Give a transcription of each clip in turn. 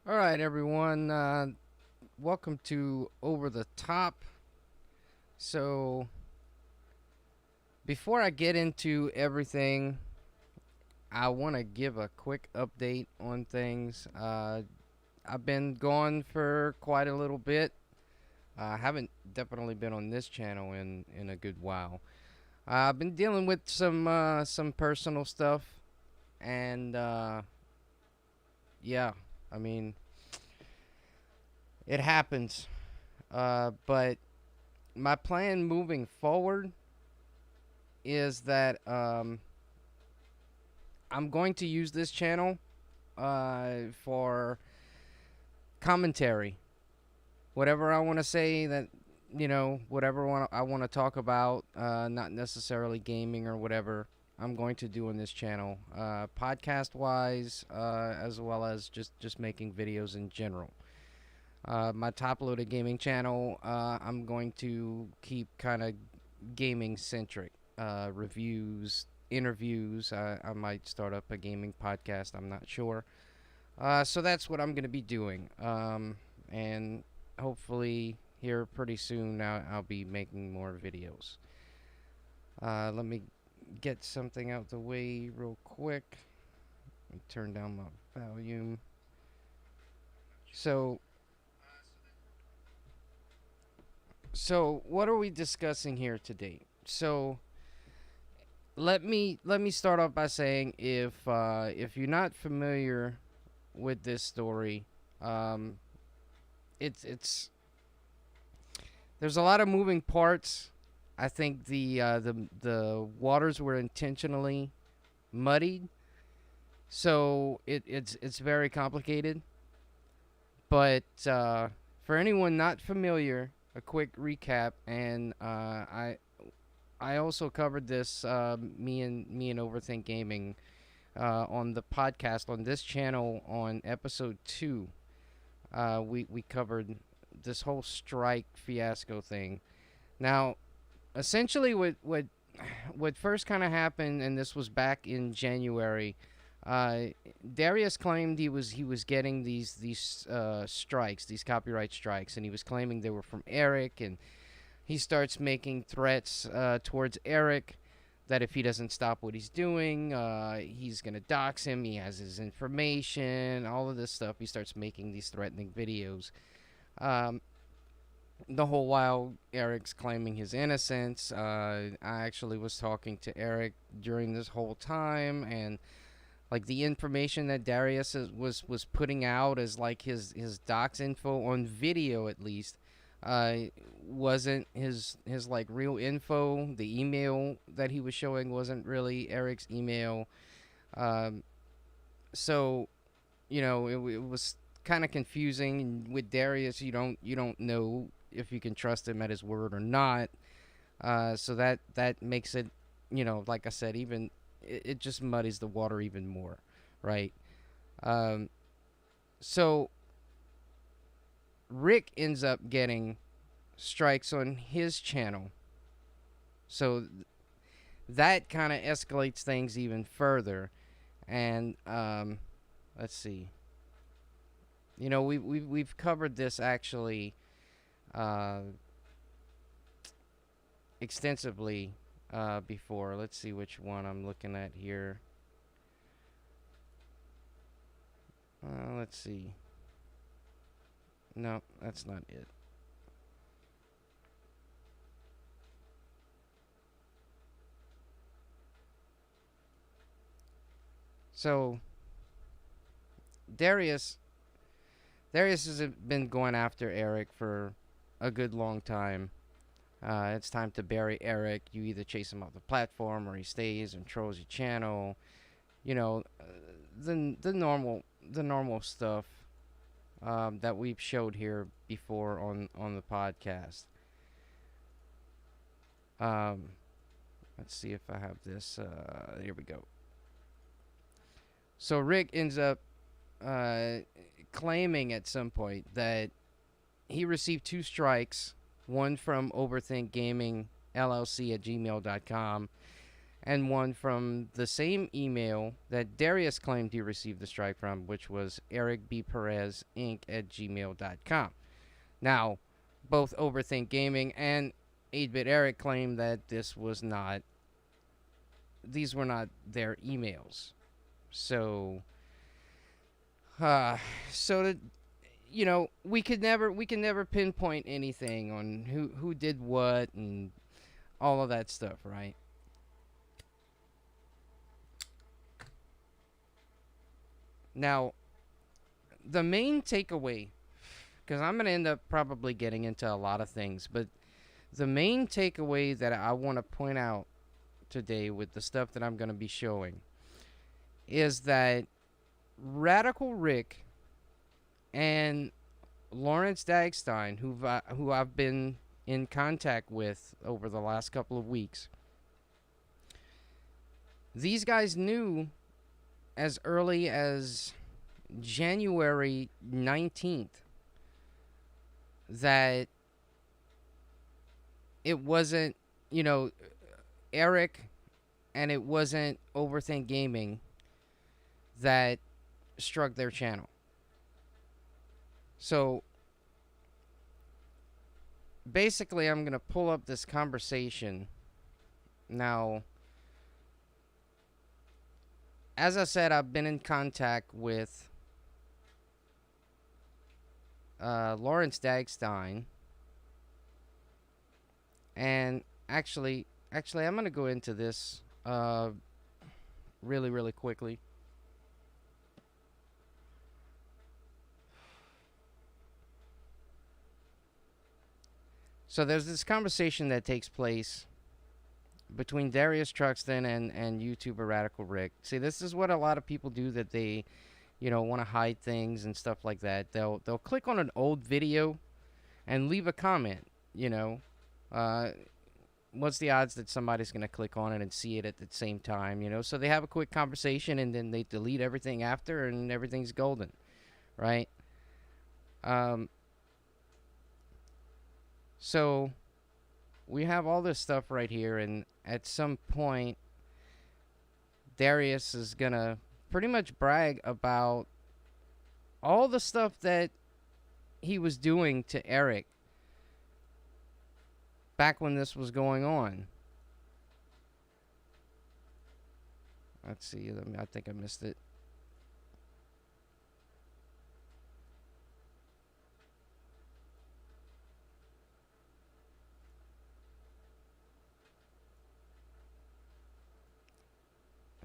All right, everyone. Welcome to Over the Top. So, before I get into everything, I want to give a quick update on things. I've been gone for quite a little bit. I haven't definitely been on this channel in a good while. I've been dealing with some personal stuff, and yeah, I mean it happens. But my plan moving forward is that I'm going to use this channel for commentary. Whatever I want to say that, whatever I want to talk about, not necessarily gaming or whatever, I'm going to do on this channel, podcast wise, as well as just making videos in general. My top loaded gaming channel, I'm going to keep kind of gaming centric, reviews, interviews. I might start up a gaming podcast. I'm not sure. So that's what I'm going to be doing. And hopefully, here pretty soon, I'll be making more videos. Let me get something out the way real quick. Let me turn down my volume. So, so what are we discussing here today? So, let me start off by saying if you're not familiar with this story, um, it's there's a lot of moving parts. I think the waters were intentionally muddied, so it's very complicated. But for anyone not familiar, a quick recap, and I also covered this, me and Overthink Gaming, on the podcast on this channel on episode 2. We covered this whole strike fiasco thing. Now, essentially, what first kind of happened, and this was back in January. Uh, Darius claimed he was getting these strikes, these copyright strikes, and he was claiming they were from Eric, and he starts making threats towards Eric that if he doesn't stop what he's doing, he's gonna dox him. He has his information, all of this stuff. He starts making these threatening videos. Um, the whole while Eric's claiming his innocence. I actually was talking to Eric during this whole time, and like the information that Darius was putting out as like his docs info on video at least, uh, wasn't his like real info. The email that he was showing wasn't really Eric's email. Um, so it was kind of confusing. And with Darius, you don't know if you can trust him at his word or not. So that makes it, like I said, even it just muddies the water even more, right? Um, so Rick ends up getting strikes on his channel, so that kind of escalates things even further. And let's see, we've covered this actually uh, extensively before. Let's see which one I'm looking at here. Let's see. No, that's not it. So Darius Darius has been going after Eric for a good long time. It's time to bury Eric. You either chase him off the platform or he stays and trolls your channel. You know, the normal stuff that we've showed here before on the podcast. Um, let's see if I have this. Here we go. So Rick ends up uh, claiming at some point that he received 2 strikes, one from Overthink Gaming LLC at gmail.com and one from the same email that Darius claimed he received the strike from, which was ericbperezinc@gmail.com. Now, both Overthink Gaming and 8-Bit Eric claim that these were not their emails. So, uh, so that, we can never pinpoint anything on who did what and all of that stuff, right? Now, the main takeaway, because I'm going to end up probably getting into a lot of things, but the main takeaway that I want to point out today with the stuff that I'm going to be showing is that Radical Rick and Lawrence Dagstein, who I've been in contact with over the last couple of weeks, these guys knew as early as January 19th that it wasn't, Eric, and it wasn't Overthink Gaming that struck their channel. So basically, I'm going to pull up this conversation. Now, as I said, I've been in contact with Lawrence Dagstein. And actually, I'm going to go into this really, really quickly. So there's this conversation that takes place between Darius Truxton and YouTuber Radical Rick. See, this is what a lot of people do, that they, want to hide things and stuff like that. They'll click on an old video and leave a comment, what's the odds that somebody's going to click on it and see it at the same time, So they have a quick conversation and then they delete everything after and everything's golden, right? So we have all this stuff right here, and at some point, Darius is going to pretty much brag about all the stuff that he was doing to Eric back when this was going on. Let's see. I think I missed it.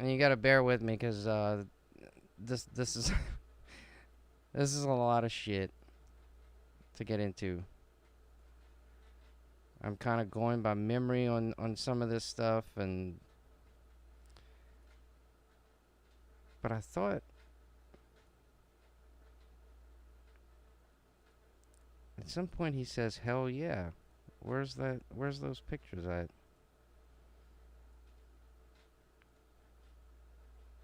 And you gotta bear with me, because this is this is a lot of shit to get into. I'm kind of going by memory on some of this stuff, but I thought at some point he says, "Hell yeah." Where's those pictures at?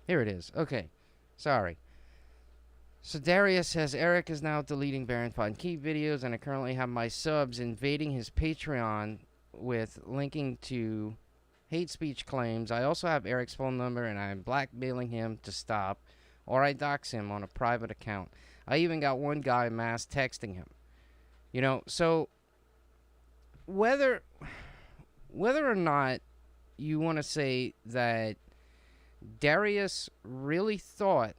Here it is. Okay. Sorry. So Darius says, Eric is now deleting Baron Von Key videos, and I currently have my subs invading his Patreon with linking to hate speech claims. I also have Eric's phone number, and I'm blackmailing him to stop, or I dox him on a private account. I even got one guy mass texting him. So whether or not you want to say that Darius really thought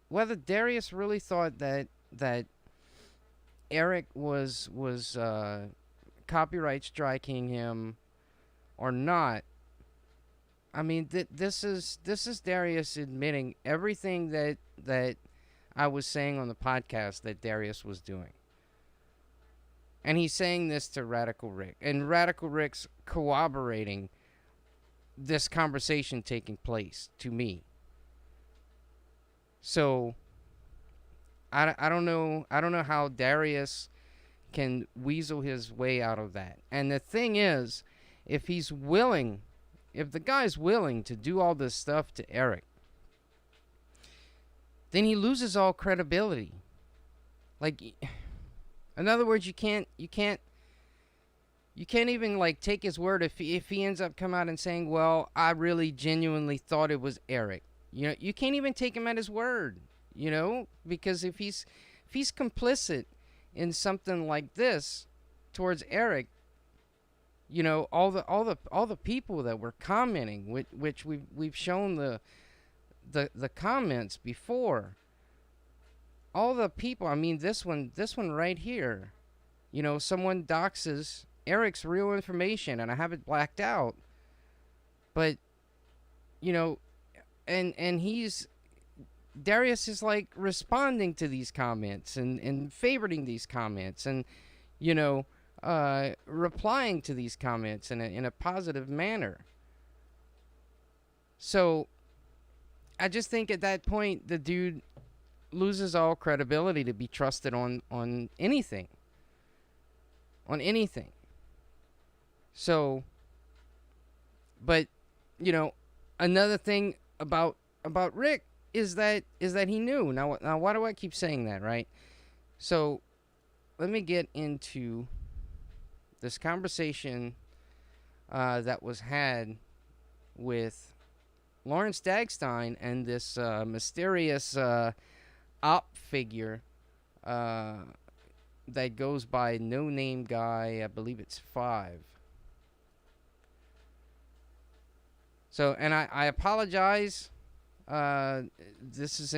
that Eric was copyright striking him or not, I mean, this is Darius admitting everything that I was saying on the podcast that Darius was doing. And he's saying this to Radical Rick, and Radical Rick's corroborating this conversation taking place to me. So I don't know how Darius can weasel his way out of that. And the thing is, if the guy's willing to do all this stuff to Eric, then he loses all credibility. Like, in other words, you can't You can't even like take his word if he ends up come out and saying, "Well, I really genuinely thought it was Eric." You know, you can't even take him at his word. You know, because if he's complicit in something like this towards Eric, you know, all the people that were commenting, which we've shown the comments before. All the people. I mean, this one right here. You know, someone doxes Eric's real information, and I have it blacked out. But you know, and he's Darius is like responding to these comments and favoriting these comments and you know replying to these comments in a positive manner. So I just think at that point the dude loses all credibility to be trusted on anything. On anything. So but you know another thing about Rick is that he knew. Now why do I keep saying that, right? So let me get into this conversation that was had with Lawrence Dagstein and this mysterious op figure that goes by No Name Guy. I believe it's 5. So, and I apologize. This is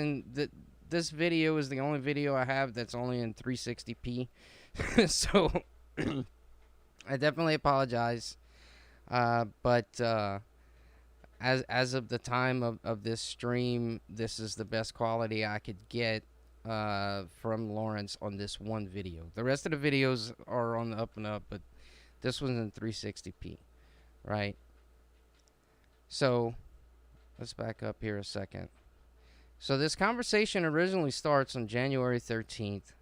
this video is the only video I have that's only in 360p. So, I definitely apologize. But as of the time of this stream, this is the best quality I could get from Lawrence on this one video. The rest of the videos are on the up and up, but this one's in 360p, right? So, let's back up here a second. So this conversation originally starts on January 13th,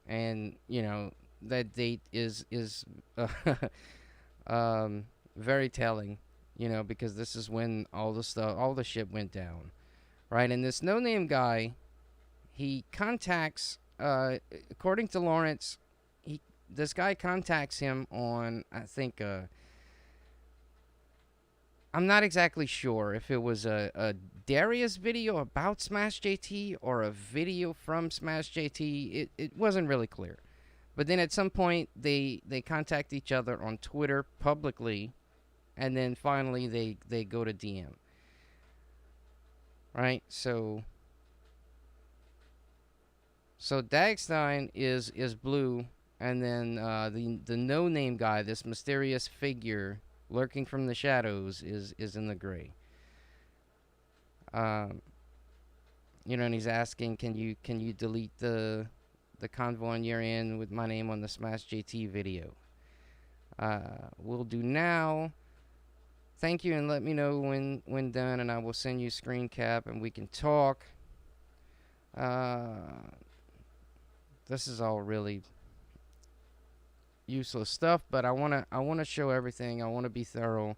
and you know that date is very telling, you know, because this is when all the shit went down, right? And this No Name Guy, he contacts, according to Lawrence, this guy contacts him on, I think, I'm not exactly sure if it was a Darius video about Smash JT or a video from Smash JT. It wasn't really clear. But then at some point, they contact each other on Twitter publicly, and then finally they go to DM. Right? So Dagstein is blue, and then the No Name Guy, this mysterious figure lurking from the shadows, is in the gray. You know, and he's asking, can you delete the convoy you're in with my name on the Smash JT video? Will do now. Thank you, and let me know when done, and I will send you screen cap and we can talk. This is all really useless stuff, but I wanna show everything. I wanna be thorough.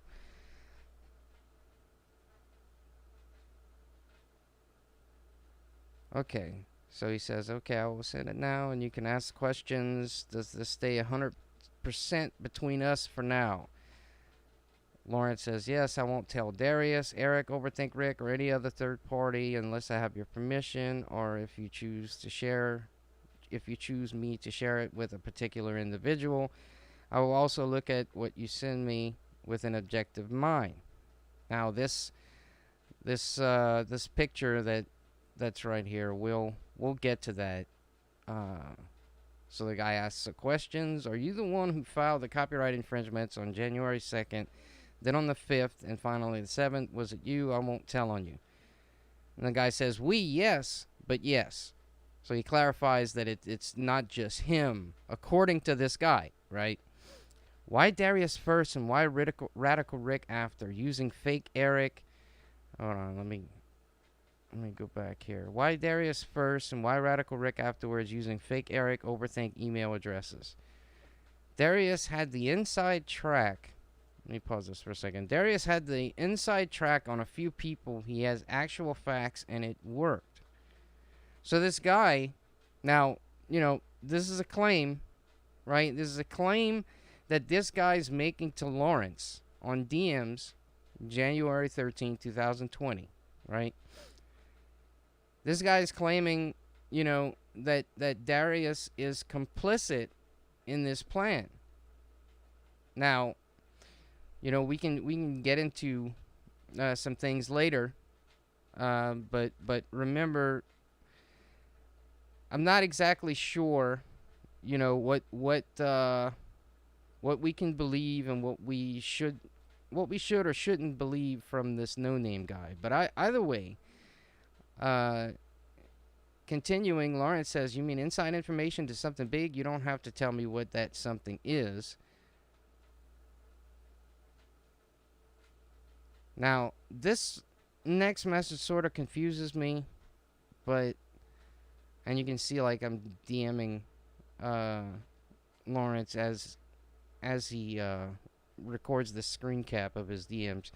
Okay, so he says, okay, I will send it now, and you can ask questions. Does this stay 100% between us for now? Lawrence says, yes, I won't tell Darius, Eric, Overthink Rick, or any other third party unless I have your permission, or if you choose me to share it with a particular individual. I will also look at what you send me with an objective mind. Now this picture that's right here, we'll get to that. So the guy asks the questions. Are you the one who filed the copyright infringements on January 2nd, then on the 5th, and finally the 7th? Was it you? I won't tell on you. And the guy says, yes, but yes. So he clarifies that it's not just him, according to this guy, right? Why Darius first and why Radical Rick after? Using fake Eric. Hold on, let me go back here. Why Darius first and why Radical Rick afterwards? Using fake Eric Overthink email addresses. Darius had the inside track. Let me pause this for a second. Darius had the inside track on a few people. He has actual facts, and it worked. So this guy, now, you know, this is a claim, right? This is a claim that this guy's making to Lawrence on DMs January 13, 2020, right? This guy's claiming, that Darius is complicit in this plan. Now, we can get into some things later, but remember, I'm not exactly sure, what we can believe and what we should or shouldn't believe from this no-name guy. But either way, continuing, Lawrence says, "You mean inside information to something big? You don't have to tell me what that something is." Now, this next message sort of confuses me, and you can see, like, I'm DMing Lawrence as he records the screen cap of his DMs.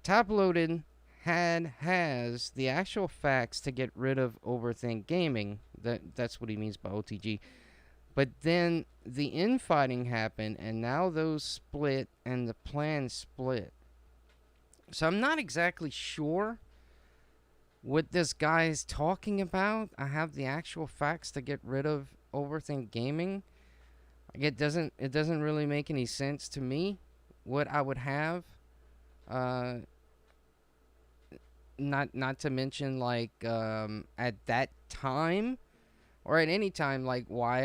Top Loaded has the actual facts to get rid of Overthink Gaming. That's what he means by OTG. But then the infighting happened, and now those split, and the plan split. So I'm not exactly sure what this guy is talking about. I have the actual facts to get rid of Overthink Gaming. It doesn't really make any sense to me what I would have. Not to mention, like, at that time or at any time, like, why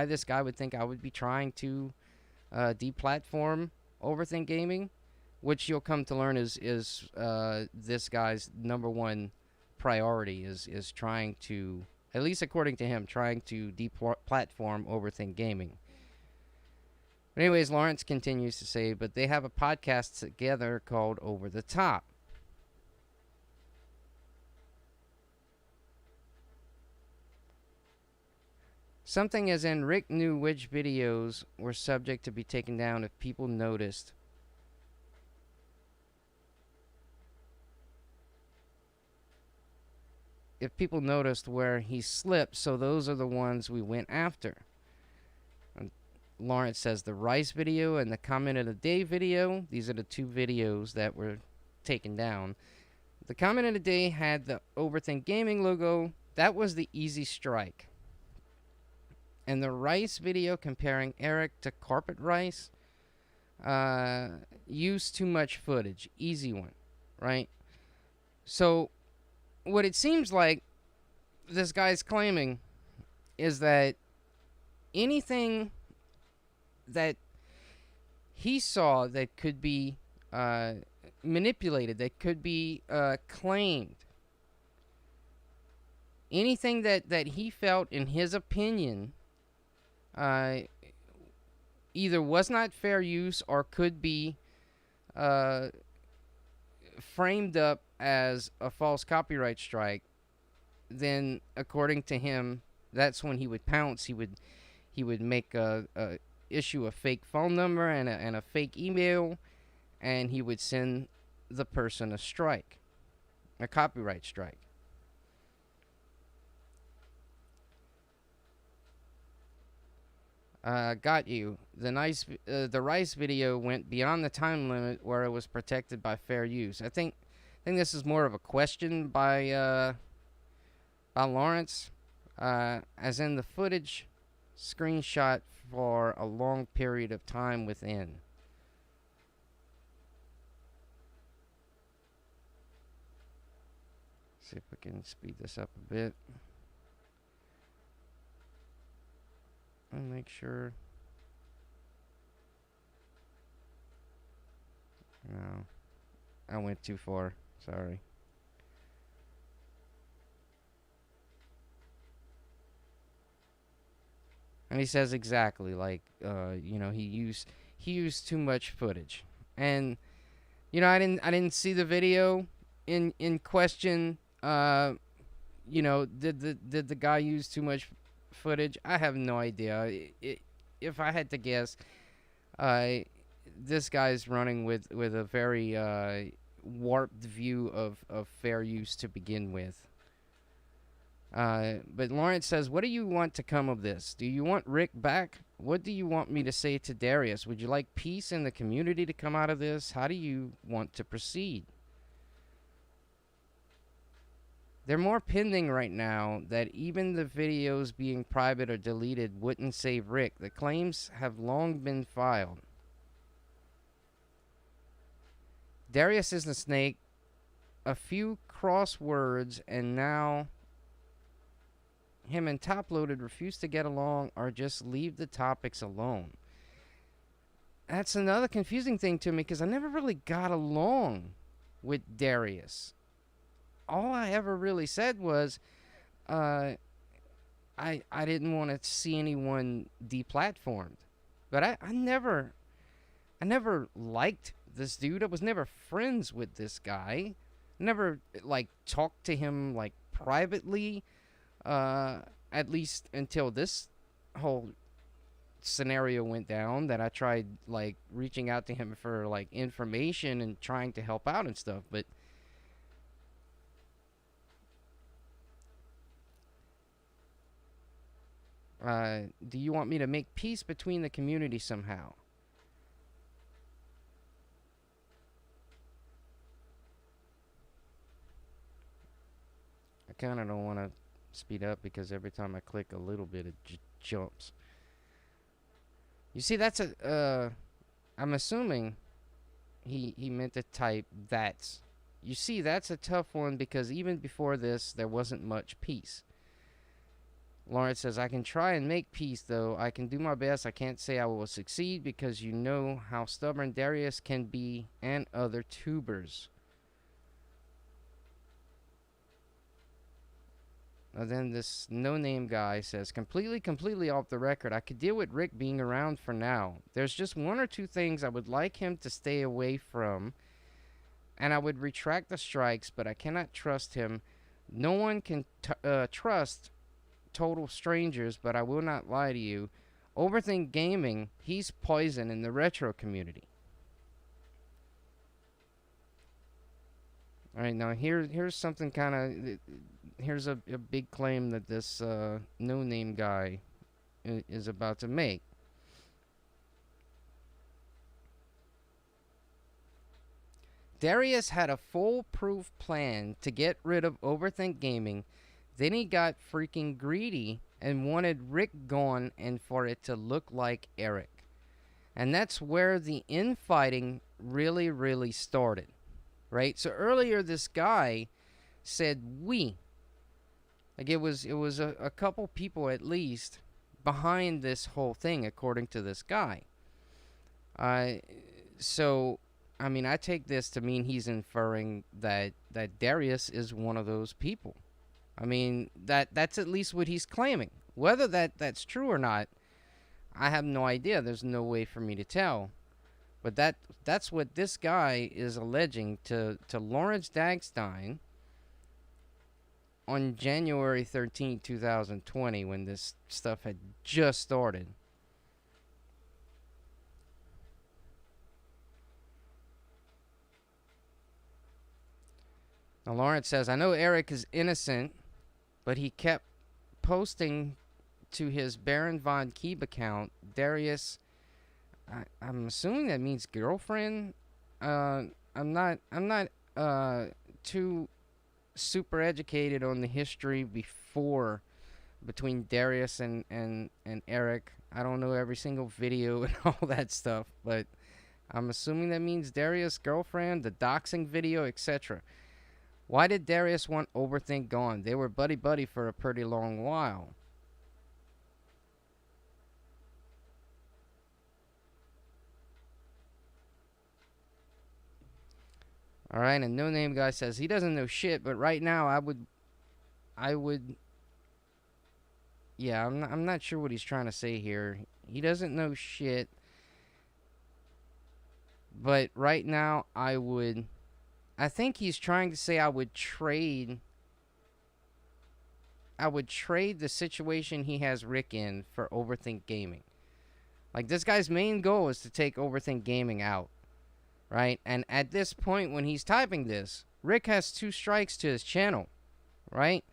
this guy would think I would be trying to deplatform Overthink Gaming, which you'll come to learn is this guy's number one priority is trying to, at least according to him, trying to deplatform Overthink Gaming. But anyways, Lawrence continues to say, but they have a podcast together called Over the Top. Something as in Rick knew which videos were subject to be taken down if people noticed. If people noticed where he slipped, so those are the ones we went after. And Lawrence says the Rice video and the Comment of the Day video, these are the two videos that were taken down. The Comment of the Day had the Overthink Gaming logo. That was the easy strike. And the Rice video comparing Eric to Carpet Rice used too much footage. Easy one, right? So what it seems like this guy's claiming is that anything that he saw that could be manipulated, that could be claimed, anything that he felt, in his opinion, either was not fair use or could be framed up as a false copyright strike, then according to him, that's when he would pounce. He would make issue a fake phone number and a fake email, and he would send the person a strike, a copyright strike. Got you. The Rice video went beyond the time limit where it was protected by fair use. I think this is more of a question by Lawrence, as in the footage screenshot for a long period of time within. See if we can speed this up a bit. And make sure. No, I went too far. Sorry. And he says exactly, like, he used too much footage, and I didn't see the video in question. Did the guy use too much footage? I have no idea. If I had to guess, this guy's running with a very warped view of fair use to begin with. But Lawrence says, what do you want to come of this? Do you want Rick back What do you want me to say to Darius? Would you like peace in the community to come out of this? How do you want to proceed? They're more pending right now that even the videos being private or deleted wouldn't save Rick. The claims have long been filed. Darius is the snake. A few crosswords, and now him and Toploaded refuse to get along or just leave the topics alone. That's another confusing thing to me because I never really got along with Darius. All I ever really said was I didn't want to see anyone deplatformed. But I never liked this dude. I was never friends with this guy. Never like talked to him like privately, at least until this whole scenario went down, that I tried like reaching out to him for like information and trying to help out and stuff. But do you want me to make peace between the community somehow? I kind of don't want to speed up because every time I click a little bit it jumps. You see, that's I'm assuming he meant to type that's. You see, that's a tough one because even before this there wasn't much peace. Lawrence says, I can try and make peace, though. I can do my best. I can't say I will succeed because you know how stubborn Darius can be and other tubers. And then this no-name guy says, completely off the record, I could deal with Rick being around for now. There's just one or two things I would like him to stay away from, and I would retract the strikes, but I cannot trust him. No one can trust total strangers, but I will not lie to you. Overthink Gaming, he's poison in the retro community. Alright, now here's something kind of... Here's a big claim that this no-name guy is about to make. Darius had a foolproof plan to get rid of Overthink Gaming. Then he got freaking greedy and wanted Rick gone and for it to look like Eric. And that's where the infighting really started. Right? So earlier this guy said we. Like it was a couple people at least behind this whole thing according to this guy. So I mean, I take this to mean he's inferring that Darius is one of those people. I mean, that's at least what he's claiming. Whether that's true or not, I have no idea. There's no way for me to tell. But that's what this guy is alleging to Lawrence Dagstein on January 13, 2020, when this stuff had just started. Now, Lawrence says, I know Eric is innocent, but he kept posting to his Baron Von Keeb account. Darius, I'm assuming that means girlfriend. I'm not too super educated on the history before between Darius and Eric. I don't know every single video and all that stuff, but I'm assuming that means Darius' girlfriend, the doxing video, etc. Why did Darius want Overthink gone? They were buddy-buddy for a pretty long while. Alright, and no-name guy says he doesn't know shit, but right now I would yeah, I'm not sure what he's trying to say here. He doesn't know shit, but right now I think he's trying to say I would trade the situation he has Rick in for Overthink Gaming. Like, this guy's main goal is to take Overthink Gaming out, right? And at this point when he's typing this, Rick has 2 strikes to his channel, right?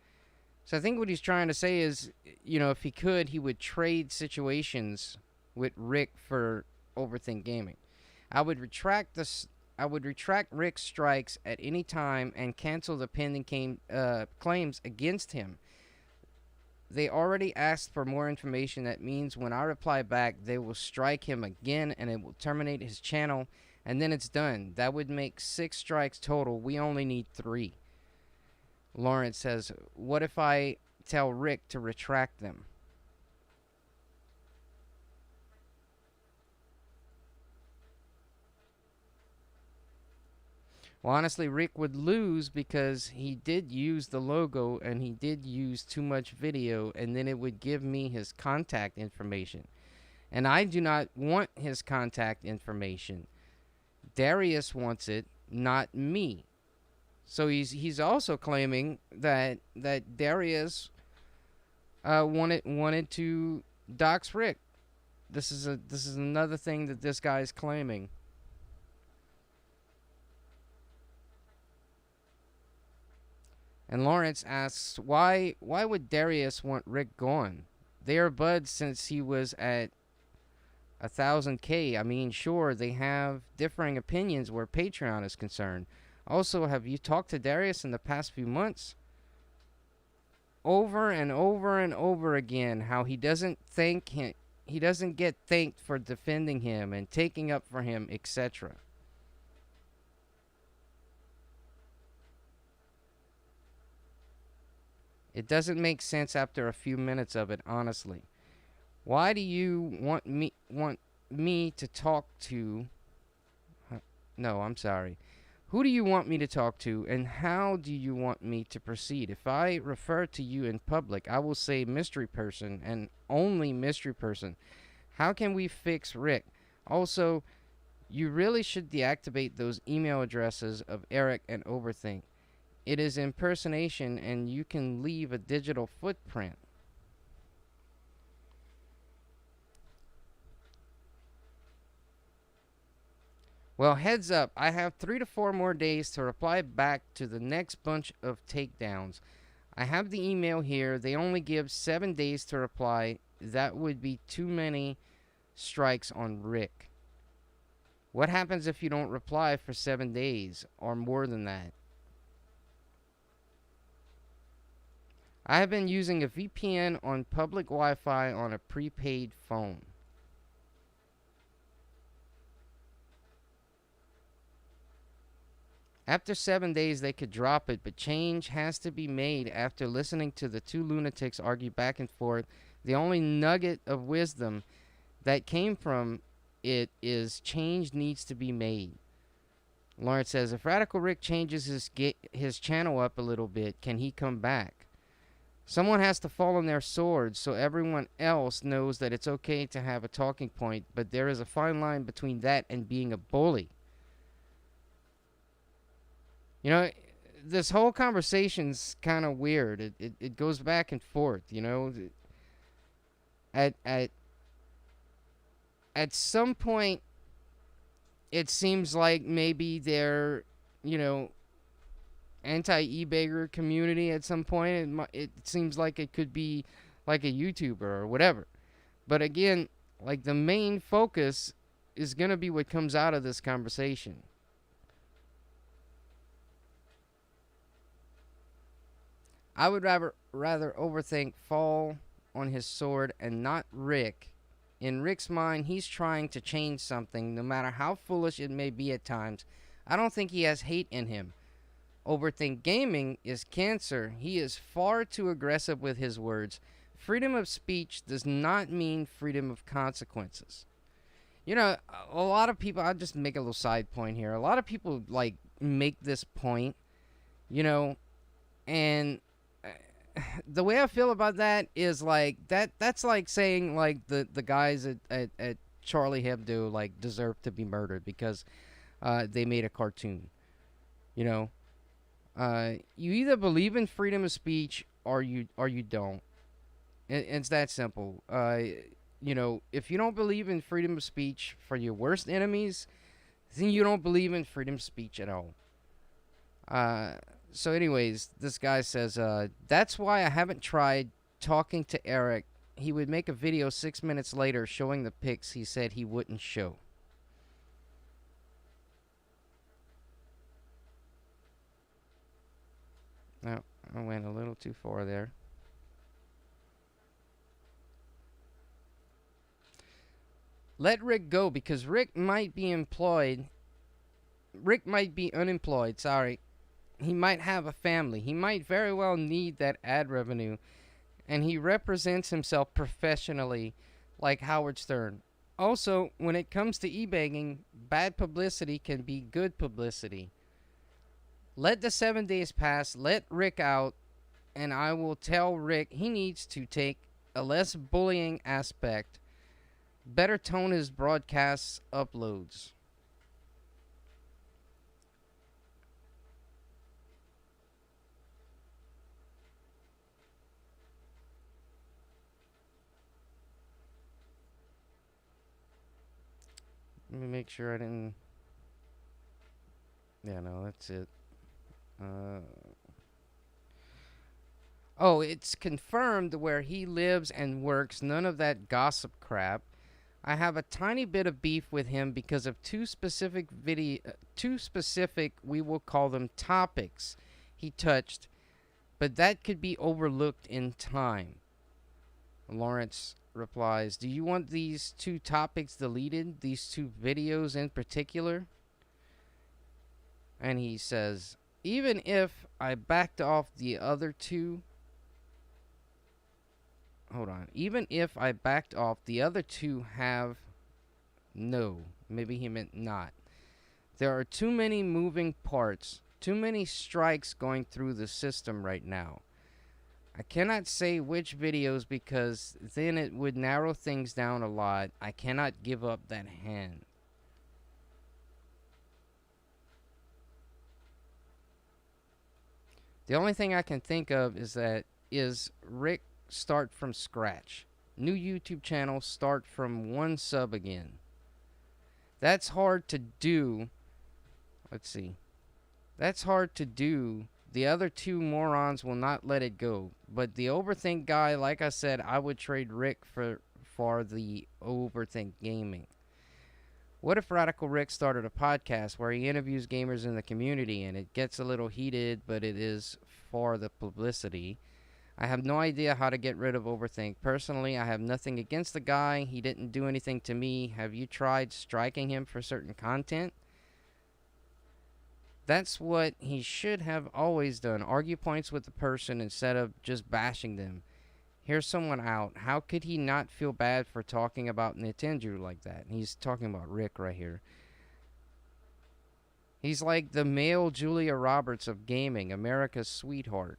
So I think what he's trying to say is, you know, if he could, he would trade situations with Rick for Overthink Gaming. I would retract I would retract Rick's strikes at any time and cancel the pending claims against him. They already asked for more information. That means when I reply back, they will strike him again and it will terminate his channel, and then it's done. That would make 6 strikes total. We only need 3. Lawrence says, what if I tell Rick to retract them? Well, honestly, Rick would lose because he did use the logo and he did use too much video, and then it would give me his contact information. And I do not want his contact information. Darius wants it, not me. So he's also claiming that Darius wanted to dox Rick. This is another thing that this guy is claiming. And Lawrence asks, why would Darius want Rick gone? They are buds since he was at 1,000K. I mean, sure, they have differing opinions where Patreon is concerned. Also, have you talked to Darius in the past few months? Over and over and over again, how he doesn't get thanked for defending him and taking up for him, etc. It doesn't make sense after a few minutes of it, honestly. Why do you want me to talk to? No, I'm sorry. Who do you want me to talk to, and how do you want me to proceed? If I refer to you in public, I will say mystery person and only mystery person. How can we fix Rick? Also, you really should deactivate those email addresses of Eric and Overthink. It is impersonation, and you can leave a digital footprint. Well, heads up, I have 3 to 4 more days to reply back to the next bunch of takedowns. I have the email here. They only give 7 days to reply. That would be too many strikes on Rick. What happens if you don't reply for 7 days or more than that? I have been using a VPN on public Wi-Fi on a prepaid phone. After 7 days, they could drop it, but change has to be made after listening to the 2 lunatics argue back and forth. The only nugget of wisdom that came from it is change needs to be made. Lawrence says, if Radical Rick changes his channel up a little bit, can he come back? Someone has to fall on their sword so everyone else knows that it's okay to have a talking point, but there is a fine line between that and being a bully. You know, this whole conversation's kind of weird. It goes back and forth, you know. At some point, it seems like maybe they're, you know, anti-e-bagger community at some point. It seems like it could be like a YouTuber or whatever. But again, like the main focus is going to be what comes out of this conversation. I would rather Overthink fall on his sword and not Rick. In Rick's mind, he's trying to change something, no matter how foolish it may be at times. I don't think he has hate in him. Overthink Gaming is cancer. He is far too aggressive with his words. Freedom of speech does not mean freedom of consequences. You know, a lot of people, I'll just make a little side point here. A lot of people, like, make this point, you know, and the way I feel about that is, like, that's like saying, like, the guys at Charlie Hebdo, like, deserve to be murdered because they made a cartoon, you know. You either believe in freedom of speech or you don't. It's that simple. You know, if you don't believe in freedom of speech for your worst enemies, then you don't believe in freedom of speech at all. So anyways, this guy says, that's why I haven't tried talking to Eric he would make a video 6 minutes later showing the pics he said he wouldn't show. No, I went a little too far there. Let Rick go because Rick might be employed. Rick might be unemployed, sorry. He might have a family. He might very well need that ad revenue. And he represents himself professionally like Howard Stern. Also, when it comes to e-begging, bad publicity can be good publicity. Let the 7 days pass, let Rick out, and I will tell Rick he needs to take a less bullying aspect, better tone his broadcasts uploads. Let me make sure I didn't. Yeah, no, that's it. Uh, oh, it's confirmed where he lives and works. None of that gossip crap. I have a tiny bit of beef with him because of two specific we will call them topics he touched, but that could be overlooked in time. Lawrence replies, "Do you want these two topics deleted? These two videos in particular?" And he says, "Even if I backed off the other two, hold on. Even if I backed off, the other two have no." Maybe he meant not. "There are too many moving parts, too many strikes going through the system right now. I cannot say which videos because then it would narrow things down a lot. I cannot give up that hand." The only thing I can think of is Rick start from scratch. New YouTube channel, start from one sub again. That's hard to do. Let's see. That's hard to do. The other two morons will not let it go. But the Overthink guy, like I said, I would trade Rick for the Overthink Gaming. What if Radical Rick started a podcast where he interviews gamers in the community and it gets a little heated, but it is for the publicity? I have no idea how to get rid of Overthink. Personally, I have nothing against the guy. He didn't do anything to me. Have you tried striking him for certain content? That's what he should have always done. Argue points with the person instead of just bashing them. Hear someone out. How could he not feel bad for talking about Nintendo like that? He's talking about Rick right here. He's like the male Julia Roberts of gaming, America's sweetheart.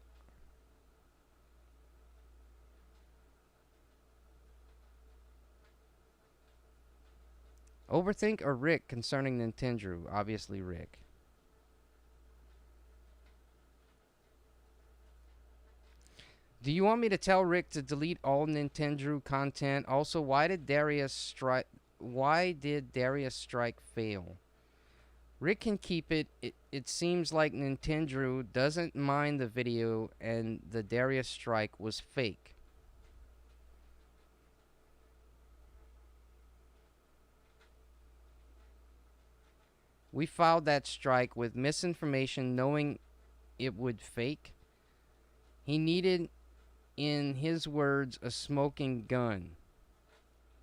Overthink or Rick concerning Nintendo? Obviously Rick. Do you want me to tell Rick to delete all Nintendo content? Also, why did Darius Strike fail? Rick can keep it. It seems like Nintendo doesn't mind the video and the Darius strike was fake. We filed that strike with misinformation knowing it would fake. He needed, in his words, a smoking gun.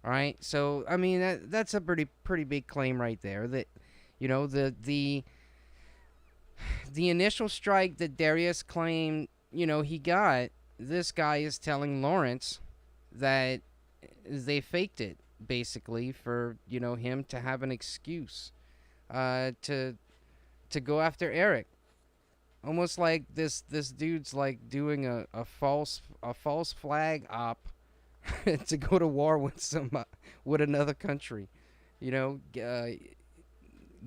Alright, so I mean that's a pretty big claim right there. That the initial strike that Darius claimed, he got, this guy is telling Lawrence that they faked it basically for, him to have an excuse to go after Eric. Almost like this dude's like doing a false flag op to go to war with with another country.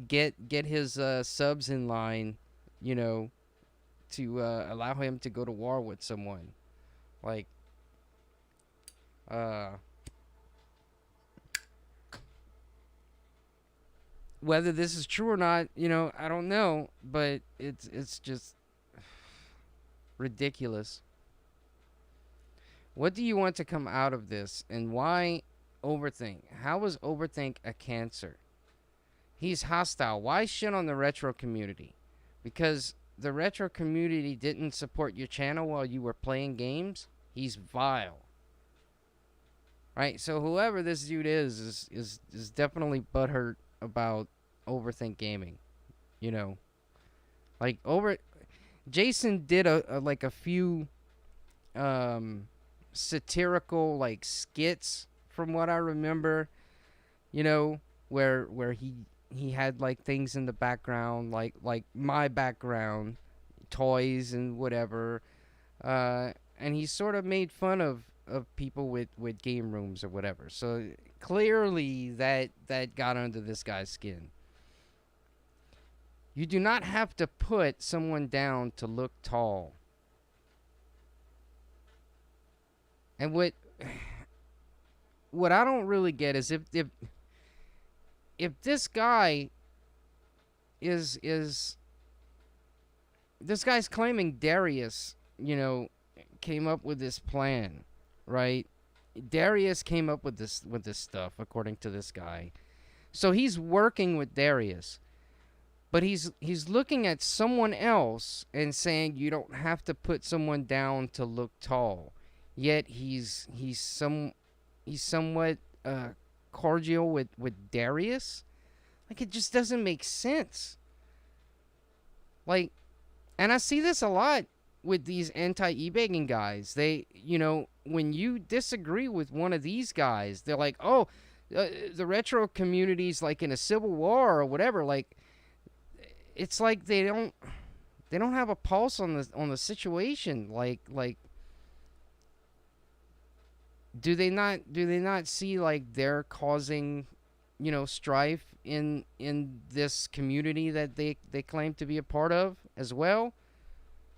Get his subs in line, to allow him to go to war with someone. Like whether this is true or not, I don't know, but it's just ridiculous. What do you want to come out of this, and why overthink? How is overthink a cancer? He's hostile. Why shit on the retro community? Because the retro community didn't support your channel while you were playing games? He's vile. Right? So whoever this dude is definitely butthurt about overthink gaming. You know. Like over Jason did a few satirical like skits from what I remember, you know, where he had like things in the background like my background, toys and whatever. And he sort of made fun of people with game rooms or whatever. So clearly that got under this guy's skin. You do not have to put someone down to look tall. And what I don't really get is if this guy is this guy's claiming Darius, you know, came up with this plan, right? Darius came up with this stuff according to this guy. So he's working with Darius. But he's looking at someone else and saying you don't have to put someone down to look tall. Yet he's somewhat cordial with Darius. Like, it just doesn't make sense. Like, and I see this a lot with these anti-e-begging guys. They, you know, when you disagree with one of these guys, they're like, oh, the retro community's like in a civil war or whatever. Like, it's like they don't have a pulse on the situation. Like do they not see like they're causing, you know, strife in this community that they claim to be a part of as well,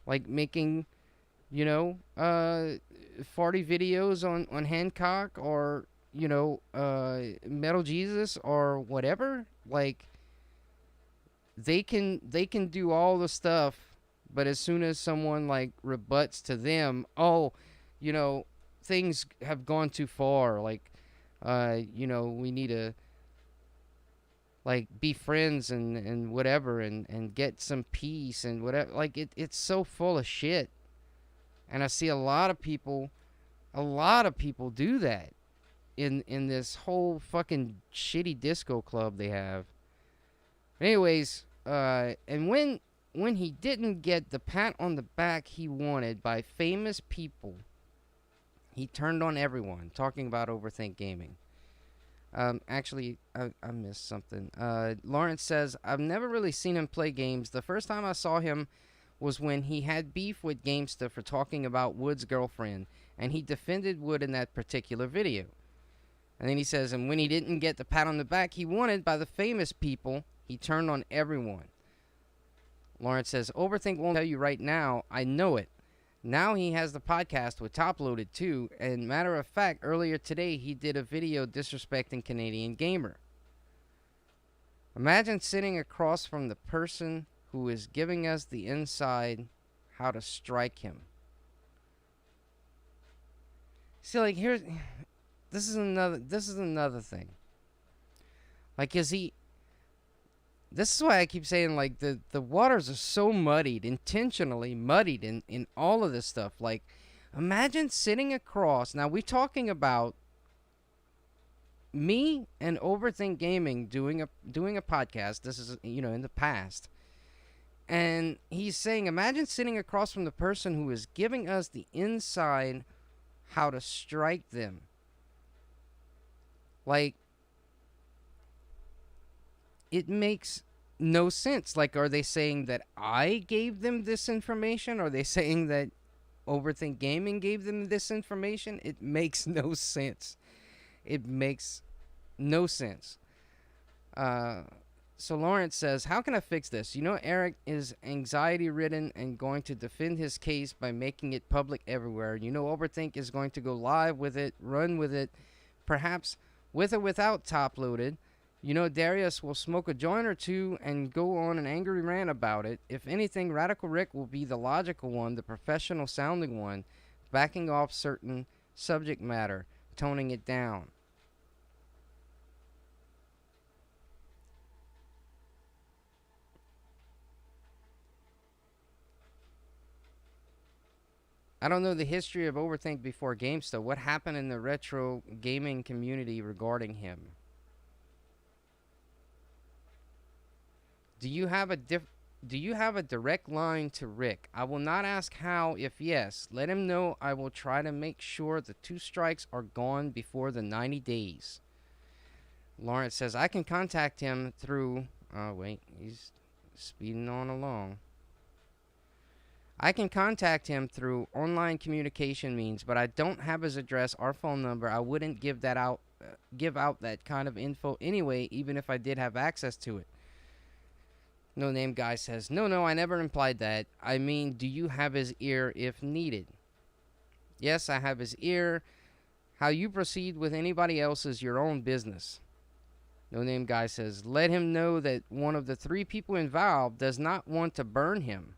like making, you know, farty videos on Hancock or, you know, Metal Jesus or whatever. Like they can do all the stuff, but as soon as someone like rebuts to them, oh, you know, things have gone too far, like you know, we need to like be friends and whatever and get some peace and whatever. Like it's so full of shit. And I see a lot of people do that in this whole fucking shitty disco club they have. Anyways, and when he didn't get the pat on the back he wanted by famous people, he turned on everyone, talking about Overthink Gaming. Actually, I missed something. Lawrence says, I've never really seen him play games. The first time I saw him was when he had beef with Gamesta for talking about Wood's girlfriend, and he defended Wood in that particular video. And then he says, and when he didn't get the pat on the back he wanted by the famous people, he turned on everyone. Lawrence says, Overthink won't tell you right now, I know it. Now he has the podcast with Top Loaded too, and matter of fact, earlier today he did a video disrespecting Canadian Gamer. Imagine sitting across from the person who is giving us the inside how to strike him. See, like, this is another thing. Like, this is why I keep saying, like, the waters are so muddied, intentionally muddied in all of this stuff. Like, imagine sitting across. Now, we're talking about me and Overthink Gaming doing a podcast. This is, you know, in the past. And he's saying, imagine sitting across from the person who is giving us the inside how to strike them. Like, it makes no sense. Like, are they saying that I gave them this information? Are they saying that Overthink Gaming gave them this information? It makes no sense. It makes no sense. So Lawrence says, how can I fix this? You know, Eric is anxiety-ridden and going to defend his case by making it public everywhere. You know, Overthink is going to go live with it, run with it, perhaps with or without Top Loaded. You know, Darius will smoke a joint or two and go on an angry rant about it. If anything, Radical Rick will be the logical one, the professional-sounding one, backing off certain subject matter, toning it down. I don't know the history of Overthink before GameStop. What happened in the retro gaming community regarding him? Do you have a do you have a direct line to Rick? I will not ask how if yes. Let him know I will try to make sure the 2 strikes are gone before the 90 days. Lawrence says I can contact him through oh wait, he's speeding on along. I can contact him through online communication means, but I don't have his address or phone number. I wouldn't give out that kind of info anyway, even if I did have access to it. No Name Guy says, no, I never implied that. I mean, do you have his ear if needed? Yes, I have his ear. How you proceed with anybody else is your own business. No Name Guy says, let him know that one of the 3 people involved does not want to burn him.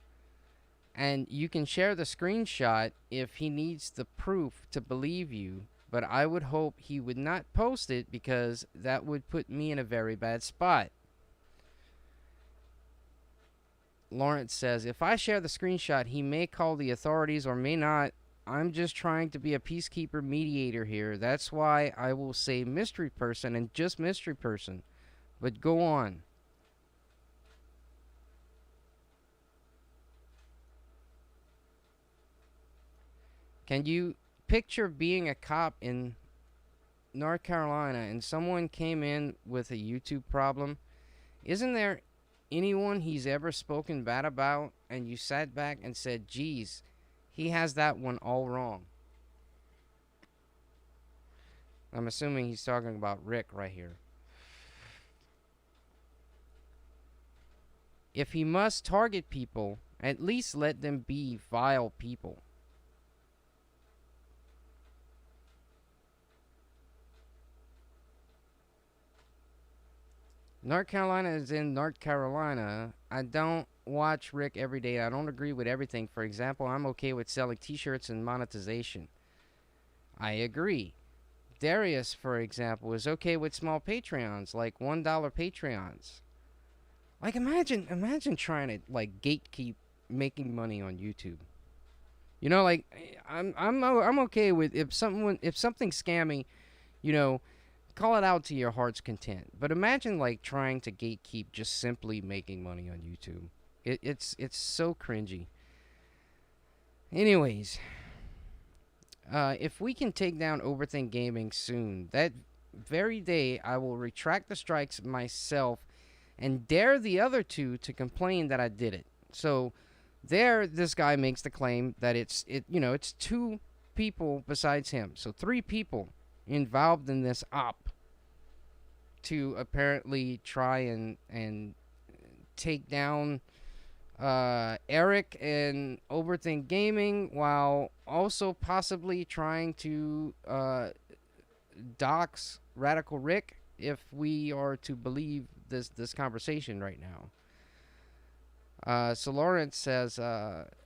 And you can share the screenshot if he needs the proof to believe you, but I would hope he would not post it because that would put me in a very bad spot. Lawrence says, if I share the screenshot, he may call the authorities or may not. I'm just trying to be a peacekeeper mediator here. That's why I will say mystery person and just mystery person. But go on. Can you picture being a cop in North Carolina and someone came in with a YouTube problem? Isn't there anyone he's ever spoken bad about and you sat back and said, geez, he has that one all wrong? I'm assuming he's talking about Rick right here. If he must target people, at least let them be vile people. North Carolina is in North Carolina. I don't watch Rick every day. I don't agree with everything. For example, I'm okay with selling t-shirts and monetization. I agree. Darius, for example, is okay with small Patreons, like $1 Patreons. Like imagine trying to like gatekeep making money on YouTube. You know, like I'm okay with if something's scammy, you know, call it out to your heart's content. But imagine like trying to gatekeep just simply making money on YouTube. It's so cringy. Anyways, if we can take down Overthink Gaming soon, that very day I will retract the strikes myself and dare the other 2 to complain that I did it. So there, this guy makes the claim that it's 2 people besides him. So 3 people involved in this op to apparently try and take down Eric and Overthink Gaming while also possibly trying to dox Radical Rick, if we are to believe this conversation right now. So Lawrence says,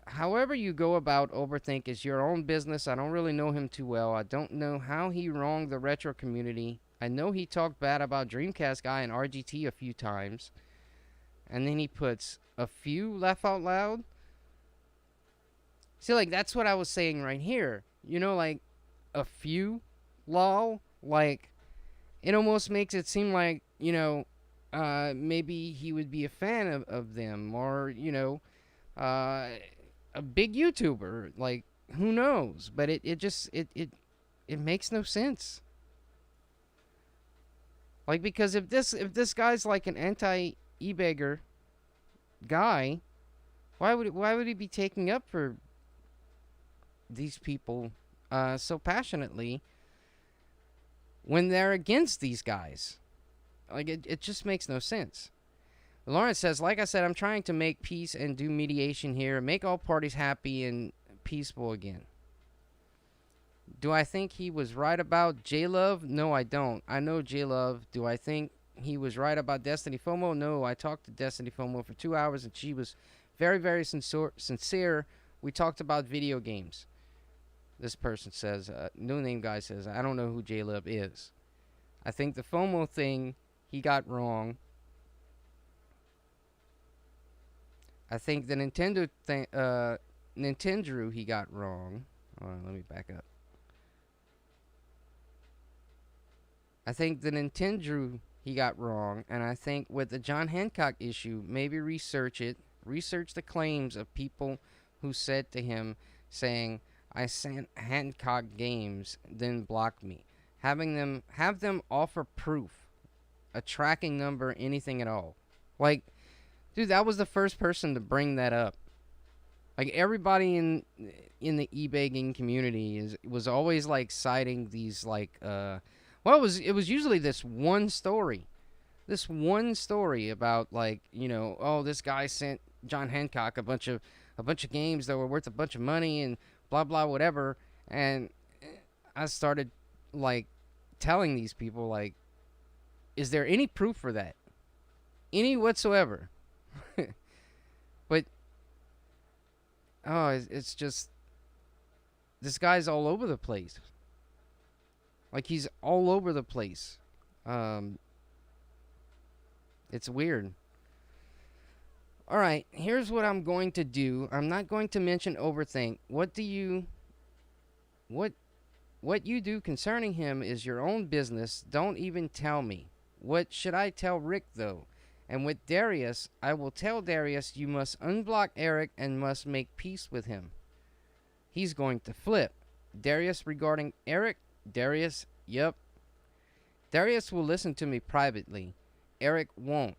however you go about Overthink is your own business. I don't really know him too well. I don't know how he wronged the retro community. I know he talked bad about Dreamcast Guy and RGT a few times. And then he puts a few laugh out loud. See, like, that's what I was saying right here. You know, like, a few, lol. Like, it almost makes it seem like, you know, maybe he would be a fan of them. Or, you know, a big YouTuber. Like, who knows? But it makes no sense. Like, because if this guy's like an anti-e-beggar guy, why would he be taking up for these people so passionately when they're against these guys? Like, it just makes no sense. Lawrence says, like I said, I'm trying to make peace and do mediation here, make all parties happy and peaceful again. Do I think he was right about J-Love? No, I don't. I know J-Love. Do I think he was right about Destiny FOMO? No, I talked to Destiny FOMO for 2 hours and she was very, very sincere. We talked about video games. This person says, no name guy says, I don't know who J-Lib is. I think the FOMO thing he got wrong. I think the Nintendo thing, Nintendo he got wrong. Hold on, let me back up. I think the Nintendo he got wrong, and I think with the John Hancock issue, maybe research it. Research the claims of people who said to him, saying, I sent Hancock games, then blocked me. Have them offer proof, a tracking number, anything at all. Like, dude, that was the first person to bring that up. Like, everybody in the eBay community was always like citing these like well, it was usually this one story about, like, oh, this guy sent John Hancock a bunch of games that were worth a bunch of money and blah blah whatever. And I started like telling these people, like, is there any proof for that, any whatsoever? But it's just, this guy's all over the place. Like, he's all over the place. It's weird. Alright, here's what I'm going to do. I'm not going to mention Overthink. What you do concerning him is your own business. Don't even tell me. What should I tell Rick, though? And with Darius, I will tell Darius you must unblock Eric and must make peace with him. He's going to flip. Darius regarding Eric? Darius, yep. Darius will listen to me privately. Eric won't.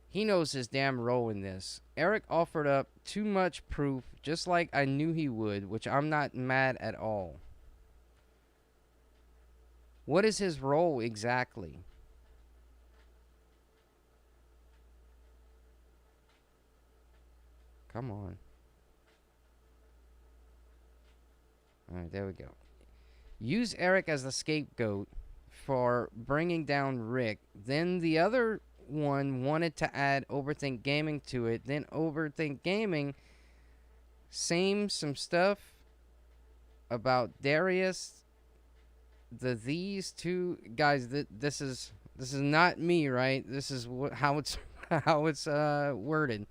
He knows his damn role in this. Eric offered up too much proof, just like I knew he would, which I'm not mad at all. What is his role exactly? Come on. Alright, there we go. Use Eric as the scapegoat for bringing down Rick. Then the other one wanted to add Overthink Gaming to it. Then Overthink Gaming, some stuff about Darius. These two guys. This is not me, right? This is how it's worded.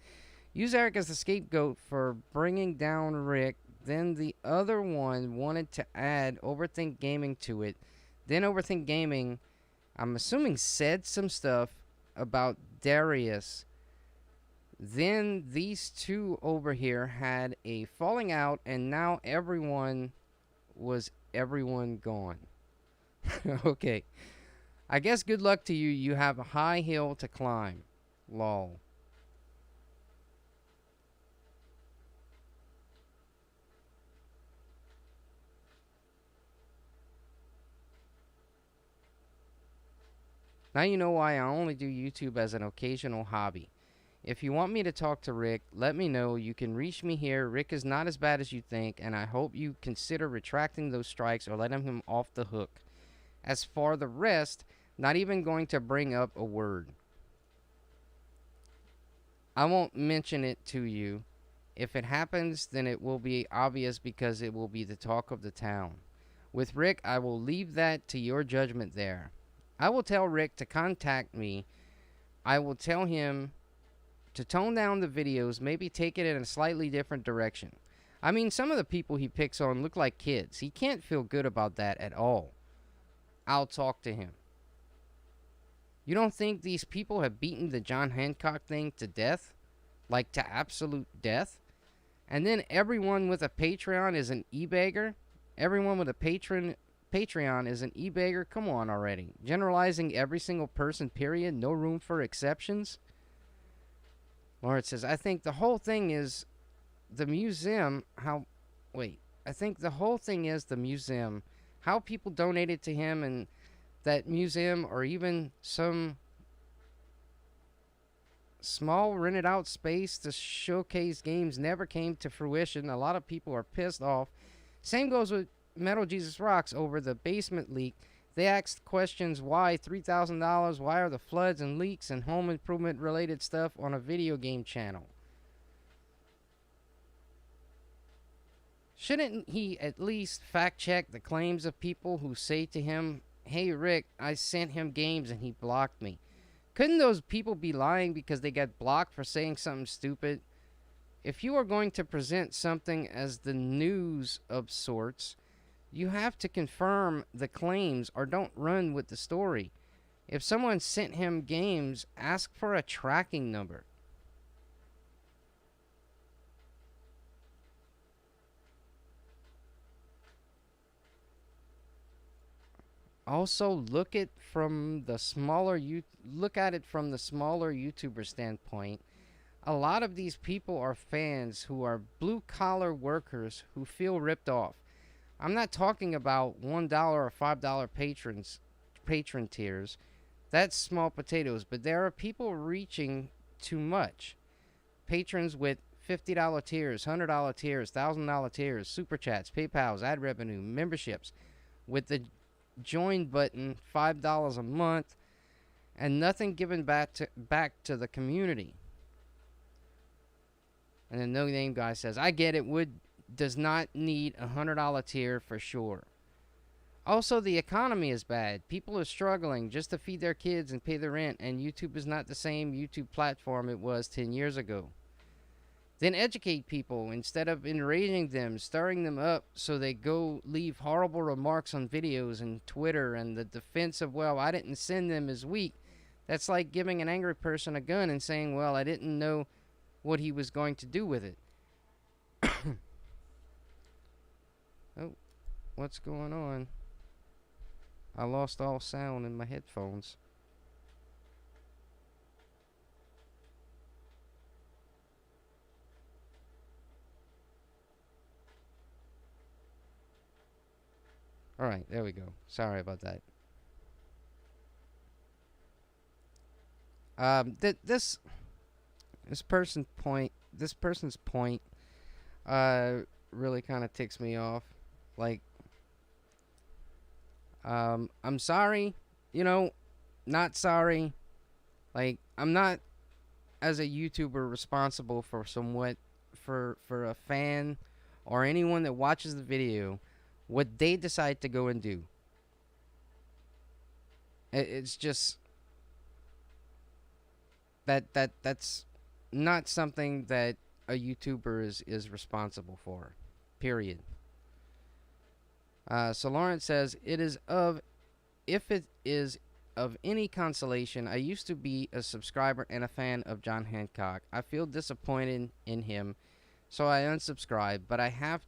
Use Eric as the scapegoat for bringing down Rick. Then the other one wanted to add Overthink Gaming to it. Then Overthink Gaming, I'm assuming, said some stuff about Darius. Then these two over here had a falling out, and now everyone gone. Okay. I guess good luck to you. You have a high hill to climb. Lol. Now you know why I only do YouTube as an occasional hobby. If you want me to talk to Rick, let me know. You can reach me here. Rick is not as bad as you think, and I hope you consider retracting those strikes or letting him off the hook. As for the rest, not even going to bring up a word. I won't mention it to you. If it happens, then it will be obvious because it will be the talk of the town. With Rick, I will leave that to your judgment there. I will tell Rick to contact me. I will tell him to tone down the videos, maybe take it in a slightly different direction. I mean, some of the people he picks on look like kids. He can't feel good about that at all. I'll talk to him. You don't think these people have beaten the John Hancock thing to death? Like, to absolute death? And then everyone with a Patreon is an e-bagger? Everyone with a Patreon is an e-bagger? Come on already. Generalizing every single person, period. No room for exceptions. Lawrence says, I think the whole thing is the museum. I think the whole thing is the museum. How people donated to him and that museum, or even some small rented out space to showcase games, never came to fruition. A lot of people are pissed off. Same goes with Metal Jesus Rocks over the basement leak. They asked questions, why $3,000? Why are the floods and leaks and home improvement related stuff on a video game channel? Shouldn't he at least fact check the claims of people who say to him, "Hey Rick, I sent him games and he blocked me"? Couldn't those people be lying because they got blocked for saying something stupid? If you are going to present something as the news of sorts, you have to confirm the claims or don't run with the story. If someone sent him games, ask for a tracking number. Also, look at it from the smaller YouTuber standpoint. A lot of these people are fans who are blue collar workers who feel ripped off. I'm not talking about $1 or $5 patron tiers. That's small potatoes, but there are people reaching too much. Patrons with $50 tiers, $100 tiers, $1,000 tiers, super chats, PayPal's, ad revenue, memberships with the join button, $5 a month, and nothing given back to the community. And the no name guy says, "I get it. Wood does not need a $100 tier for sure." Also, the economy is bad. People are struggling just to feed their kids and pay the rent, and YouTube is not the same YouTube platform it was 10 years ago. Then educate people instead of enraging them, stirring them up so they go leave horrible remarks on videos and Twitter, and the defense of, "Well, I didn't send them" is weak. That's like giving an angry person a gun and saying, "Well, I didn't know what he was going to do with it." Oh, what's going on? I lost all sound in my headphones. Alright, there we go. Sorry about that. This person's point, really kind of ticks me off. Like, I'm sorry, you know, not sorry. Like, I'm not, as a YouTuber, responsible for for a fan or anyone that watches the video, what they decide to go and do. It's just that's not something that a YouTuber is responsible for. Period. So Lawrence says, if it is of any consolation, I used to be a subscriber and a fan of John Hancock. I feel disappointed in him, so I unsubscribed. But I have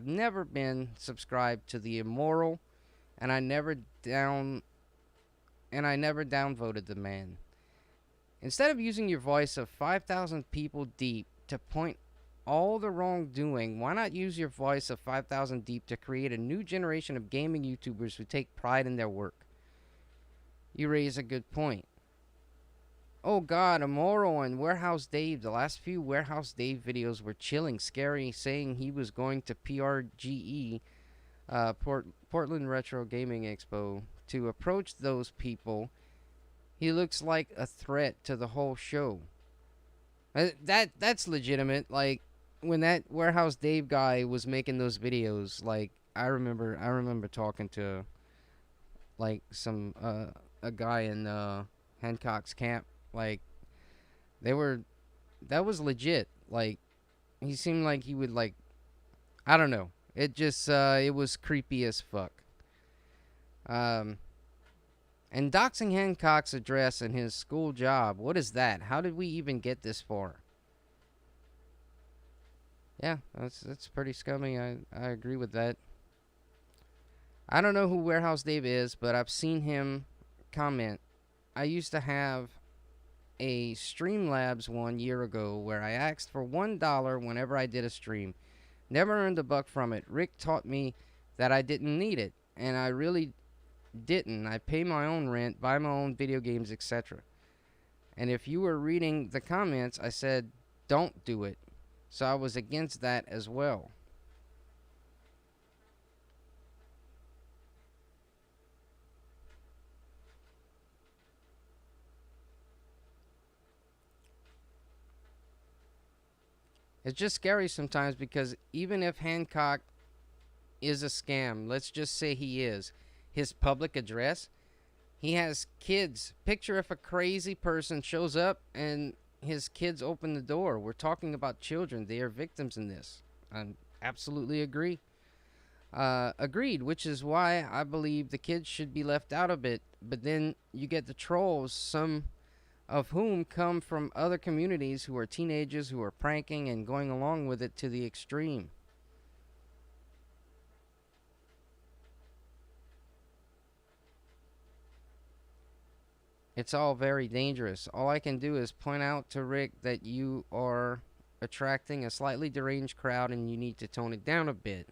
never been subscribed to the immoral, and I never downvoted the man. Instead of using your voice of 5,000 people deep to point all the wrongdoing, why not use your voice of 5,000 deep to create a new generation of gaming YouTubers who take pride in their work? You raise a good point. Oh god, Amoro and Warehouse Dave. The last few Warehouse Dave videos were chilling, scary, saying he was going to PRGE, Portland Retro Gaming Expo, to approach those people. He looks like a threat to the whole show. That's legitimate. Like, when that Warehouse Dave guy was making those videos, like, I remember talking to, like, a guy in Hancock's camp. Like, that was legit. Like, he seemed like he would, like, I don't know. It just it was creepy as fuck. And doxing Hancock's address and his school job, what is that? How did we even get this far? Yeah, that's pretty scummy. I agree with that. I don't know who Warehouse Dave is, but I've seen him comment. I used to have a Streamlabs 1 year ago where I asked for $1 whenever I did a stream. Never earned a buck from it. Rick taught me that I didn't need it, and I really didn't. I pay my own rent, buy my own video games, etc. And if you were reading the comments, I said, don't do it. So I was against that as well. It's just scary sometimes because even if Hancock is a scam, let's just say he is, his public address, he has kids. Picture if a crazy person shows up and his kids open the door. We're talking about children. They are victims in this. I absolutely agree. Agreed, which is why I believe the kids should be left out of it. But then you get the trolls, some of whom come from other communities who are teenagers who are pranking and going along with it to the extreme. It's all very dangerous. All I can do is point out to Rick that you are attracting a slightly deranged crowd and you need to tone it down a bit.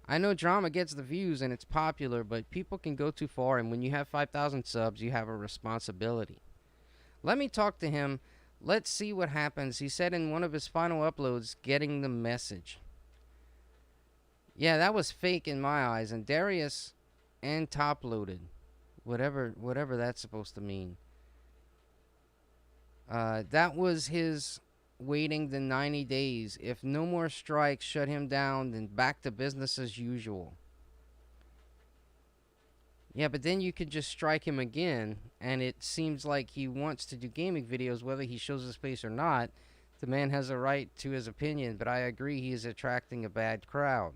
I know drama gets the views and it's popular, but people can go too far, and when you have 5,000 subs, you have a responsibility. Let me talk to him. Let's see what happens. He said in one of his final uploads, getting the message. Yeah, that was fake in my eyes, and Darius and top loaded. Whatever that's supposed to mean. That was his waiting the 90 days. If no more strikes shut him down, then back to business as usual. Yeah, but then you could just strike him again, and it seems like he wants to do gaming videos whether he shows his face or not. The man has a right to his opinion, but I agree he is attracting a bad crowd.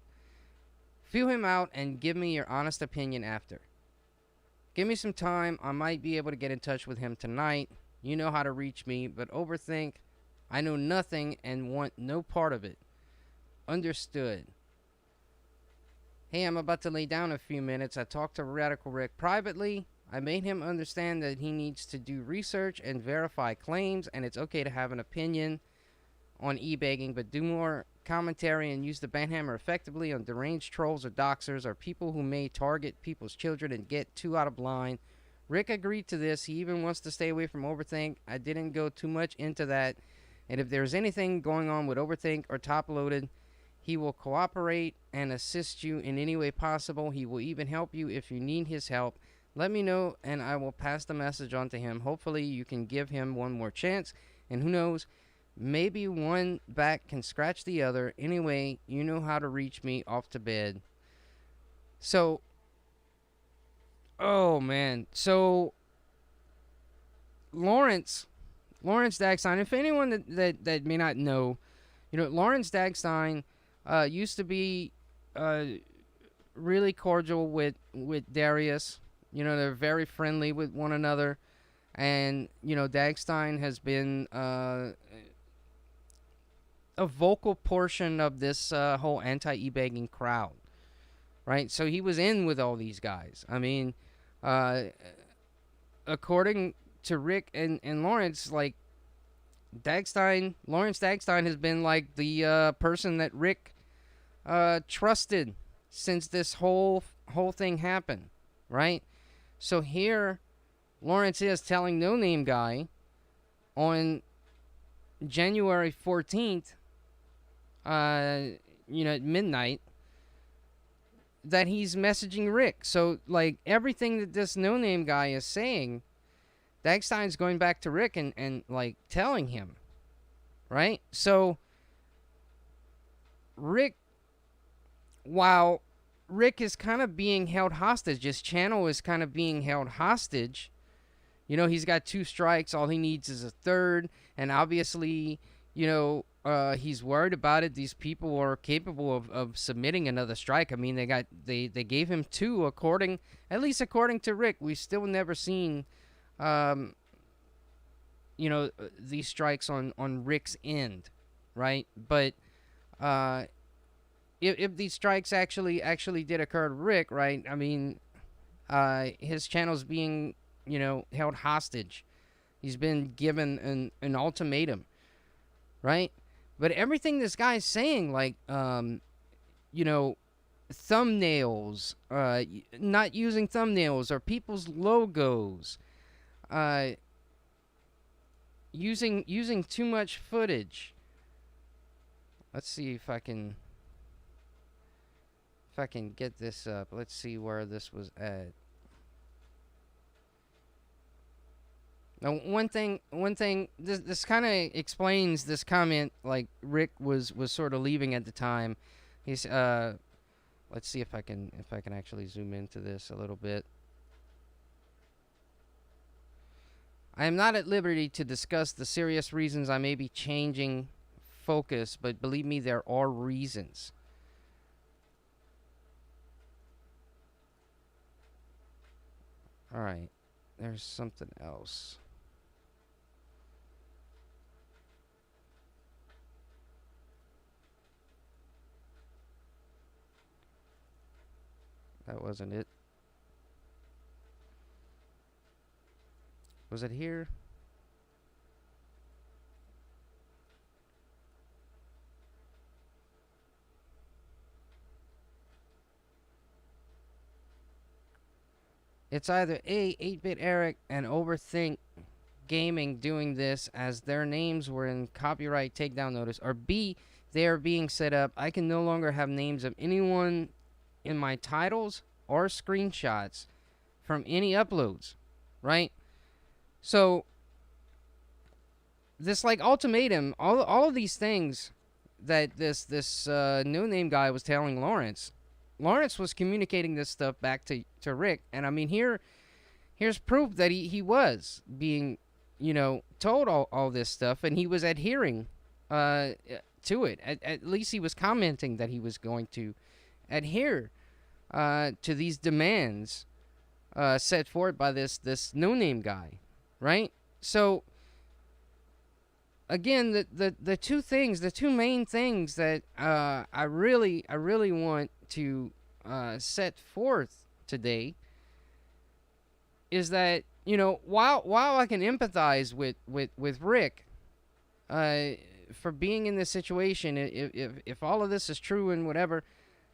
Feel him out and give me your honest opinion after. Give me some time. I might be able to get in touch with him tonight. You know how to reach me, but overthink. I know nothing and want no part of it. Understood. Hey, I'm about to lay down a few minutes. I talked to Radical Rick privately. I made him understand that he needs to do research and verify claims, and it's okay to have an opinion on e-begging, but do more commentary and use the banhammer effectively on deranged trolls or doxers or people who may target people's children and get too out of line. Rick agreed to this. He even wants to stay away from Overthink. I didn't go too much into that. And if there's anything going on with Overthink or Top Loaded, he will cooperate and assist you in any way possible. He will even help you if you need his help. Let me know and I will pass the message on to him. Hopefully you can give him one more chance. And who knows, maybe one back can scratch the other. Anyway, you know how to reach me off to bed. So, oh man. So, Lawrence Dagstein, if anyone that may not know, Lawrence Dagstein used to be really cordial with Darius. They're very friendly with one another. And, Dagstein has been a vocal portion of this whole anti-e-begging crowd, right? So he was in with all these guys. I mean, according to Rick and Lawrence, like, Lawrence Dagstein has been like the person that Rick trusted since this whole thing happened, right? So here, Lawrence is telling No Name Guy on January 14th, at midnight, that he's messaging Rick. So, like, everything that this No Name Guy is saying, Dagstein's going back to Rick and like, telling him, right? So, while Rick is kind of being held hostage, his channel is kind of being held hostage. He's got 2 strikes. All he needs is a 3rd. And obviously, he's worried about it. These people are capable of submitting another strike. I mean, they gave him 2, at least according to Rick. We've still never seen, these strikes on Rick's end, right? But if these strikes actually did occur to Rick, right? I mean, his channel's being, held hostage. He's been given an ultimatum, right? But everything this guy's saying, like, thumbnails, not using thumbnails or people's logos, using too much footage. Let's see if I can get this up. Let's see where this was at. Now, one thing. This kind of explains this comment. Like Rick was sort of leaving at the time. He's Let's see if I can actually zoom into this a little bit. I am not at liberty to discuss the serious reasons I may be changing focus, but believe me, there are reasons. All right, there's something else. That wasn't it. Was it here? It's either A, 8-Bit Eric and Overthink Gaming doing this as their names were in copyright takedown notice, or B, they are being set up. I can no longer have names of anyone in my titles or screenshots from any uploads, right? So this like ultimatum, all of these things that this no name guy was telling Lawrence. Lawrence was communicating this stuff back to Rick, and I mean here's proof that he was being, told all this stuff, and he was adhering to it. At least he was commenting that he was going to adhere to these demands set forth by this no name guy, right? So again, the two main things that I really want to set forth today is that, while I can empathize with Rick for being in this situation, if all of this is true and whatever,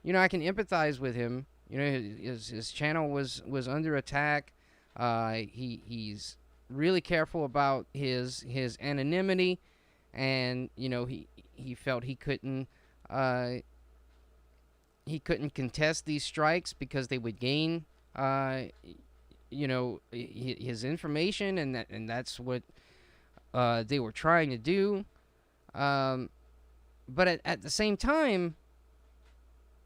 I can empathize with him. His channel was under attack. He's really careful about his anonymity, and he felt he couldn't contest these strikes because they would gain his information, and that's what they were trying to do. But at the same time,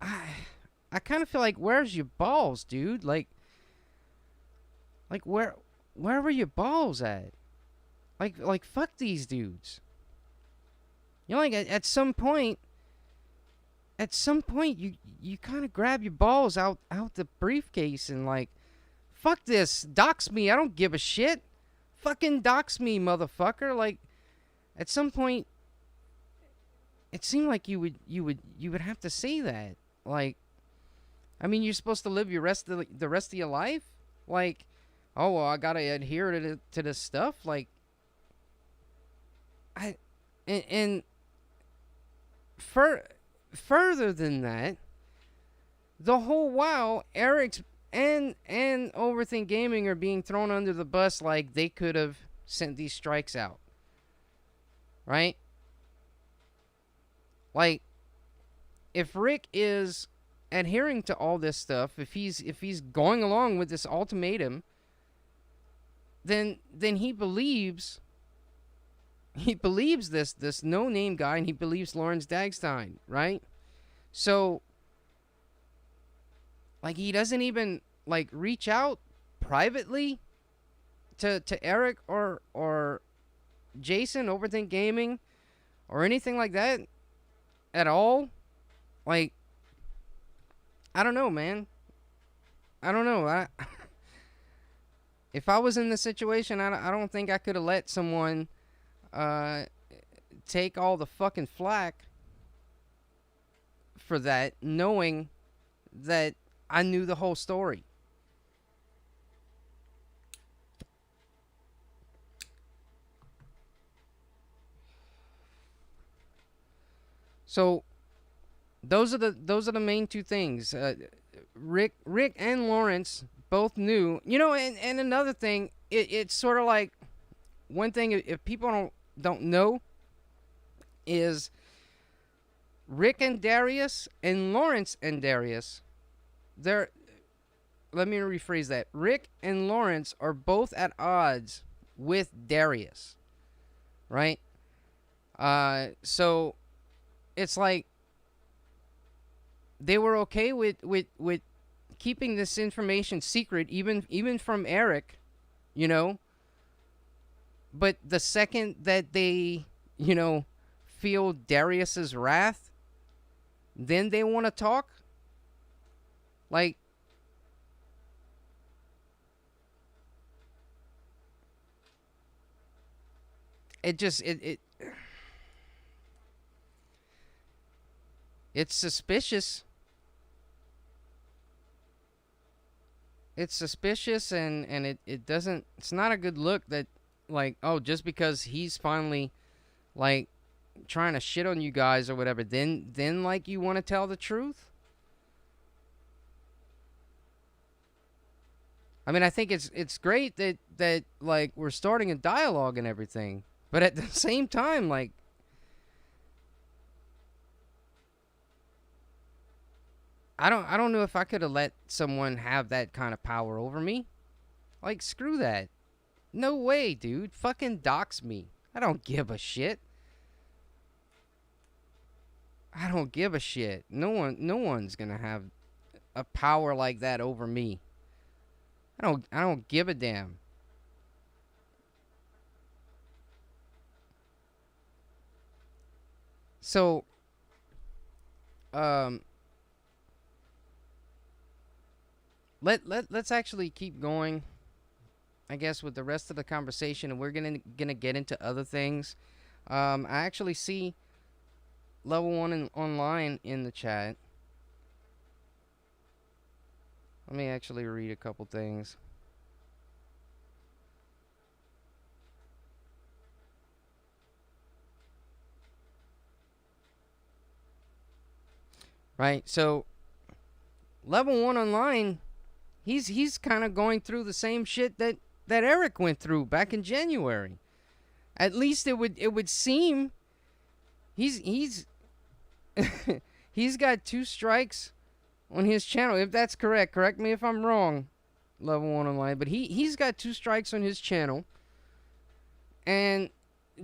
I kind of feel like, where's your balls, dude? Like where were your balls at? Like fuck these dudes. Like at some point you kind of grab your balls out the briefcase and like, fuck this, dox me, I don't give a shit. Fucking dox me, motherfucker. Like, at some point it seemed like you would have to say that. Like, I mean, you're supposed to live the rest of your life. Like, oh well, I gotta adhere to this stuff. Like, further than that, the whole while Eric's and Overthink Gaming are being thrown under the bus, like they could have sent these strikes out, right? Like, if Rick is adhering to all this stuff, if he's going along with this ultimatum, then he believes this no name guy, and he believes Lawrence Dagstein, right? So, like, he doesn't even like reach out privately to Eric or Jason, Overthink Gaming, or anything like that at all. Like, I don't know, man. I don't know. If I was in the situation, I don't think I could have let someone take all the fucking flack for that, knowing that I knew the whole story. So those are the main two things. Rick and Lawrence both knew, and another thing, it's sort of like, one thing, if people don't know, is Rick and Darius and Lawrence and Darius, let me rephrase that. Rick and Lawrence are both at odds with Darius, right? So it's like they were okay with keeping this information secret, even from Eric, you know. But the second that they, feel Darius's wrath, then they want to talk. Like, it just it's suspicious. It's suspicious, and it doesn't. It's not a good look that, like, oh, just because he's finally, like, trying to shit on you guys or whatever, then like you want to tell the truth. I mean, I think it's great that like we're starting a dialogue and everything, but at the same time, like, I don't know if I could have let someone have that kind of power over me. Like, screw that. No way, dude. Fucking dox me. I don't give a shit. I don't give a shit. No one's gonna have a power like that over me. I don't give a damn. So, um, let's actually keep going, I guess, with the rest of the conversation, and we're gonna get into other things. I actually see level one online in the chat. Let me actually read a couple things. Right, so level one online, he's kind of going through the same shit that Eric went through back in January. At least it would seem he's he's got 2 strikes on his channel. If that's correct, correct me if I'm wrong, level one online. But he's got 2 strikes on his channel, and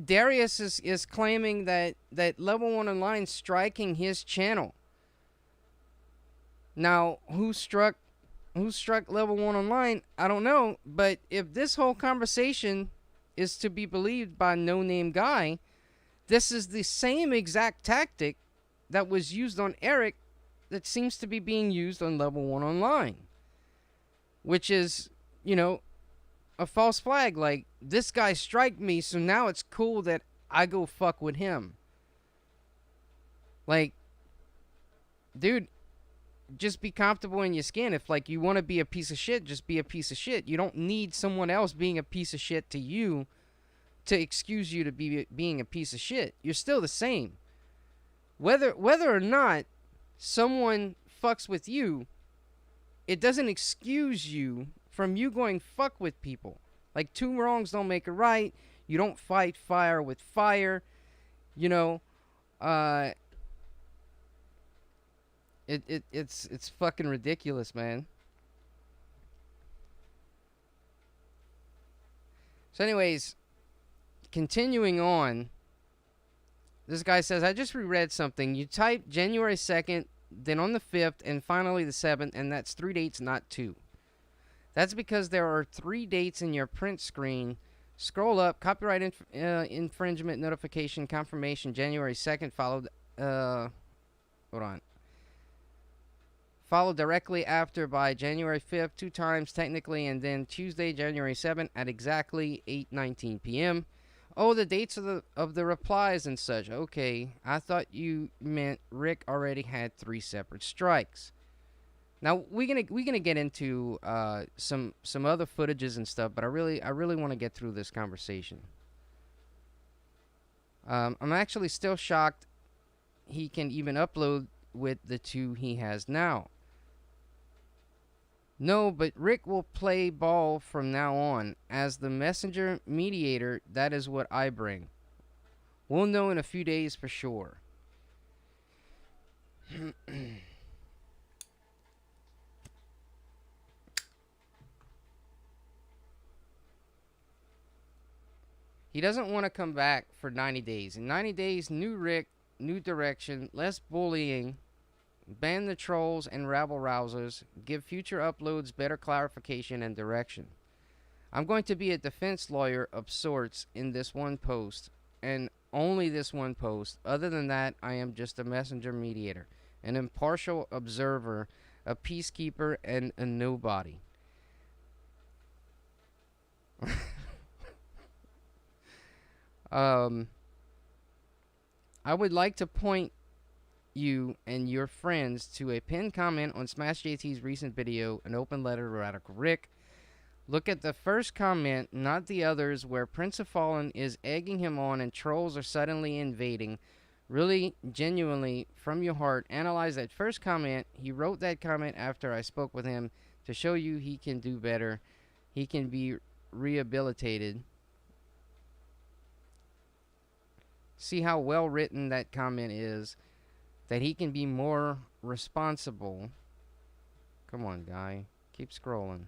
Darius is claiming that level one online striking his channel. Now, who struck level one online? I don't know. But if this whole conversation is to be believed by No Name Guy, this is the same exact tactic that was used on Eric that seems to be being used on level one online, which is, a false flag. Like, this guy striked me, so now it's cool that I go fuck with him. Like, dude, just be comfortable in your skin. If, like, you want to be a piece of shit, just be a piece of shit. You don't need someone else being a piece of shit to you to excuse you to being a piece of shit. You're still the same. Whether or not someone fucks with you, it doesn't excuse you from you going fuck with people. Like, 2 wrongs don't make a right. You don't fight fire with fire. It's fucking ridiculous, man. So anyways, continuing on, this guy says, I just reread something. You type January 2nd, then on the 5th, and finally the 7th, and that's 3 dates, not 2. That's because there are 3 dates in your print screen. Scroll up, copyright infringement notification confirmation, January 2nd, followed, hold on. Followed directly after by January 5th, 2 times technically, and then Tuesday, January 7th at exactly 8:19 p.m. Oh, the dates of the replies and such. Okay, I thought you meant Rick already had 3 separate strikes. Now we're gonna get into some other footages and stuff, but I really want to get through this conversation. I'm actually still shocked he can even upload with the 2 he has now. No, but Rick will play ball from now on. As the messenger mediator, that is what I bring. We'll know in a few days for sure. He doesn't want to come back for 90 days. In 90 days, new Rick, new direction, less bullying, ban the trolls and rabble rousers, give future uploads better clarification and direction. I'm going to be a defense lawyer of sorts in this one post, and only this one post. Other than that, I am just a messenger mediator, an impartial observer, a peacekeeper, and a nobody. I would like to point you and your friends to a pinned comment on Smash JT's recent video, An Open Letter to Radical Rick. Look at the first comment, not the others, where Prince of Fallen is egging him on and trolls are suddenly invading. Really, genuinely, from your heart, analyze that first comment. He wrote that comment after I spoke with him to show you he can do better. He can be rehabilitated. See how well written that comment is. That he can be more responsible. Come on, guy. Keep scrolling.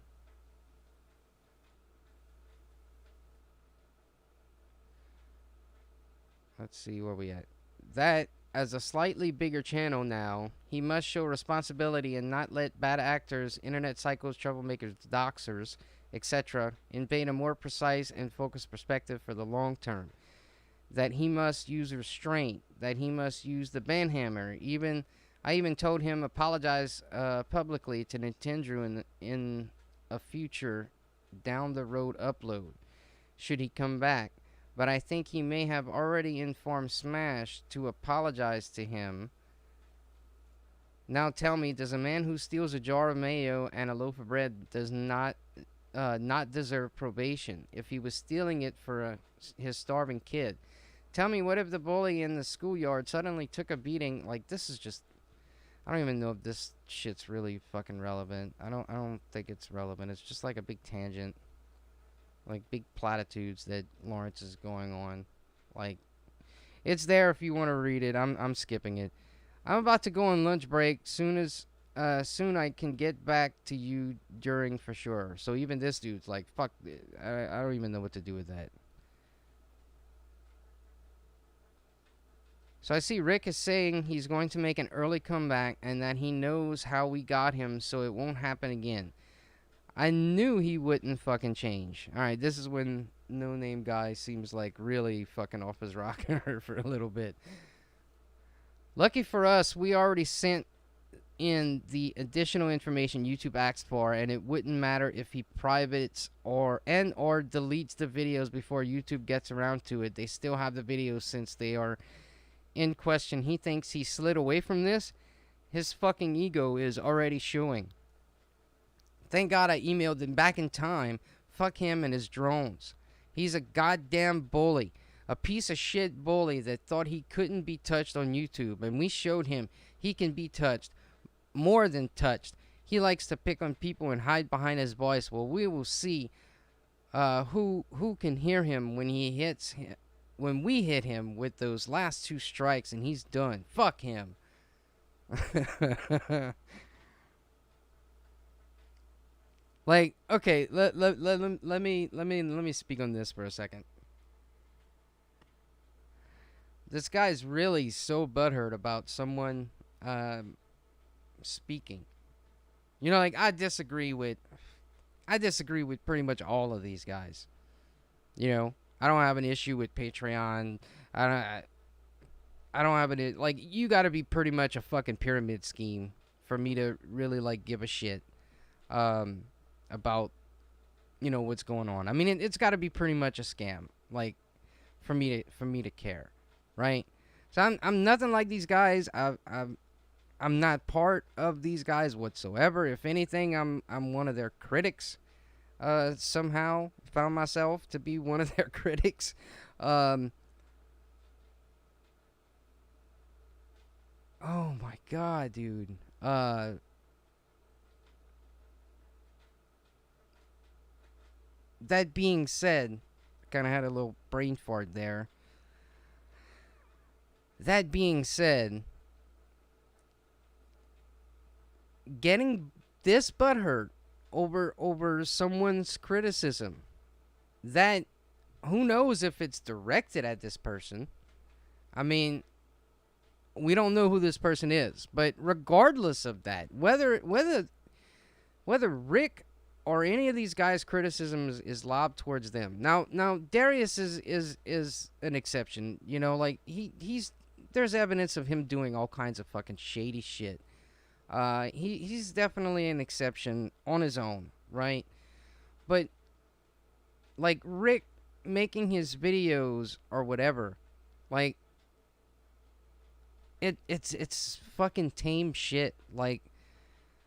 Let's see where we at. That, as a slightly bigger channel now, he must show responsibility and not let bad actors, internet psychos, troublemakers, doxers, etc. invade a more precise and focused perspective for the long term. That he must use restraint. That he must use the banhammer. I even told him apologize publicly to Nintendo in a future down the road upload, should he come back. But I think he may have already informed Smash to apologize to him. Now tell me, does a man who steals a jar of mayo and a loaf of bread does not deserve probation if he was stealing it for his starving kid? Tell me, what if the bully in the schoolyard suddenly took a beating? Like, this is just, I don't even know if this shit's really fucking relevant. I don't think it's relevant. It's just like a big tangent. Like big platitudes that Lawrence is going on. Like, it's there if you want to read it. I'm skipping it. I'm about to go on lunch break. Soon I can get back to you during for sure. So even this dude's like, fuck, I don't even know what to do with that. So I see Rick is saying he's going to make an early comeback and that he knows how we got him, so it won't happen again. I knew he wouldn't fucking change. Alright, this is when No Name Guy seems like really fucking off his rocker for a little bit. Lucky for us, we already sent in the additional information YouTube asked for, and it wouldn't matter if he privates or deletes the videos before YouTube gets around to it. They still have the videos since they are in question. He thinks he slid away from this. His fucking ego is already showing. Thank God I emailed him back in time. Fuck him and his drones. He's a goddamn bully. A piece of shit bully that thought he couldn't be touched on YouTube. And we showed him he can be touched. More than touched. He likes to pick on people and hide behind his voice. Well, we will see who can hear him when he hits him. When we hit him with those last two strikes and he's done. Fuck him. Like, okay, let me speak on this for a second. This guy's really so butthurt about someone speaking. You know, like, I disagree with pretty much all of these guys. You know, I don't have an issue with Patreon. I don't have an, like, you got to be pretty much a fucking pyramid scheme for me to really like give a shit about, you know, what's going on. I mean, it's got to be pretty much a scam, like, for me to care, right? So I'm nothing like these guys. I'm not part of these guys whatsoever. If anything, I'm one of their critics. Somehow found myself to be one of their critics. Oh my god, dude. That being said, kind of had a little brain fart there. That being said, getting this butthurt over someone's criticism, that who knows if it's directed at this person? I mean, we don't know who this person is, but regardless of that, whether Rick or any of these guys' criticism is lobbed towards them. Now Darius is an exception. You know, like he's there's evidence of him doing all kinds of fucking shady shit. He's definitely an exception on his own, right? But like Rick making his videos or whatever, like it's fucking tame shit. Like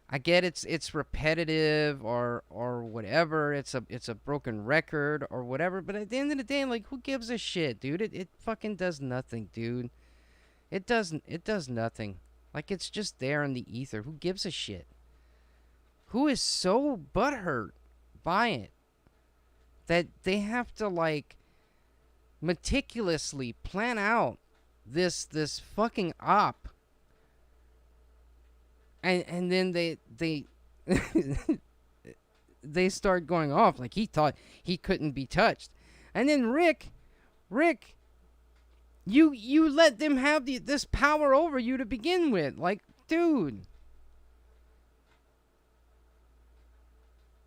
I get it's repetitive or whatever. It's a broken record or whatever. But at the end of the day, like who gives a shit, dude? It fucking does nothing, dude. It does nothing. Like it's just there in the ether. Who gives a shit? Who is so butthurt by it that they have to like meticulously plan out this fucking op, and then they they start going off like he thought he couldn't be touched, and then Rick, you let them have this power over you to begin with, like, dude,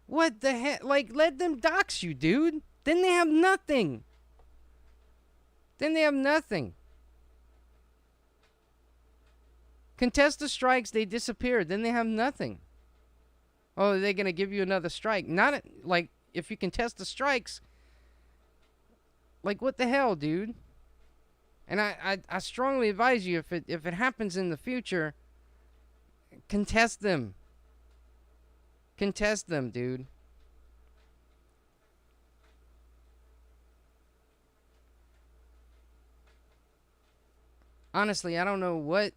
what the heck? Like, let them dox you, dude. Then they have nothing. Then they have nothing. Contest the strikes, they disappear. Then they have nothing. Oh, are they going to give you another strike? Not like if you contest the strikes. Like, what the hell, dude? And I strongly advise you, if it happens in the future, contest them. Contest them, dude. Honestly, I don't know what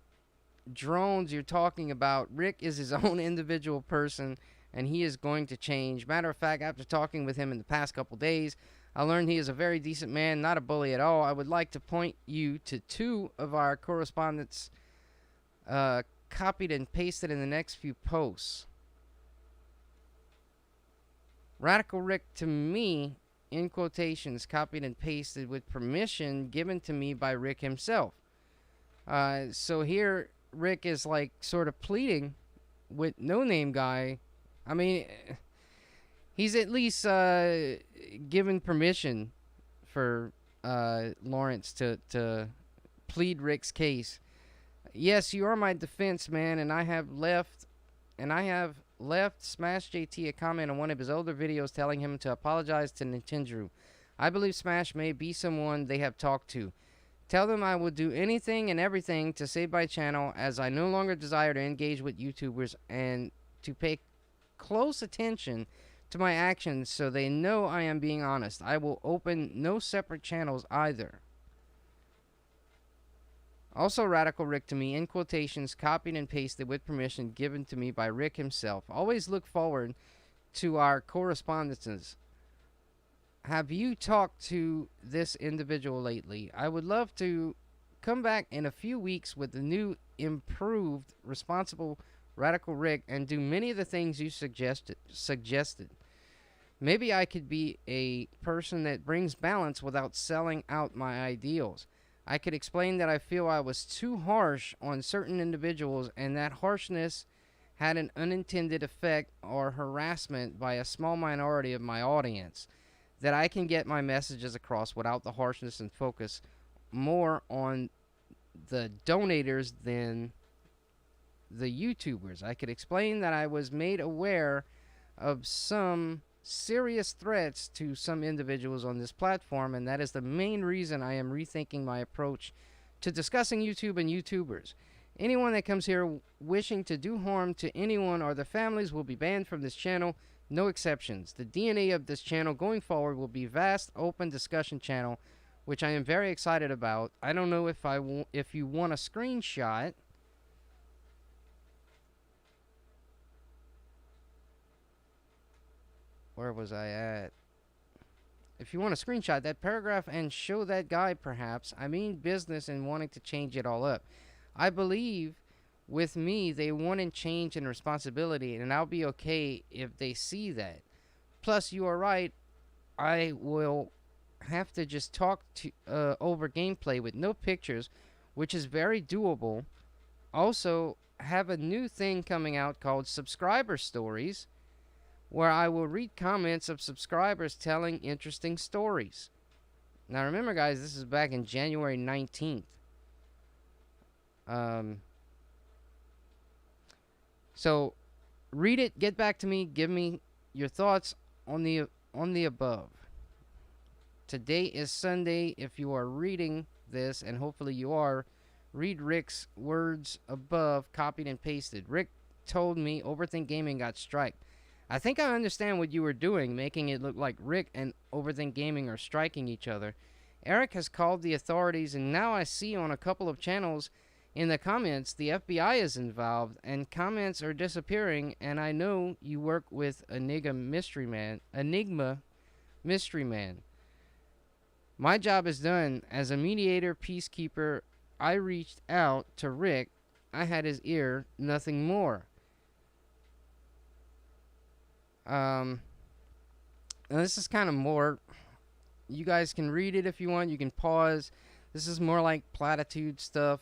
drones you're talking about. Rick is his own individual person, and he is going to change. Matter of fact, after talking with him in the past couple days, I learned he is a very decent man, not a bully at all. I would like to point you to two of our correspondents copied and pasted in the next few posts. Radical Rick to me, in quotations, copied and pasted with permission given to me by Rick himself. So here, Rick is like sort of pleading with No Name Guy. I mean, he's at least given permission for Lawrence to plead Rick's case. Yes, you are my defense, man, and I have left Smash JT a comment on one of his older videos telling him to apologize to Nintendo. I believe Smash may be someone they have talked to. Tell them I will do anything and everything to save my channel, as I no longer desire to engage with YouTubers and to pay close attention to my actions so they know I am being honest. I will open no separate channels either. Also, Radical Rick to me, in quotations, copied and pasted with permission given to me by Rick himself. Always look forward to our correspondences. Have you talked to this individual lately? I would love to come back in a few weeks with the new, improved, responsible Radical Rick and do many of the things you suggested. Maybe I could be a person that brings balance without selling out my ideals. I could explain that I feel I was too harsh on certain individuals and that harshness had an unintended effect or harassment by a small minority of my audience. That I can get my messages across without the harshness and focus more on the donators than the YouTubers. I could explain that I was made aware of some serious threats to some individuals on this platform, and that is the main reason I am rethinking my approach to discussing YouTube and YouTubers. Anyone that comes here wishing to do harm to anyone or their families will be banned from this channel. No exceptions. The DNA of this channel going forward will be vast, open discussion channel, which I am very excited about. I don't know if you want a screenshot. Where was I at? If you want to screenshot that paragraph and show that guy, perhaps, I mean business and wanting to change it all up. I believe with me, they want change and responsibility, and I'll be okay if they see that. Plus, you are right. I will have to just talk to over gameplay with no pictures, which is very doable. Also, have a new thing coming out called subscriber stories, where I will read comments of subscribers telling interesting stories. Now, remember, guys, this is back in January 19th. So, read it, get back to me, give me your thoughts on the above. Today is Sunday. If you are reading this, and hopefully you are, read Rick's words above, copied and pasted. Rick told me Overthink Gaming got striked. I think I understand what you were doing, making it look like Rick and Overthink Gaming are striking each other. Eric has called the authorities, and now I see on a couple of channels in the comments the FBI is involved, and comments are disappearing, and I know you work with Enigma Mystery Man. My job is done. As a mediator, peacekeeper, I reached out to Rick. I had his ear, nothing more. And this is kind of more, you guys can read it if you want. You can pause. This is more like platitude stuff.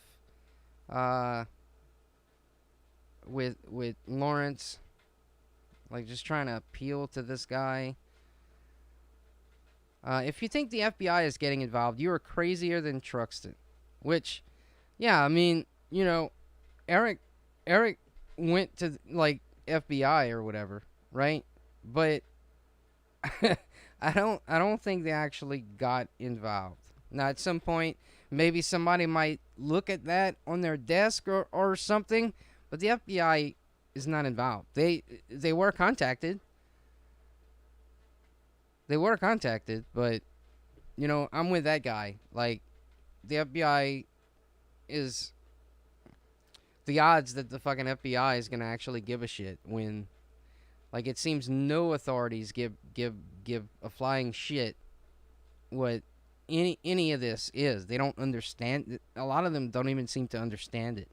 With Lawrence, like just trying to appeal to this guy. If you think the FBI is getting involved, you are crazier than Truxton. Which, yeah, I mean, you know, Eric went to like FBI or whatever, right? But I don't think they actually got involved. Now, at some point, maybe somebody might look at that on their desk or something, but the FBI is not involved. They were contacted. But, you know, I'm with that guy. Like, the FBI is... The odds that the fucking FBI is going to actually give a shit when... Like, it seems no authorities give a flying shit what any of this is. They don't understand. A lot of them don't even seem to understand it.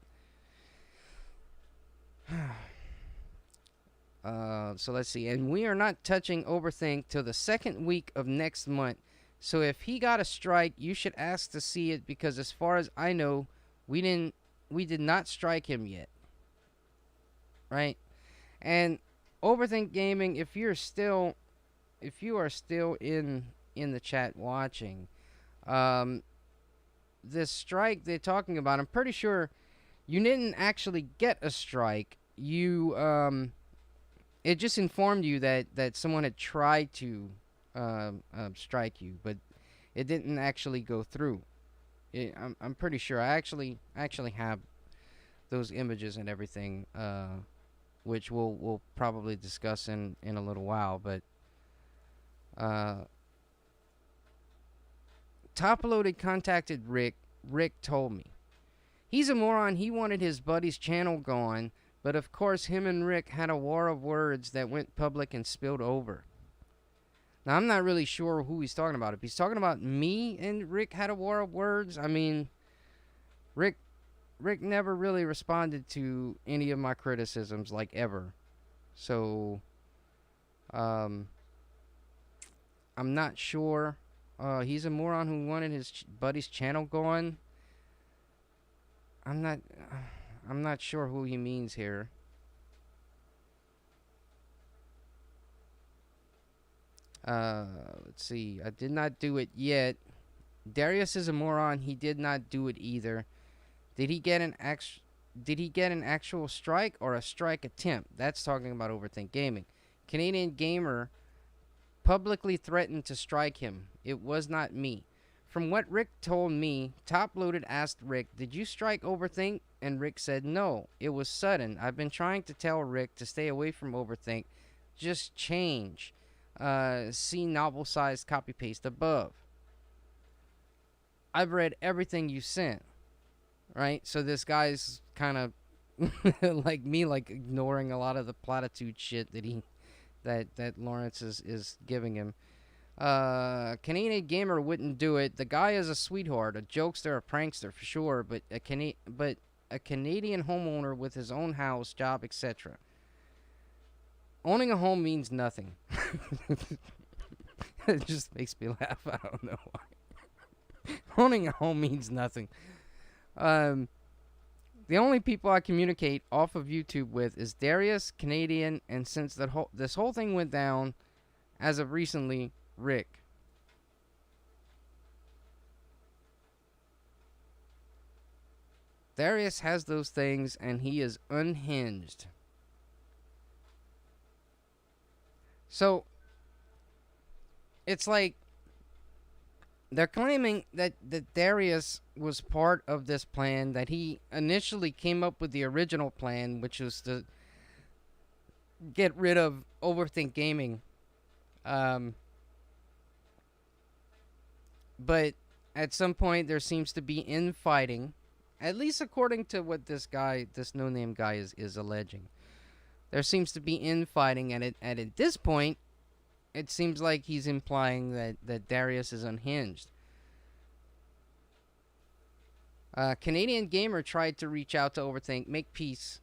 So let's see. And we are not touching Overthink till the second week of next month. So if he got a strike, you should ask to see it, because as far as I know, we did not strike him yet. Right? And Overthink Gaming, if you are still in the chat watching, this strike they're talking about, I'm pretty sure you didn't actually get a strike. You it just informed you that someone had tried to strike you, but it didn't actually go through. I'm pretty sure. I actually have those images and everything, which we'll probably discuss in a little while. But Top Loaded contacted Rick. Rick told me he's a moron. He wanted his buddy's channel gone. But of course, him and Rick had a war of words that went public and spilled over. Now, I'm not really sure who he's talking about. If he's talking about me and Rick had a war of words, I mean, Rick never really responded to any of my criticisms, like, ever. So, I'm not sure. He's a moron who wanted his buddy's channel gone. I'm not sure who he means here. Let's see. I did not do it yet. Darius is a moron. He did not do it either. Did he get an actual strike or a strike attempt? That's talking about Overthink Gaming. Canadian Gamer publicly threatened to strike him. It was not me. From what Rick told me, Top Loaded asked Rick, "Did you strike Overthink?" And Rick said, "No, it was sudden. I've been trying to tell Rick to stay away from Overthink. Just change. See novel-sized copy-paste above." I've read everything you sent. Right? So this guy's kind of like me, like ignoring a lot of the platitude shit that Lawrence is giving him. Canadian Gamer wouldn't do it. The guy is a sweetheart, a jokester, a prankster for sure, but a Canadian homeowner with his own house, job, etc. Owning a home means nothing. It just makes me laugh. I don't know why. Owning a home means nothing. Um, the only people I communicate off of YouTube with is Darius, Canadian, and since this whole thing went down, as of recently, Rick. Darius has those things, and he is unhinged. So it's like they're claiming that Darius was part of this plan, that he initially came up with the original plan, which was to get rid of Overthink Gaming. But at some point, there seems to be infighting, at least according to what this no-name guy is alleging. There seems to be infighting, and at this point, it seems like he's implying that Darius is unhinged. Canadian Gamer tried to reach out to Overthink, make peace,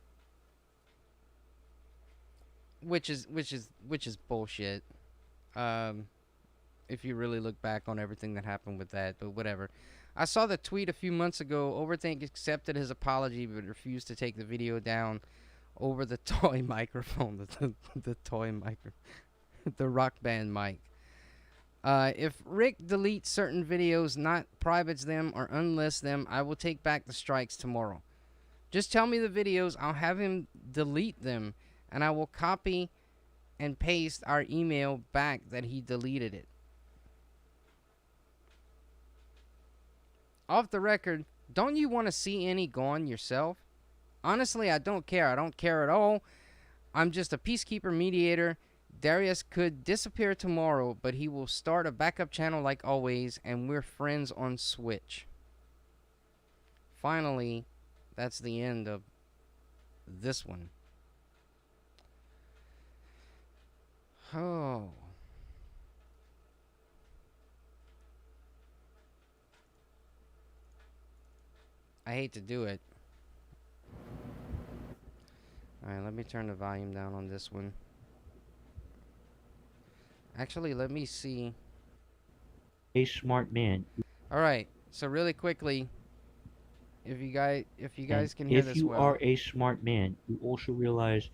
which is bullshit. If you really look back on everything that happened with that, but whatever. I saw the tweet a few months ago. Overthink accepted his apology, but refused to take the video down over the toy microphone, the toy microphone, the Rock Band mic. If Rick deletes certain videos, not privates them or unlists them, I will take back the strikes tomorrow. Just tell me the videos, I'll have him delete them, and I will copy and paste our email back that he deleted it. Off the record, don't you want to see any gone yourself? Honestly, I don't care. I don't care at all. I'm just a peacekeeper mediator. Darius could disappear tomorrow, but he will start a backup channel like always, and we're friends on Switch. Finally, that's the end of this one. Oh. I hate to do it. Alright, let me turn the volume down on this one. Actually, let me see. A smart man. Alright, so really quickly, if you guys can hear this well. If you are a smart man, you also realize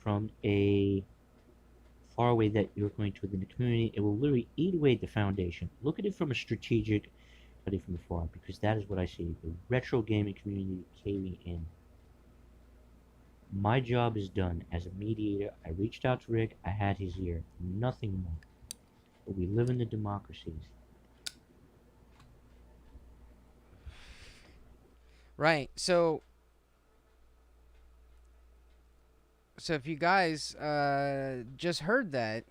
from a far away that you're going to within the community, it will literally eat away the foundation. Look at it from a strategic, study from afar, because that is what I see. The retro gaming community caving in. My job is done as a mediator. I reached out to Rick. I had his ear. Nothing more. But we live in the democracies. Right. So if you guys just heard that,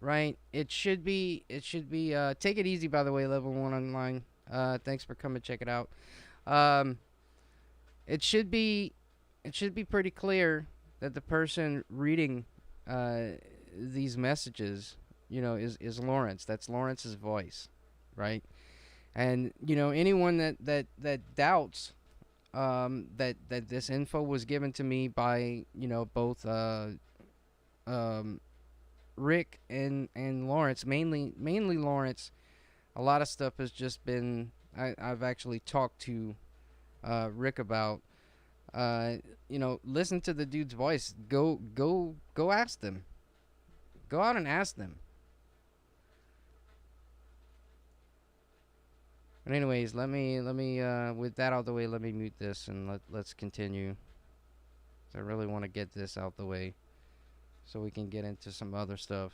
right? It should be take it easy, by the way, level 1 online. Thanks for coming, check it out. It should be pretty clear that the person reading these messages, is Lawrence. That's Lawrence's voice, right? And anyone that doubts that this info was given to me by both Rick and Lawrence, mainly Lawrence. A lot of stuff has just been I've actually talked to Rick about. Listen to the dude's voice. Go ask them. Go out and ask them. But anyways, let me with that out the way, let me mute this and let's continue. I really want to get this out the way so we can get into some other stuff.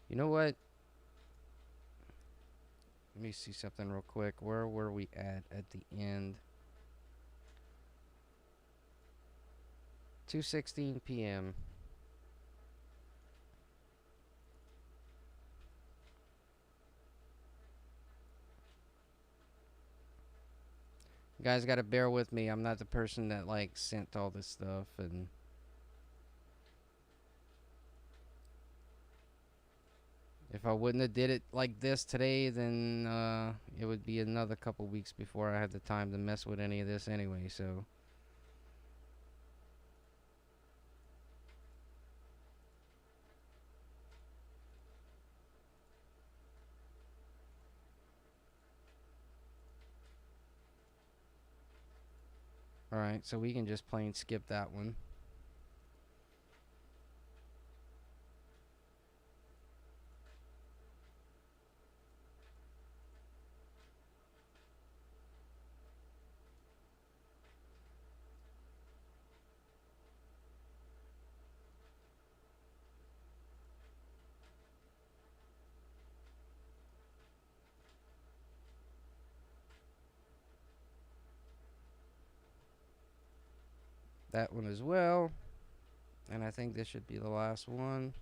You know what? Let me see something real quick. Where were we at the end? 2:16 p.m. You guys gotta bear with me. I'm not the person that sent all this stuff, and if I wouldn't have did it like this today, then it would be another couple weeks before I had the time to mess with any of this anyway. So all right, so we can just plain skip that one. That one as well. And I think this should be the last one.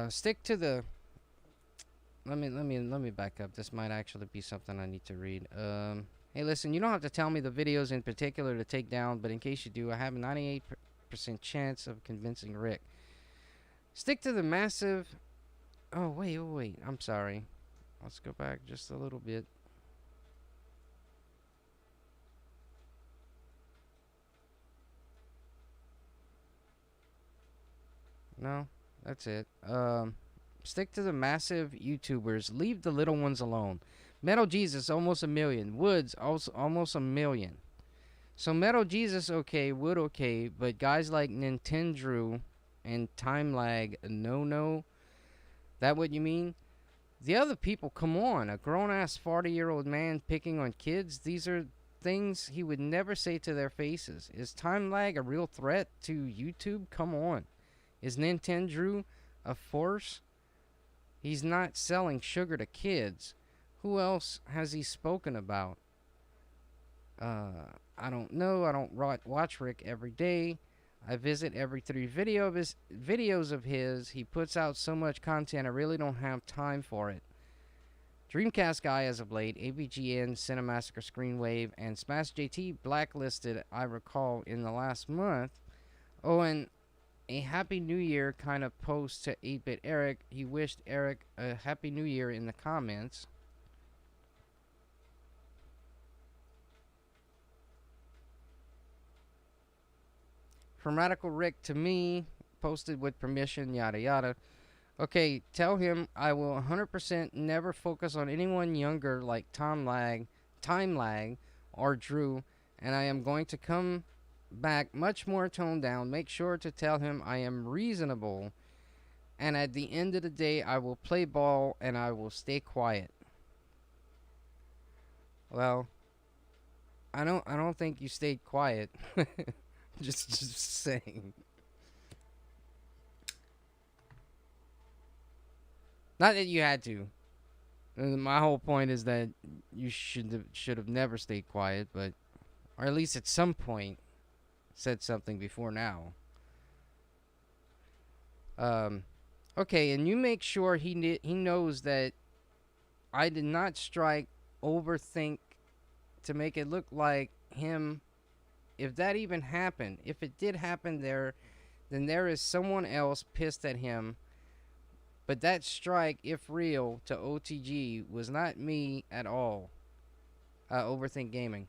Stick to the. Let me back up. This might actually be something I need to read. Hey, listen. You don't have to tell me the videos in particular to take down, but in case you do, I have a 98% chance of convincing Rick. Stick to the massive. Oh wait. I'm sorry. Let's go back just a little bit. No, that's it. Stick to the massive YouTubers. Leave the little ones alone. Metal Jesus, almost a million. Woods, also almost a million. So Metal Jesus, okay. Wood, okay. But guys like Nintendo and Time Lag, no. That what you mean? The other people, come on. A grown-ass 40-year-old man picking on kids? These are things he would never say to their faces. Is Time Lag a real threat to YouTube? Come on. Is Nintendo a force? He's not selling sugar to kids. Who else has he spoken about? I don't know. I don't watch Rick every day. I visit every 3 videos of his. He puts out so much content, I really don't have time for it. Dreamcast guy as of late, AVGN, Cinemassacre, Screenwave, and Smash JT blacklisted, I recall, in the last month. Oh, and a Happy New Year kind of post to 8-Bit Eric. He wished Eric a Happy New Year in the comments. From Radical Rick to me, posted with permission, yada yada. Okay, tell him I will 100% never focus on anyone younger like Time Lag, or Drew, and I am going to come back much more toned down. Make sure to tell him I am reasonable, and at the end of the day I will play ball and I will stay quiet. Well, I don't think you stayed quiet. just saying. Not that you had to. My whole point is that you should have never stayed quiet, but or at least at some point said something before now. Okay, and you make sure he knows that I did not strike overthink to make it look like him. If that even happened, if it did happen there, then there is someone else pissed at him. But that strike, if real, to OTG was not me at all. Overthink Gaming.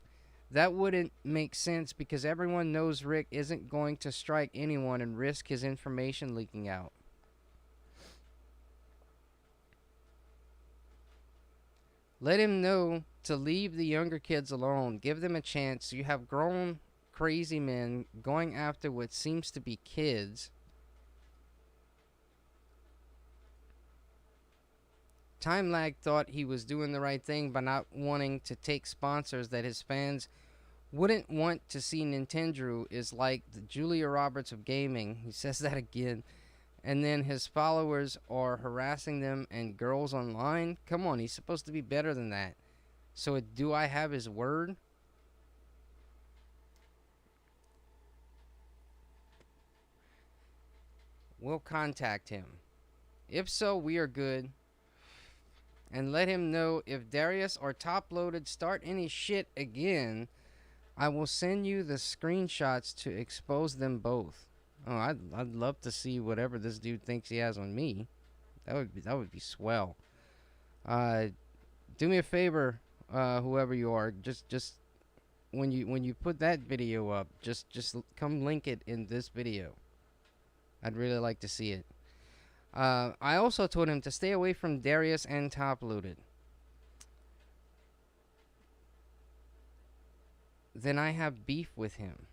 That wouldn't make sense because everyone knows Rick isn't going to strike anyone and risk his information leaking out. Let him know to leave the younger kids alone. Give them a chance. You have grown crazy men going after what seems to be kids. Time Lag thought he was doing the right thing by not wanting to take sponsors that his fans wouldn't want to see. Nintendo is like the Julia Roberts of gaming. He says that again. And then his followers are harassing them and girls online. Come on, he's supposed to be better than that. So do I have his word? We'll contact him. If so, we are good. and let him know if Darius or Toploaded start any shit again. I will send you the screenshots to expose them both. Oh, I'd love to see whatever this dude thinks he has on me. That would be swell. Uh, do me a favor, whoever you are, just when you put that video up, just come link it in this video. I'd really like to see it. I also told him to stay away from Darius and Toploaded. Then I have beef with him.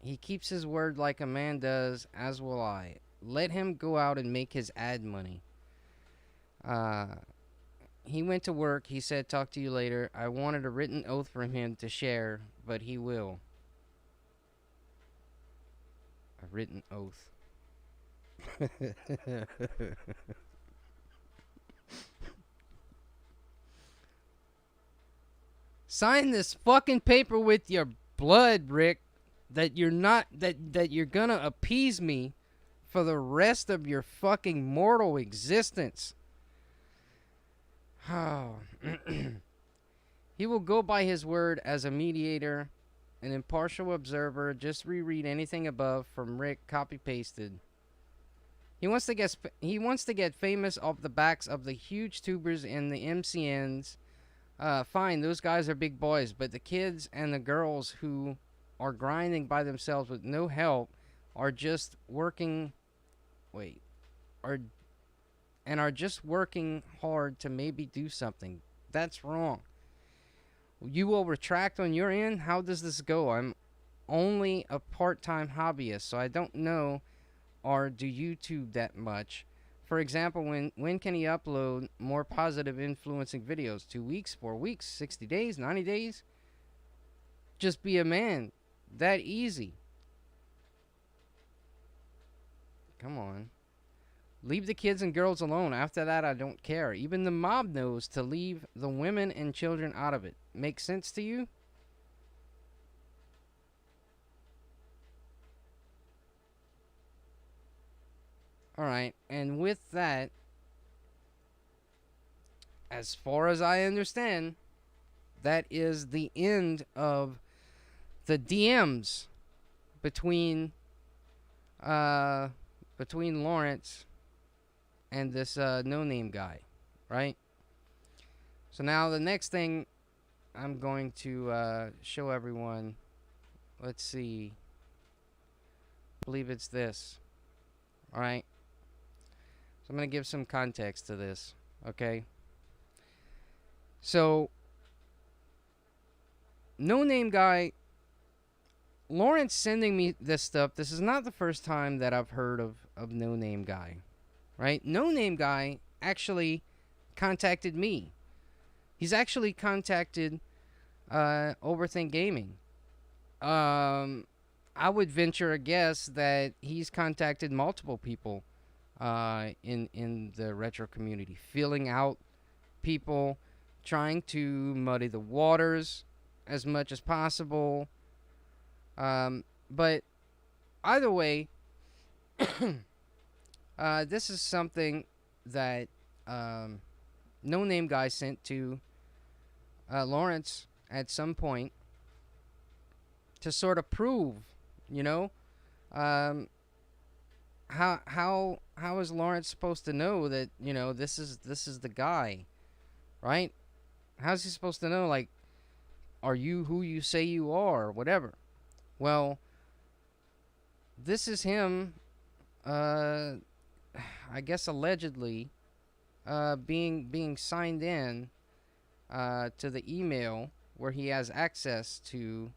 He keeps his word like a man does, as will I. Let him go out and make his ad money. He went to work. He said, talk to you later. I wanted a written oath from him to share, but he will. A written oath. Sign this fucking paper with your blood, Rick. That you're not that you're gonna appease me for the rest of your fucking mortal existence. Oh. He will go by his word as a mediator, an impartial observer. Just reread anything above from Rick, copy pasted. He wants to get famous off the backs of the huge tubers and the MCNs. Fine, those guys are big boys, but the kids and the girls who are grinding by themselves with no help are just working are just working hard to maybe do something. That's wrong. You will retract on your end? How does this go? I'm only a part-time hobbyist, so I don't know or do YouTube that much. For example, when can he upload more positive influencing videos? 2 weeks, 4 weeks, 60 days, 90 days? Just be a man. That easy. Come on. Leave the kids and girls alone. After that, I don't care. Even the mob knows to leave the women and children out of it. Make sense to you? Alright, and with that, as far as I understand, that is the end of the DMs between Lawrence and this no name guy, right? So now the next thing I'm going to show everyone. Let's see. I believe it's this. All right. So I'm going to give some context to this, okay? So no name guy, Lawrence sending me this stuff. This is not the first time that I've heard of No Name Guy, right? No Name Guy actually contacted me. He's actually contacted Overthink Gaming. I would venture a guess that he's contacted multiple people in the retro community, feeling out people, trying to muddy the waters as much as possible. But either way, this is something that No Name Guy sent to Lawrence at some point to sort of prove, you know, how is Lawrence supposed to know that, you know, this is the guy, right? How's he supposed to know, like, are you who you say you are, or whatever? Well, this is him, I guess allegedly, being signed in to the email where he has access to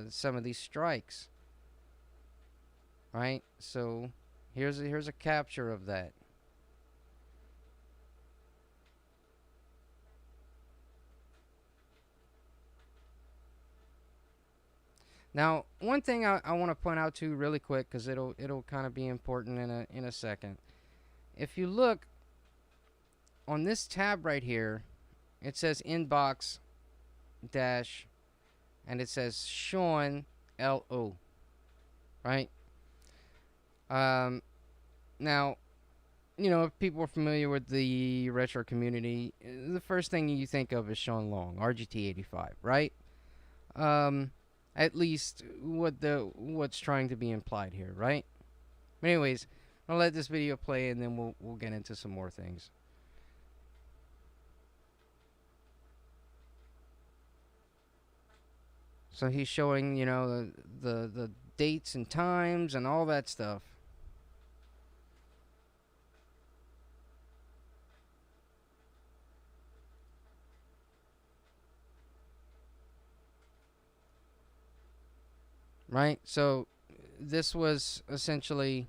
some of these strikes. Right? So here's a capture of that. Now, one thing I want to point out too, really quick, because it'll kind of be important in a second. If you look on this tab right here, it says inbox dash, and it says Sean LO, right? Now, you know, if people are familiar with the retro community, the first thing you think of is Sean Long, RGT85, right? Um, at least what's trying to be implied here, right? But anyways, I'll let this video play and then we'll get into some more things. So he's showing, you know, the dates and times and all that stuff. Right? So this was essentially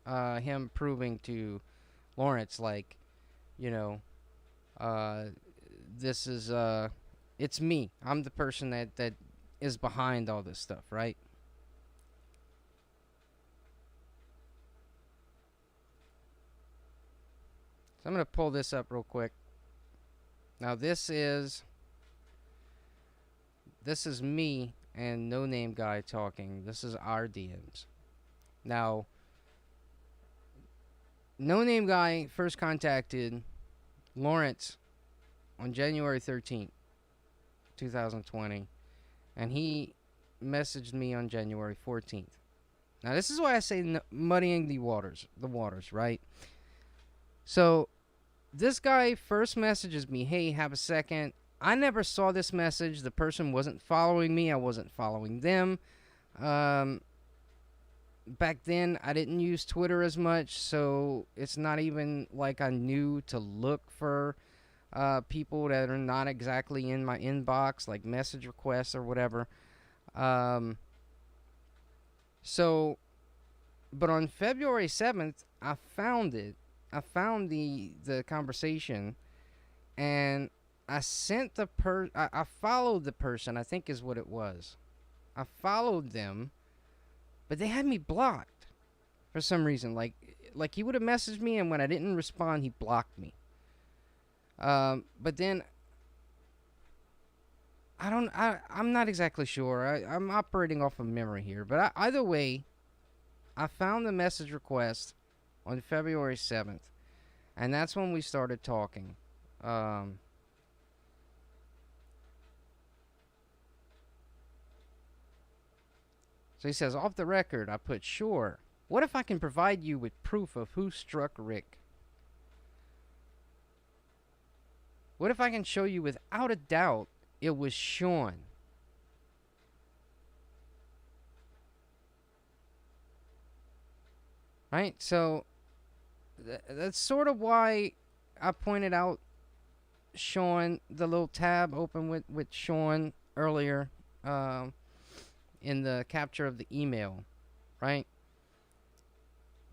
him proving to Lawrence, like, you know, uh, this is it's me. I'm the person that is behind all this stuff, right? So I'm gonna pull this up real quick. Now this is me and No Name Guy talking. This is our DMs. Now, No Name Guy first contacted Lawrence on January 13th, 2020, and he messaged me on January 14th. Now, this is why I say muddying the waters, right? So, this guy first messages me, "Hey, have a second." I never saw this message. The person wasn't following me. I wasn't following them. Back then, I didn't use Twitter as much, so it's not even like I knew to look for people that are not exactly in my inbox, like message requests or whatever. So, but on February 7th, I found it. I found the conversation, and I sent I followed the person, I think is what it was. I followed them, but they had me blocked for some reason. Like he would have messaged me, and when I didn't respond, he blocked me. But then I'm not exactly sure. I'm operating off of memory here, but either way, I found the message request on February 7th, and that's when we started talking. So he says, "Off the record," I put, "Sure. What if I can provide you with proof of who struck Rick? What if I can show you without a doubt it was Sean?" Right? So that's sort of why I pointed out Sean, the little tab open with Sean earlier in the capture of the email, right?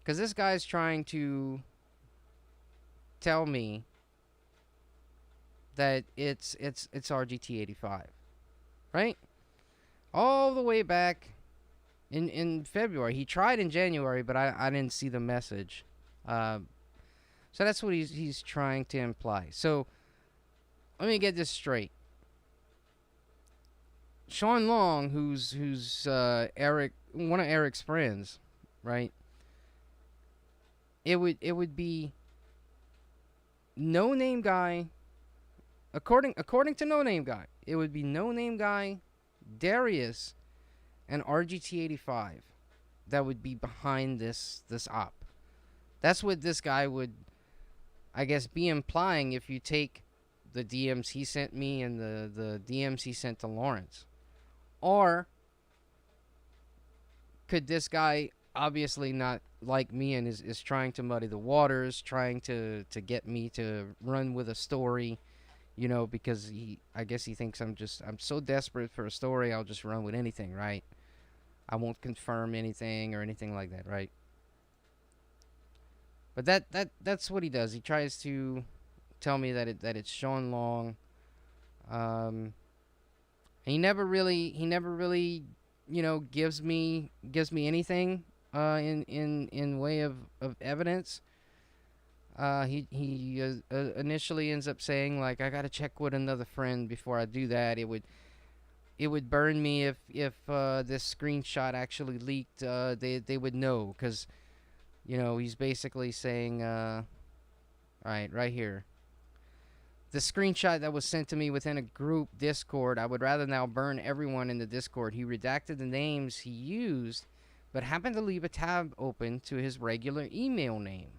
Because this guy's trying to tell me that it's RGT85, right? All the way back in February. He tried in January, but I didn't see the message. So that's what he's trying to imply. So let me get this straight. Sean Long, who's Eric, one of Eric's friends, right? It would be No Name Guy. According to No Name Guy, it would be No Name Guy, Darius, and RGT85 that would be behind this op. That's what this guy would, I guess, be implying if you take the DMs he sent me and the DMs he sent to Lawrence. Or could this guy obviously not like me and is trying to muddy the waters, trying to get me to run with a story, you know, because I guess he thinks I'm so desperate for a story, I'll just run with anything, right? I won't confirm anything or anything like that, right? But that's what he does. He tries to tell me that it's Sean Long. He never really, you know, gives me anything in way of evidence. He initially ends up saying, like, I gotta check with another friend before I do that. It would burn me if this screenshot actually leaked. They would know, because You know, he's basically saying, right here. The screenshot that was sent to me within a group Discord, I would rather now burn everyone in the Discord. He redacted the names he used, but happened to leave a tab open to his regular email name.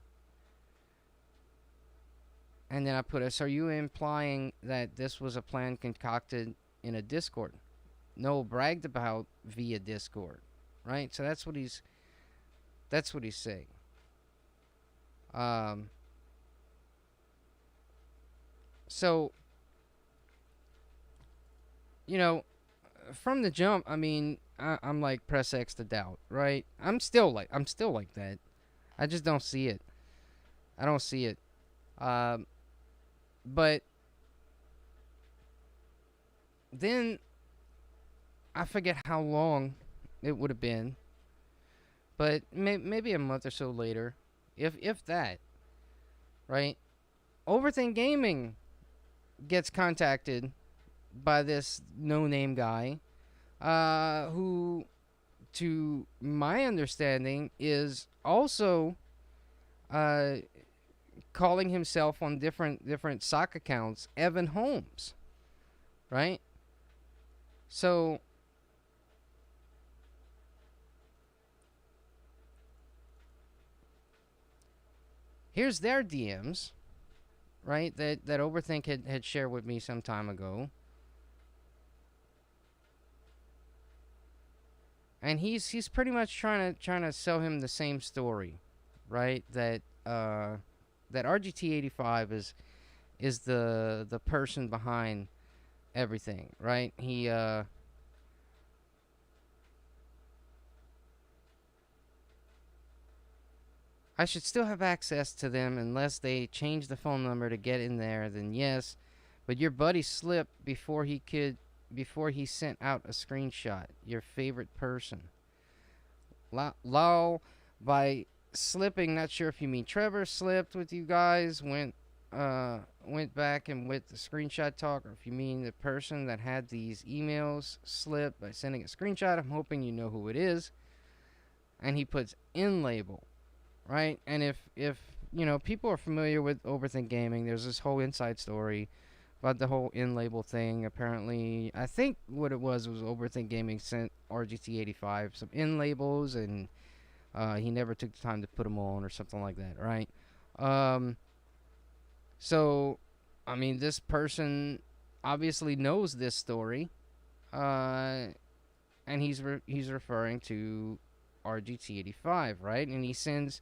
And then I put us, are you implying that this was a plan concocted in a Discord? No, bragged about via Discord. Right? So that's what he's saying. Um so, you know, from the jump, I mean, I'm like press X to doubt, right? I'm still like that. I just don't see it. I don't see it. Um but then I forget how long it would have been, but maybe a month or so later, if that, right? Overthink Gaming gets contacted by this no-name guy, who, to my understanding, is also uh, calling himself on different sock accounts Evan Holmes, right? So here's their DMs, right? That Overthink had shared with me some time ago. And he's pretty much trying to sell him the same story, right? That RGT85 is the person behind everything, right? I should still have access to them unless they change the phone number to get in there, then yes. But your buddy slipped before he sent out a screenshot. Your favorite person. Lol, by slipping, not sure if you mean Trevor slipped with you guys, went back and with the screenshot talk, or if you mean the person that had these emails slip by sending a screenshot. I'm hoping you know who it is. And he puts in label, right? And if you know, people are familiar with Overthink Gaming, there's this whole inside story about the whole in label thing. Apparently, I think what it was Overthink Gaming sent RGT85 some in labels, and he never took the time to put them on or something like that, right? Um, so, I mean, this person obviously knows this story, uh, and he's referring to RGT85, right? And he sends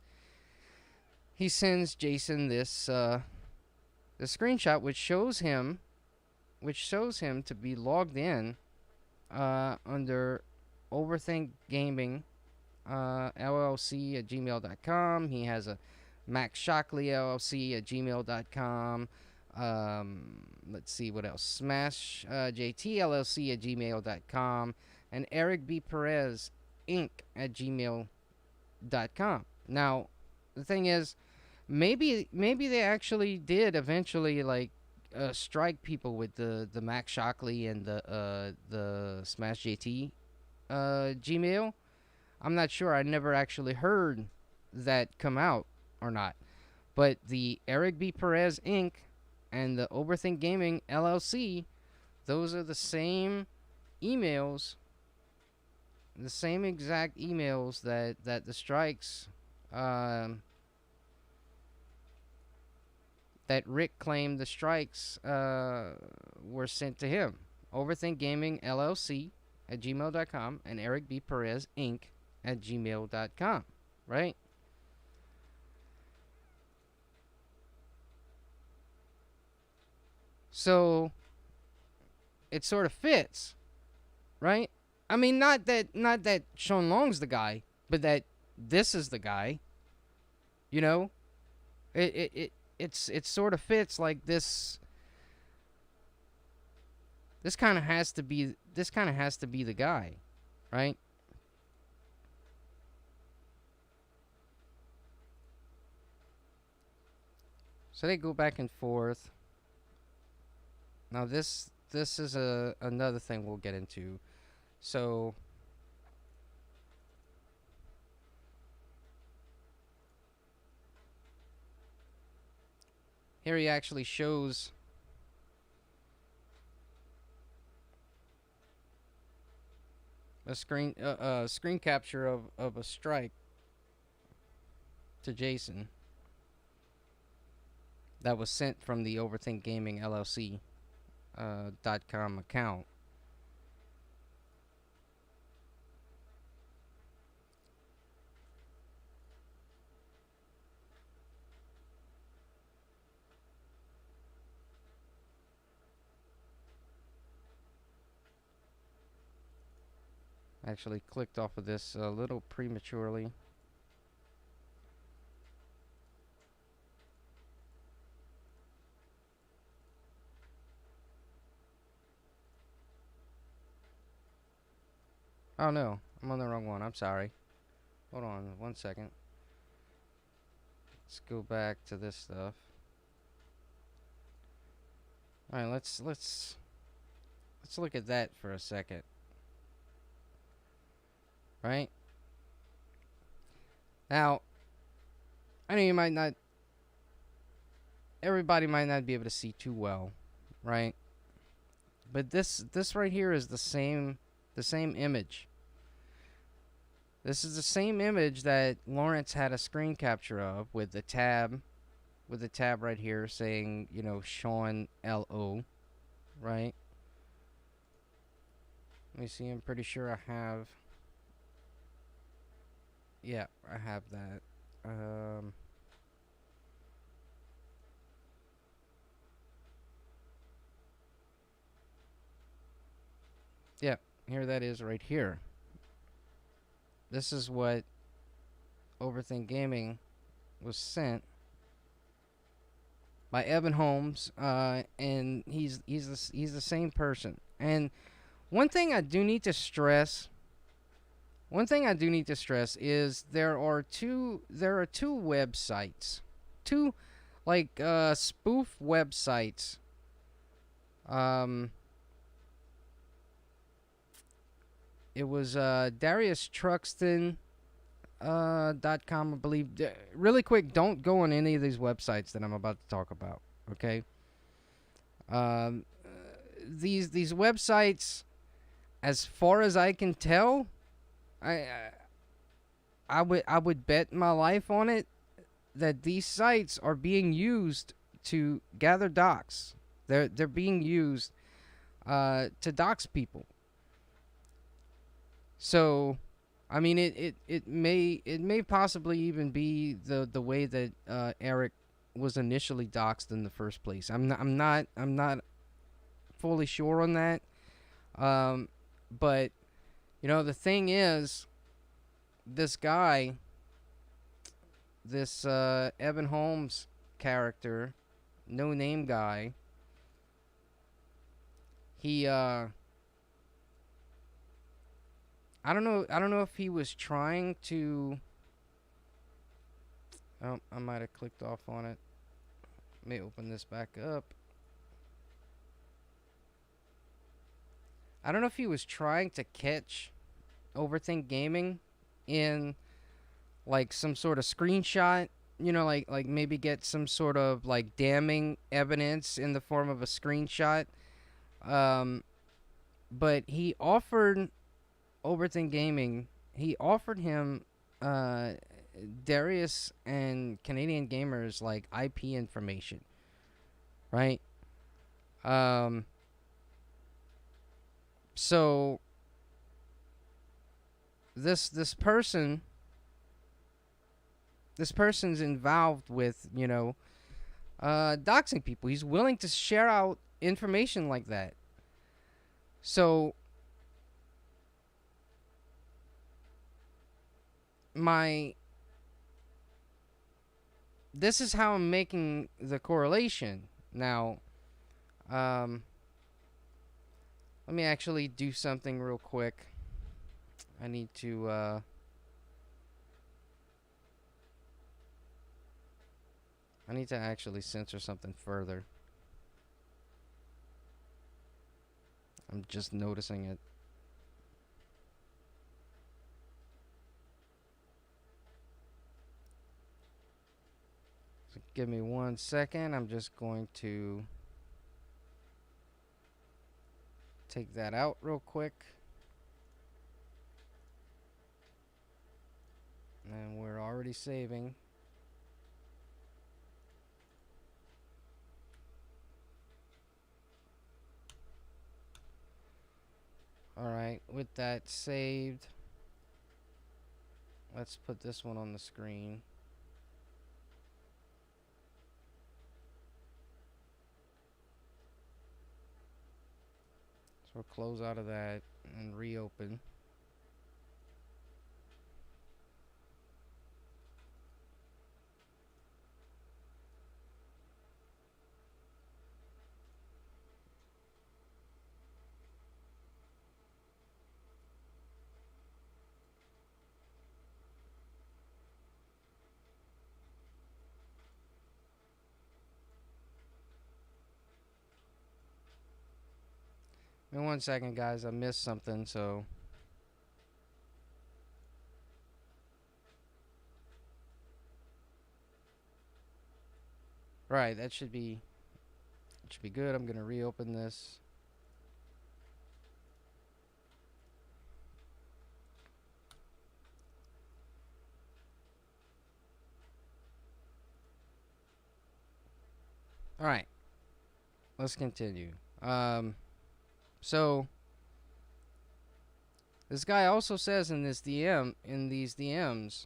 Jason this the screenshot which shows him to be logged in under Overthink Gaming LLC at gmail.com. He has a Max Shockley LLC at gmail.com. Let's see what else. Smash JT LLC at gmail.com. And Eric B. Perez Inc. at gmail.com. Now, the thing is, maybe they actually did eventually like strike people with the Max Shockley and the Smash JT Gmail. I'm not sure. I never actually heard that come out or not. But the Eric B. Perez Inc. and the Overthink Gaming LLC, those are the same emails, the same exact emails that the strikes, that Rick claimed the strikes were sent to him. Overthink Gaming LLC at gmail.com and Eric B. Perez Inc. at gmail.com, right? So it sort of fits, right? I mean, not that Sean Long's the guy, but that this is the guy. You know, it sort of fits like this. This kind of has to be the guy, right? So they go back and forth. Now this is another thing we'll get into. So Here he actually shows a screen capture of a strike to Jason that was sent from the Overthink Gaming LLC .com account. Actually clicked off of this a little prematurely. Oh no, I'm on the wrong one. I'm sorry. Hold on 1 second. Let's go back to this stuff. All right, let's look at that for a second. Right? Now, I know you might not, everybody might not be able to see too well, right? But this right here is the same image. This is the same image that Lawrence had a screen capture of with the tab right here saying, you know, Sean LO, right? Let me see, I'm pretty sure I have, yeah, I have that. Yeah, here that is right here. This is what Overthink Gaming was sent by Evan Holmes, and he's the same person. And one thing I do need to stress is there are two websites, two like spoof websites. It was Darius Truxton .com, I believe. Really quick, don't go on any of these websites that I'm about to talk about. Okay. These websites, as far as I can tell, I would bet my life on it that these sites are being used to gather docs. They're being used to dox people. So, I mean, it may possibly even be the way that Eric was initially doxxed in the first place. I'm not fully sure on that. But you know, the thing is, this guy, this Evan Holmes character, no name guy, he I don't know if he was trying to. Oh, I might have clicked off on it. Let me open this back up. I don't know if he was trying to catch Overthink Gaming in like some sort of screenshot, you know, like maybe get some sort of like damning evidence in the form of a screenshot. But he offered Overthink Gaming, he offered him Darius and Canadian Gamers like IP information, right? So this person's involved with, you know, doxing people. He's willing to share out information like that. So this is how I'm making the correlation. Now, let me actually do something real quick. I need to actually censor something further. I'm just noticing it. Give me 1 second. I'm just going to take that out real quick. And we're already saving. Alright, with that saved, let's put this one on the screen. So we'll close out of that and reopen. Give me 1 second, guys. I missed something, so. Right, that should be good. I'm gonna reopen this. All right, let's continue. So this guy also says in these DMs,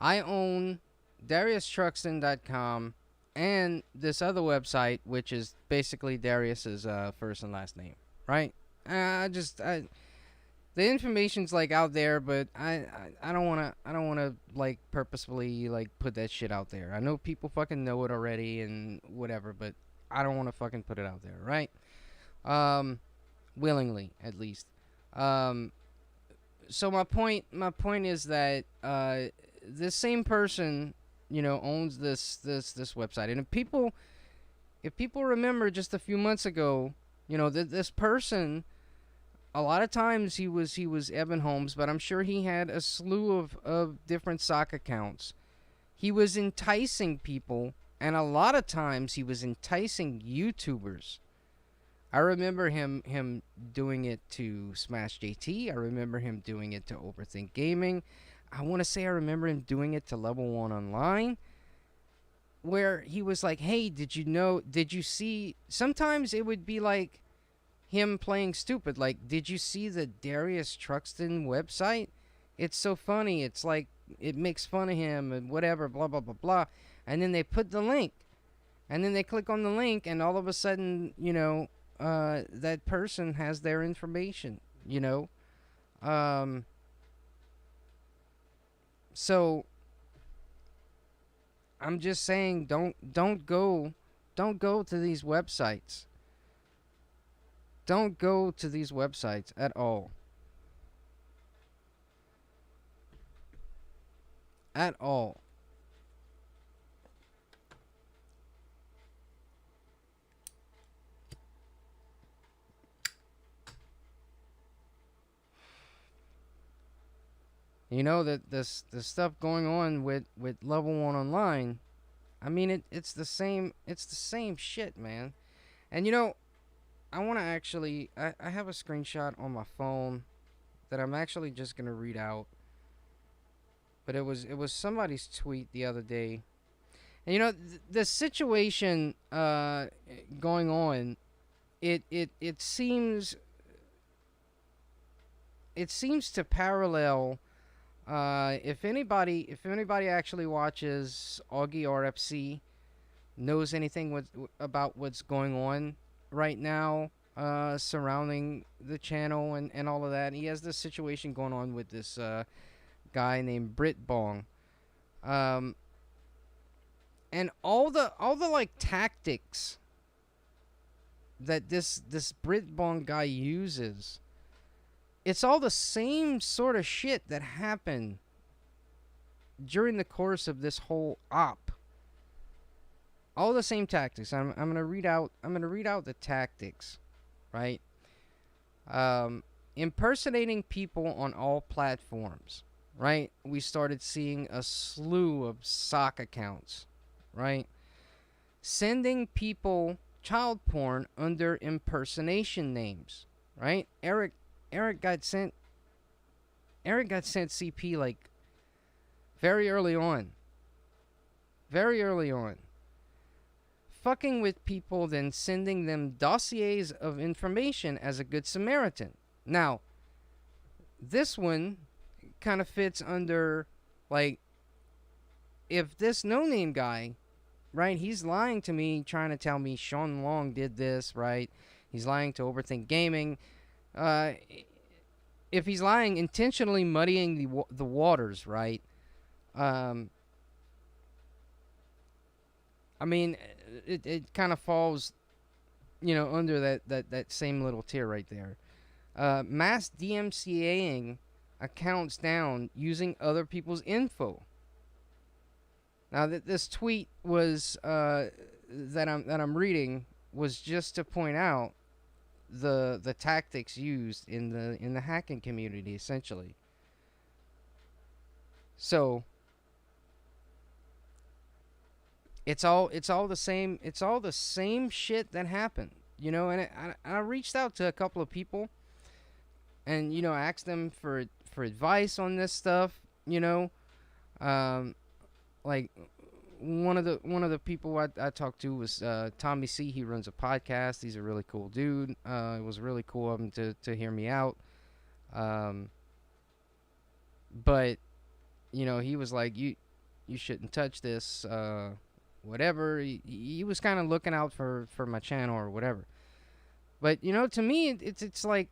I own DariusTruxton.com and this other website, which is basically Darius's first and last name, right? The information's like out there, but I don't wanna like purposefully like put that shit out there. I know people fucking know it already and whatever, but I don't wanna fucking put it out there, right? Willingly at least. So my point is that this same person, owns this website, and if people remember just a few months ago, this person, a lot of times he was Evan Holmes, but I'm sure he had a slew of different sock accounts. He was enticing people, and a lot of times he was enticing YouTubers. I remember him doing it to Smash JT. I remember him doing it to Overthink Gaming. I want to say I remember him doing it to Level 1 Online, where he was like, hey, did you see, sometimes it would be like him playing stupid, like, did you see the Darius Truxton website? It's so funny. It's like, it makes fun of him and whatever, blah, blah, blah, blah. And then they put the link, and then they click on the link, and all of a sudden, that person has their information, so I'm just saying, don't go to these websites. Don't go to these websites at all. At all. You know that the stuff going on with Level 1 Online, I mean it's the same shit, man. And I want to actually I have a screenshot on my phone that I'm actually just going to read out. But it was somebody's tweet the other day. And the situation going on, it seems to parallel, if anybody actually watches Augie RFC, knows anything about what's going on right now surrounding the channel and all of that. He has this situation going on with this guy named Brit Bong, and all the like tactics that this Brit Bong guy uses. It's all the same sort of shit that happened during the course of this whole op. All the same tactics. I'm gonna read out the tactics, right? Impersonating people on all platforms, right? We started seeing a slew of sock accounts right? Sending people child porn under impersonation names, right? Eric got sent CP like very early on. Very early on. Fucking with people, then sending them dossiers of information as a good Samaritan. Now, this one kind of fits under, like, if this no name guy, right, he's lying to me, trying to tell me Sean Long did this, right? He's lying to Overthink Gaming. Uh, if he's lying, intentionally muddying the waters, right? Um, I mean, it kind of falls, under that same little tier right there. Mass DMCAing accounts down using other people's info. Now that this tweet was that I'm reading was just to point out the tactics used in the hacking community, essentially. So it's all the same. It's all the same shit that happened, And I reached out to a couple of people, and I asked them for advice on this stuff. Like one of the people I talked to was Tommy C. He runs a podcast. He's a really cool dude. It was really cool of him to hear me out. But he was like, you shouldn't touch this. Whatever. He was kind of looking out for my channel or whatever. But to me, it's like,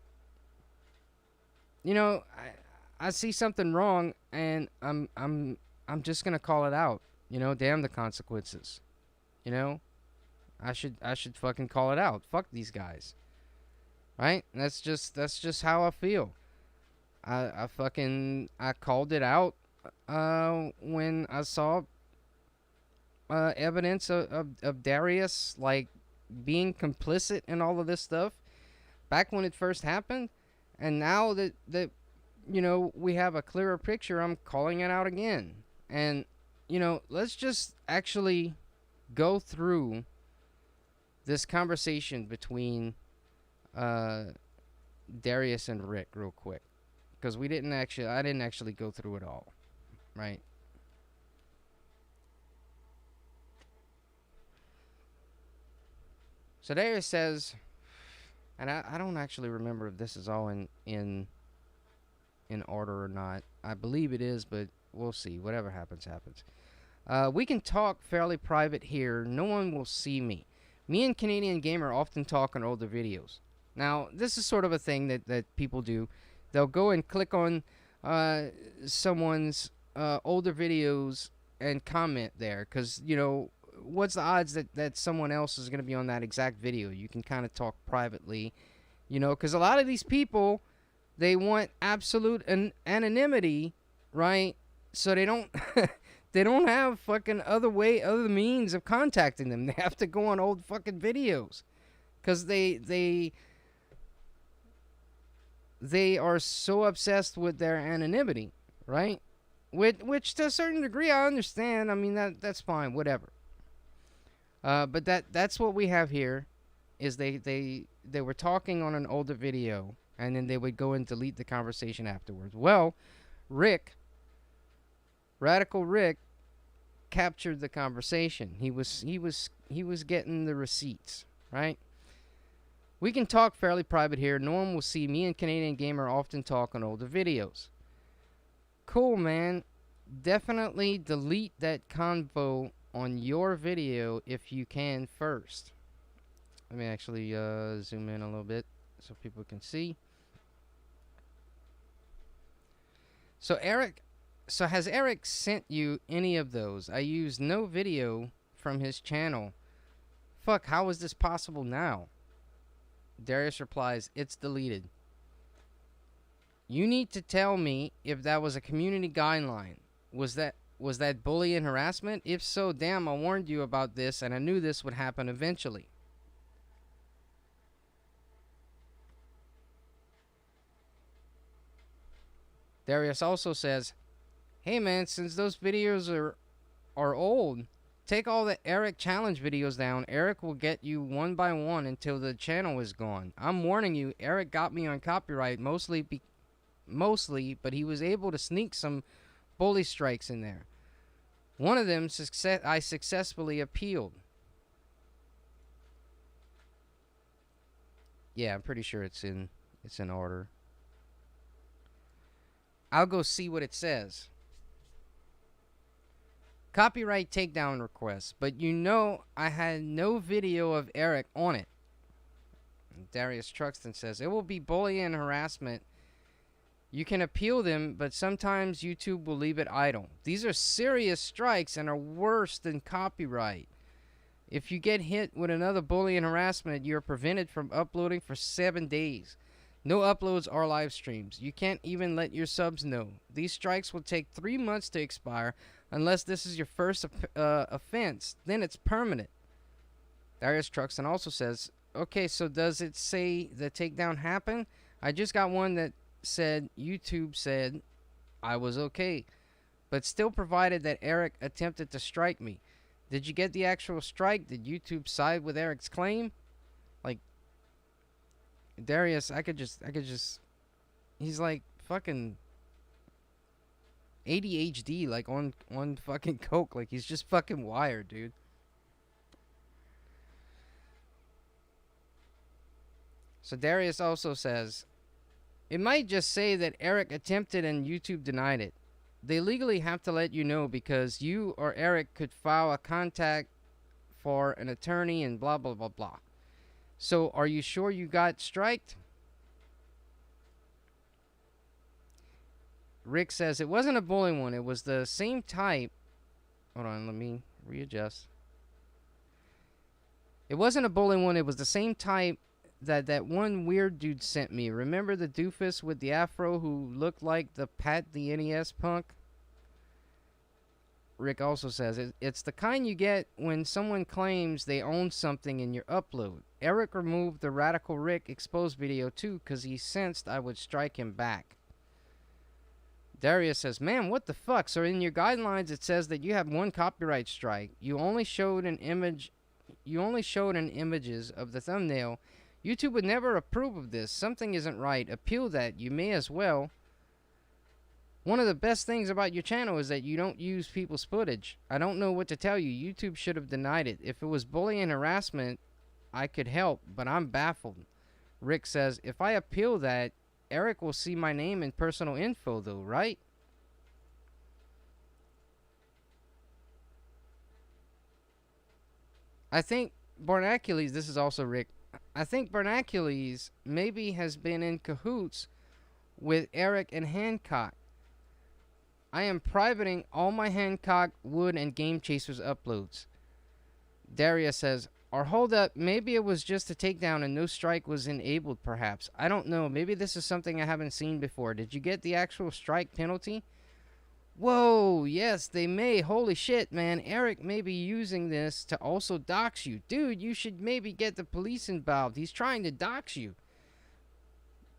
I see something wrong, and I'm just gonna call it out. Damn the consequences. I should fucking call it out. Fuck these guys. Right? And that's just how I feel. I called it out when I saw evidence of Darius like being complicit in all of this stuff back when it first happened, and now that we have a clearer picture, I'm calling it out again. And let's just actually go through this conversation between Darius and Rick real quick, because I didn't actually go through it all, right? So Darius says, and I don't actually remember if this is all in order or not. I believe it is, but we'll see. Whatever happens, happens. We can talk fairly private here. No one will see me. Me and Canadian Gamer often talk on older videos. Now, this is sort of a thing that people do. They'll go and click on someone's older videos and comment there, because, what's the odds that someone else is going to be on that exact video? You can kind of talk privately, because a lot of these people, they want absolute anonymity, right? So they don't they don't have fucking other means of contacting them. They have to go on old fucking videos, because they are so obsessed with their anonymity, right? Which to a certain degree I understand. I mean, that's fine, whatever. But that's what we have here, is they were talking on an older video, and then they would go and delete the conversation afterwards. Well, Radical Rick captured the conversation. He was getting the receipts, right? We can talk fairly private here. No one will see me and Canadian Gamer often talk on older videos. Cool, man. Definitely delete that convo on your video if you can first. Let me actually zoom in a little bit so people can see. So has Eric sent you any of those? I used no video from his channel. Fuck, how is this possible now? Darius replies, it's deleted. You need to tell me if that was a community guideline. Was that bullying and harassment? If so, damn, I warned you about this, and I knew this would happen eventually. Darius also says, hey man, since those videos are old, Take all the Eric challenge videos down. Eric will get you one by one until the channel is gone. I'm warning you, Eric got me on copyright mostly, but he was able to sneak some bully strikes in there. One of them I successfully appealed. Yeah, I'm pretty sure it's in order. I'll go see what it says. Copyright takedown request, but you know I had no video of Eric on it. Darius Truxton says, it will be bullying and harassment. You can appeal them, but sometimes YouTube will leave it idle. These are serious strikes and are worse than copyright. If you get hit with another bullying and harassment, you're prevented from uploading for 7 days. No uploads or live streams. You can't even let your subs know. These strikes will take 3 months to expire unless this is your first offense. Then it's permanent. Darius Truxton also says, okay, so does it say the takedown happened? I just got one that said YouTube said I was okay, but still provided that Eric attempted to strike me. Did you get the actual strike? Did YouTube side with Eric's claim? Like, Darius, I could just he's like fucking ADHD, like on fucking coke. Like, he's just fucking wired, dude. So Darius also says, it might just say that Eric attempted and YouTube denied it. They legally have to let you know because you or Eric could file a contact for an attorney and blah blah blah blah. So are you sure you got striked? Rick says it wasn't a bullying one. It was the same type. Hold on, let me readjust. It wasn't a bullying one. It was the same type that one weird dude sent me. Remember the doofus with the afro who looked like the Pat the NES punk? Rick also says it's the kind you get when someone claims they own something in your upload. Eric removed the Radical Rick exposed video too because he sensed I would strike him back. Darius says, man, what the fuck? So in your guidelines it says that you have one copyright strike. You only showed an images of the thumbnail. YouTube would never approve of this. Something isn't right. Appeal that. You may as well. One of the best things about your channel is that you don't use people's footage. I don't know what to tell you. YouTube should have denied it. If it was bullying and harassment, I could help, but I'm baffled. Rick says, if I appeal that, Eric will see my name and personal info though, right? I think Barnacules, this is also Rick, I think Barnacules maybe has been in cahoots with Eric and Hancock. I am privating all my Hancock, Wood, and Game Chasers uploads. Darius says, or hold up, maybe it was just a takedown and no strike was enabled perhaps. I don't know, maybe this is something I haven't seen before. Did you get the actual strike penalty? Whoa, yes, they may. Holy shit, man. Eric may be using this to also dox you. Dude, you should maybe get the police involved. He's trying to dox you.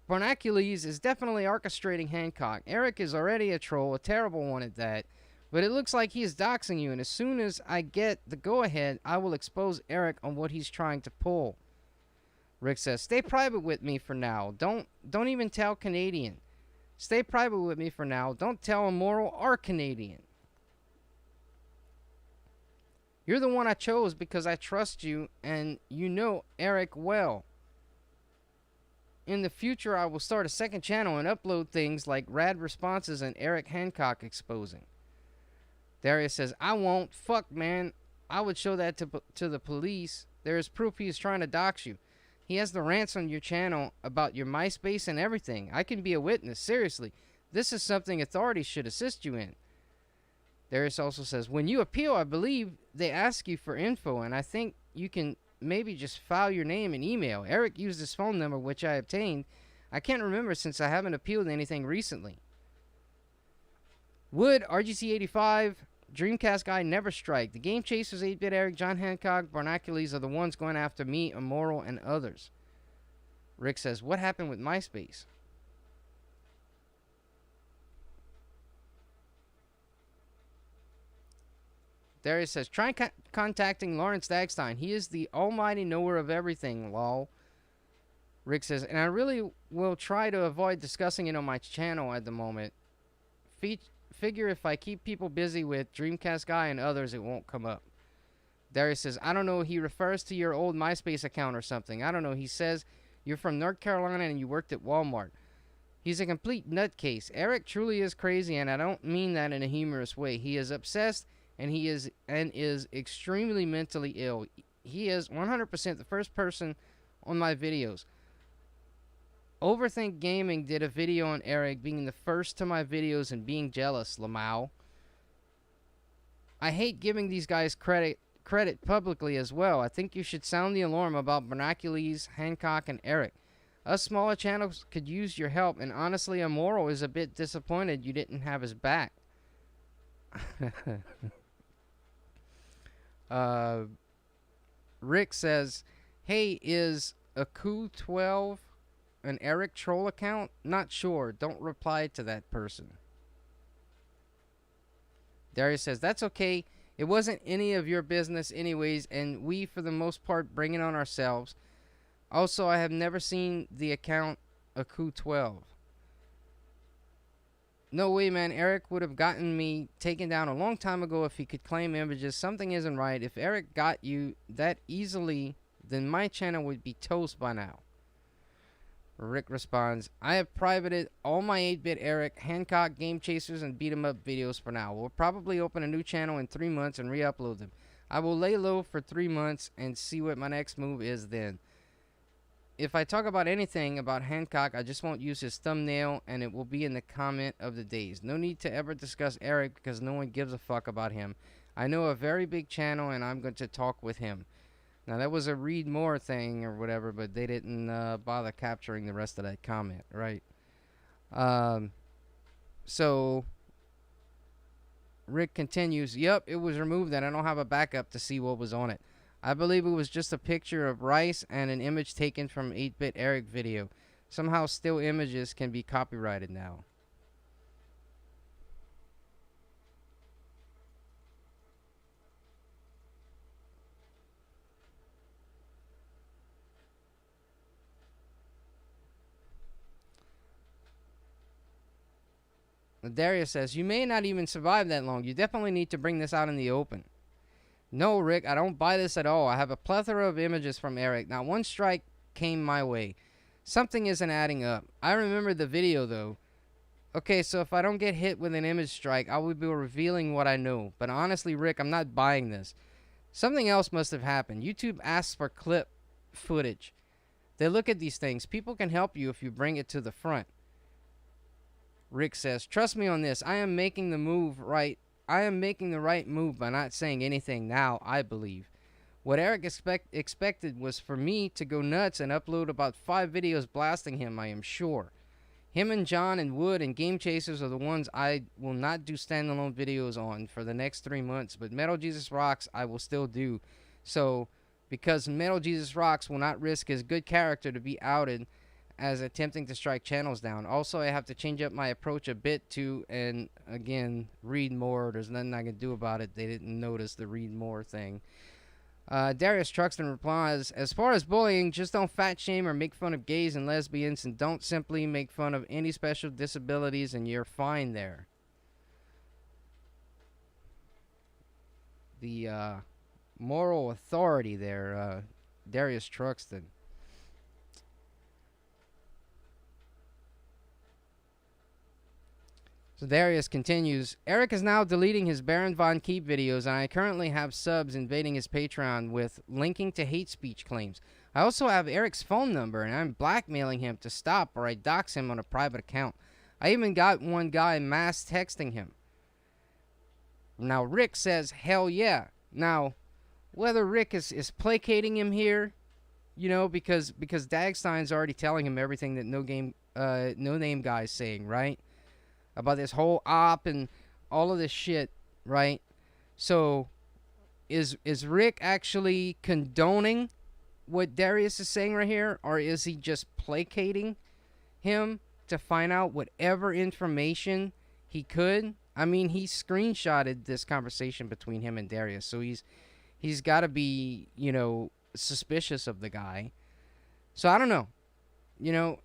Barnacules is definitely orchestrating Hancock. Eric is already a troll, a terrible one at that. But it looks like he is doxing you, and as soon as I get the go-ahead, I will expose Eric on what he's trying to pull. Rick says, stay private with me for now. Don't even tell Canadian. Stay private with me for now. Don't tell Immoral or Canadian. You're the one I chose because I trust you, and you know Eric well. In the future, I will start a second channel and upload things like Rad Responses and Eric Hancock exposing. Darius says, I won't. Fuck, man. I would show that to the police. There is proof he is trying to dox you. He has the rants on your channel about your MySpace and everything. I can be a witness. Seriously. This is something authorities should assist you in. Darius also says, when you appeal, I believe they ask you for info, and I think you can maybe just file your name and email. Eric used his phone number, which I obtained. I can't remember since I haven't appealed anything recently. Wood, RGC85, Dreamcast Guy, Never Strike. The Game Chasers, 8-Bit Eric, John Hancock, Barnacules are the ones going after me, Immoral, and others. Rick says, what happened with MySpace? Darius says, try contacting Lawrence Dagstein. He is the almighty knower of everything, lol. Rick says, and I really will try to avoid discussing it on my channel at the moment. Figure if I keep people busy with Dreamcast Guy and others, it won't come up. Darius says, I don't know, he refers to your old MySpace account or something. I don't know, he says you're from North Carolina and you worked at Walmart. He's a complete nutcase. Eric truly is crazy, and I don't mean that in a humorous way. He is obsessed, and he is extremely mentally ill. He is 100% the first person on my videos. Overthink Gaming did a video on Eric being the first to my videos and being jealous, Lamau. I hate giving these guys credit publicly as well. I think you should sound the alarm about Bernacules, Hancock, and Eric. Us smaller channels could use your help, and honestly, Immoral is a bit disappointed you didn't have his back. Rick says, hey, is Aku12 an Eric troll account? Not sure. Don't reply to that person. Darius says, that's okay. It wasn't any of your business anyways, and we, for the most part, bring it on ourselves. Also, I have never seen the account Aku12. No way, man. Eric would have gotten me taken down a long time ago if he could claim images. Something isn't right. If Eric got you that easily, then my channel would be toast by now. Rick responds, I have privated all my 8-bit Eric, Hancock, Game Chasers, and Beat 'em Up videos for now. We'll probably open a new channel in 3 months and re-upload them. I will lay low for 3 months and see what my next move is then. If I talk about anything about Hancock, I just won't use his thumbnail, and it will be in the comment of the days. No need to ever discuss Eric because no one gives a fuck about him. I know a very big channel, and I'm going to talk with him. Now, that was a read more thing or whatever, but they didn't bother capturing the rest of that comment, right? So, Rick continues, yep, it was removed, and I don't have a backup to see what was on it. I believe it was just a picture of Rice and an image taken from 8-bit Eric video. Somehow still images can be copyrighted now. Darius says, you may not even survive that long. You definitely need to bring this out in the open. No, Rick, I don't buy this at all. I have a plethora of images from Eric. Not one strike came my way. Something isn't adding up. I remember the video, though. Okay, so if I don't get hit with an image strike, I will be revealing what I know. But honestly, Rick, I'm not buying this. Something else must have happened. YouTube asks for clip footage. They look at these things. People can help you if you bring it to the front. Rick says, trust me on this. I am making the move right. I am making the right move by not saying anything now, I believe. What Eric expected was for me to go nuts and upload about 5 videos blasting him, I am sure. Him and John and Wood and Game Chasers are the ones I will not do standalone videos on for the next 3 months, but Metal Jesus Rocks I will still do. So, because Metal Jesus Rocks will not risk his good character to be outed as attempting to strike channels down. Also, I have to change up my approach a bit too, and again, read more. There's nothing I can do about it. They didn't notice the read more thing. Darius Truxton replies, as far as bullying, just don't fat shame or make fun of gays and lesbians, and don't simply make fun of any special disabilities, and you're fine there. The moral authority there, Darius Truxton. So Darius continues, Eric is now deleting his Baron Von Keep videos, and I currently have subs invading his Patreon with linking to hate speech claims. I also have Eric's phone number, and I'm blackmailing him to stop or I dox him on a private account. I even got one guy mass texting him. Now Rick says, hell yeah. Now, whether Rick is placating him here, you know, because Dagstein's already telling him everything that No Name Guy's saying, right? About this whole op and all of this shit, right? So, is Rick actually condoning what Darius is saying right here? Or is he just placating him to find out whatever information he could I mean, he screenshotted this conversation between him and Darius, so he's got to be, suspicious of the guy. So I don't know. You know,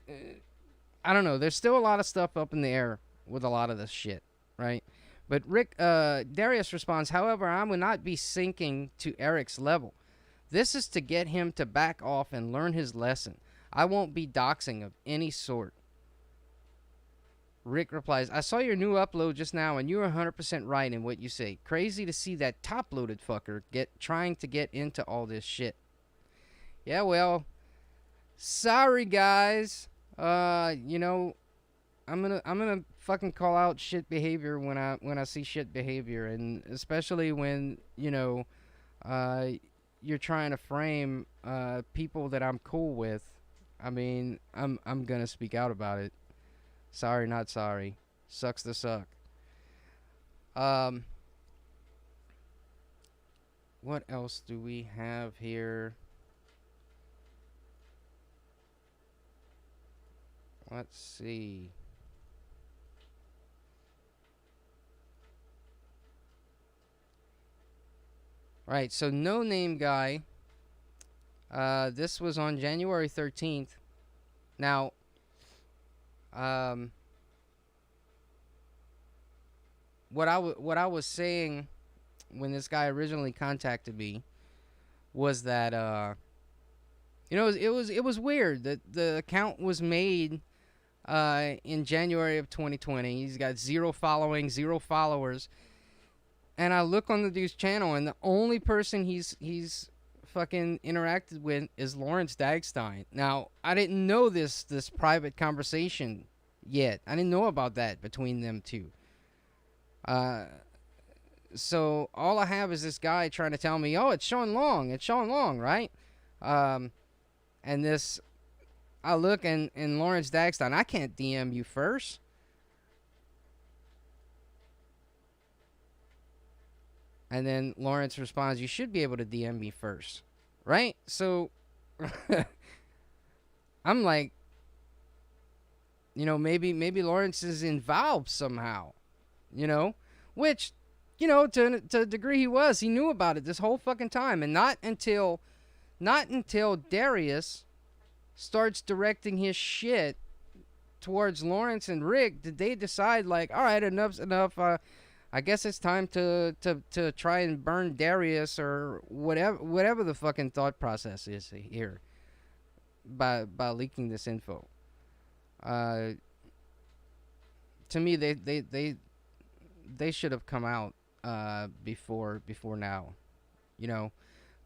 I don't know. There's still a lot of stuff up in the air with a lot of this shit, right? But Darius responds, however, I will not be sinking to Eric's level. This is to get him to back off and learn his lesson. I won't be doxing of any sort. Rick replies, I saw your new upload just now and you're 100% right in what you say. Crazy to see that top-loaded fucker trying to get into all this shit. Yeah, well, sorry guys. I'm gonna fucking call out shit behavior when I see shit behavior, and especially when uh, you're trying to frame people that I'm cool with. I mean, I'm gonna speak out about it. Sorry, not sorry. Sucks to suck. Um, what else do we have here? Let's see. Right, so No Name Guy. This was on January 13th. Now, um, what I was saying when this guy originally contacted me was that it was weird that the account was made in January of 2020. He's got zero following, zero followers. And I look on the dude's channel, and the only person he's fucking interacted with is Lawrence Dagstein. Now, I didn't know this private conversation yet. I didn't know about that between them two. So all I have is this guy trying to tell me, oh, it's Sean Long, right? And this, I look and Lawrence Dagstein, I can't DM you first. And then Lawrence responds, you should be able to DM me first. Right? So, I'm like, maybe Lawrence is involved somehow. Which, to a degree he was. He knew about it this whole fucking time. And not until Darius starts directing his shit towards Lawrence and Rick did they decide, like, all right, enough's enough. I guess it's time to try and burn Darius or whatever the fucking thought process is here by leaking this info. To me, they should have come out before now,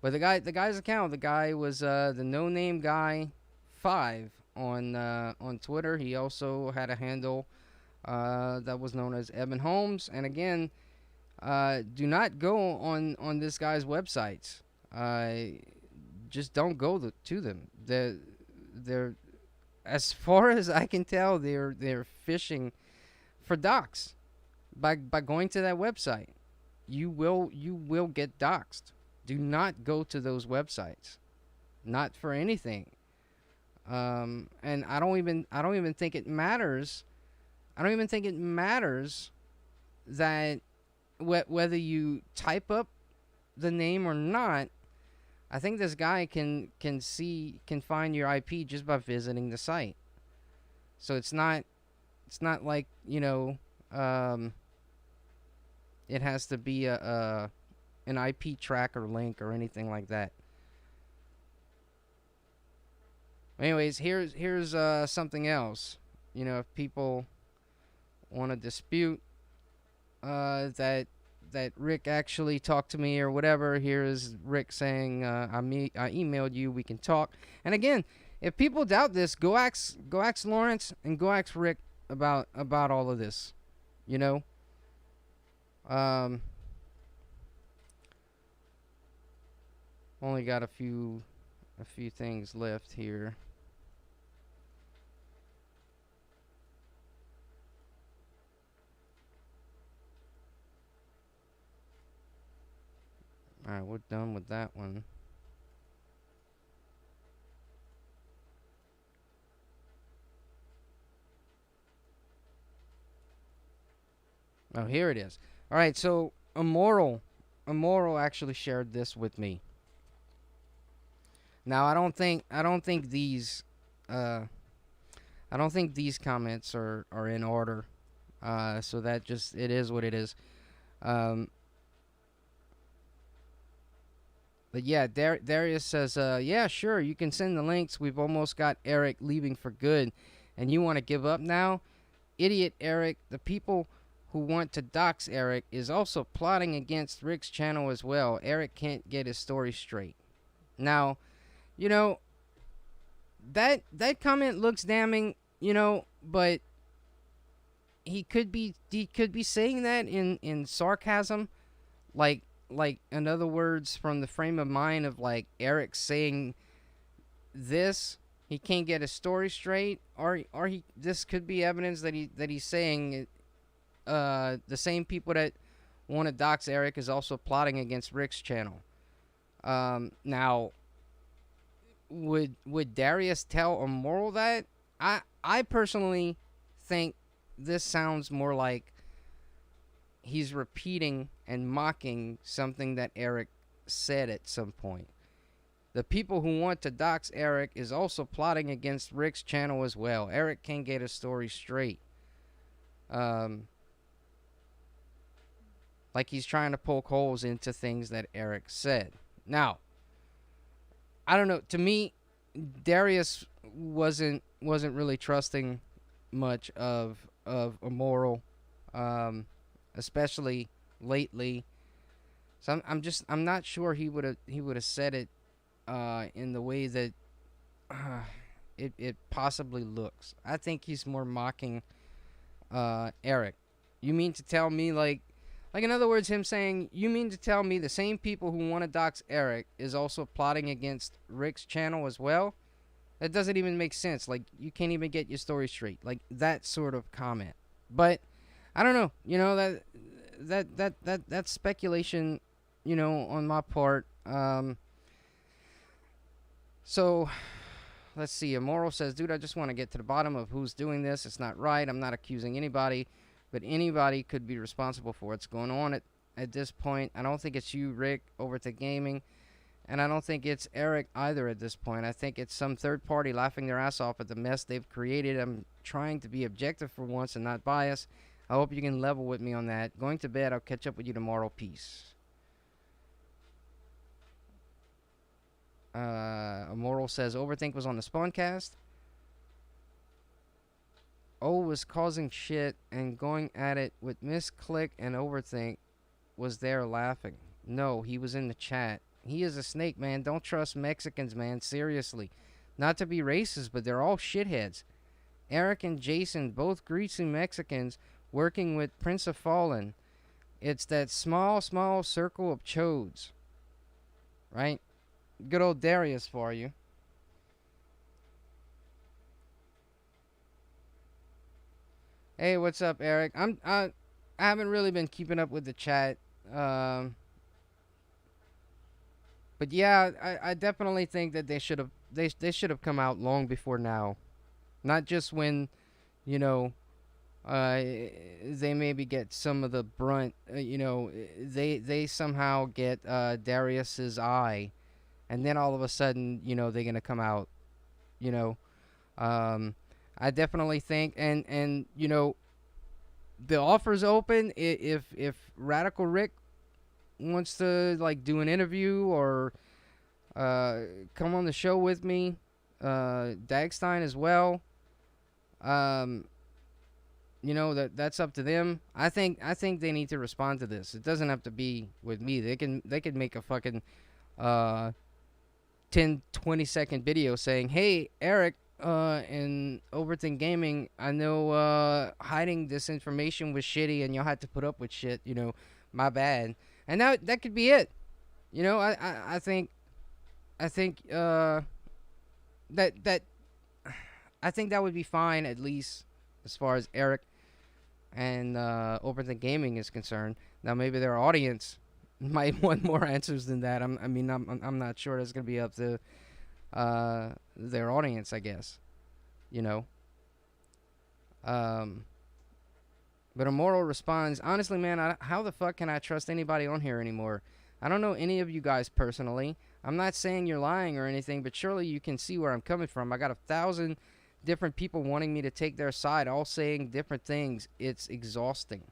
But the guy's account, the guy was the No Name Guy 5 on Twitter. He also had a handle that was known as Evan Holmes. And again, do not go on this guy's websites. Just don't go to them. They're as far as I can tell, they're fishing for docs by going to that website. You will get doxxed. Do not go to those websites, not for anything. And I don't even think it matters. I don't even think it matters that whether you type up the name or not. I think this guy can find your IP just by visiting the site. So it's not like it has to be an IP tracker link or anything like that. Anyways, here's something else. If people want to dispute that Rick actually talked to me or whatever, here is Rick saying, I emailed you, we can talk. And again, if people doubt this, go ask Lawrence and go ask Rick about all of this. Only got a few things left here. Alright, we're done with that one. Oh, here it is. All right, so Immoral actually shared this with me. Now, uh, I don't think these comments are in order. So that just it is what it is. Um, but yeah, Darius says, yeah, sure, you can send the links. We've almost got Eric leaving for good, and you want to give up now? Idiot Eric. The people who want to dox Eric is also plotting against Rick's channel as well. Eric can't get his story straight. Now, you know, that comment looks damning, but he could be saying that in sarcasm, like in other words, from the frame of mind of like Eric saying this, he can't get his story straight, or he this could be evidence that he's saying the same people that want to dox Eric is also plotting against Rick's channel. Now, would Darius tell Immoral that? I personally think this sounds more like he's repeating and mocking something that Eric said at some point. The people who want to dox Eric is also plotting against Rick's channel as well. Eric can't get his story straight. Um, like he's trying to poke holes into things that Eric said. Now, I don't know. To me, Darius wasn't really trusting much of Immoral, um, especially lately. So I'm not sure he would have said it in the way that it possibly looks. I think he's more mocking Eric. You mean to tell me like in other words, him saying, you mean to tell me the same people who want to dox Eric is also plotting against Rick's channel as well? That doesn't even make sense. Like, you can't even get your story straight. Like, that sort of comment. But I don't know. That's speculation, on my part. So let's see. Immoral says, dude, I just want to get to the bottom of who's doing this. It's not right. I'm not accusing anybody, but anybody could be responsible for what's going on at this point. I don't think it's you, Rick, Overtake Gaming, and I don't think it's Eric either at this point. I think it's some third party laughing their ass off at the mess they've created. I'm trying to be objective for once and not biased. I hope you can level with me on that. Going to bed. I'll catch up with you tomorrow. Peace. Immoral says Overthink was on the Spawncast. O was causing shit and going at it with Miss Click, and Overthink was there laughing. No, he was in the chat. He is a snake, man. Don't trust Mexicans, man. Seriously. Not to be racist, but they're all shitheads. Eric and Jason, both greasy Mexicans, working with Prince of Fallen. It's that small circle of chodes. Right? Good old Darius for you. Hey, what's up, Eric? I haven't really been keeping up with the chat. But yeah, I definitely think that they should have come out long before now. Not just when, you know, they maybe get some of the brunt. They somehow get Darius's eye, and then all of a sudden, they're gonna come out. You know, I definitely think, and the offer's open. If Radical Rick wants to like do an interview or come on the show with me, Dagstein as well. That's up to them. I think they need to respond to this. It doesn't have to be with me. They could make a fucking 10-20 second video saying, "Hey, Eric, and Overthink Gaming, I know hiding this information was shitty and y'all had to put up with shit, my bad." And that could be it. I think that I think that would be fine, at least as far as Eric and Overthink Gaming is concerned. Now maybe their audience might want more answers than that. I'm not sure. That's gonna be up to their audience, I guess. You know. Um. But Immoral responds, honestly, man, how the fuck can I trust anybody on here anymore? I don't know any of you guys personally. I'm not saying you're lying or anything, but surely you can see where I'm coming from. I got 1,000 different people wanting me to take their side, all saying different things. It's exhausting.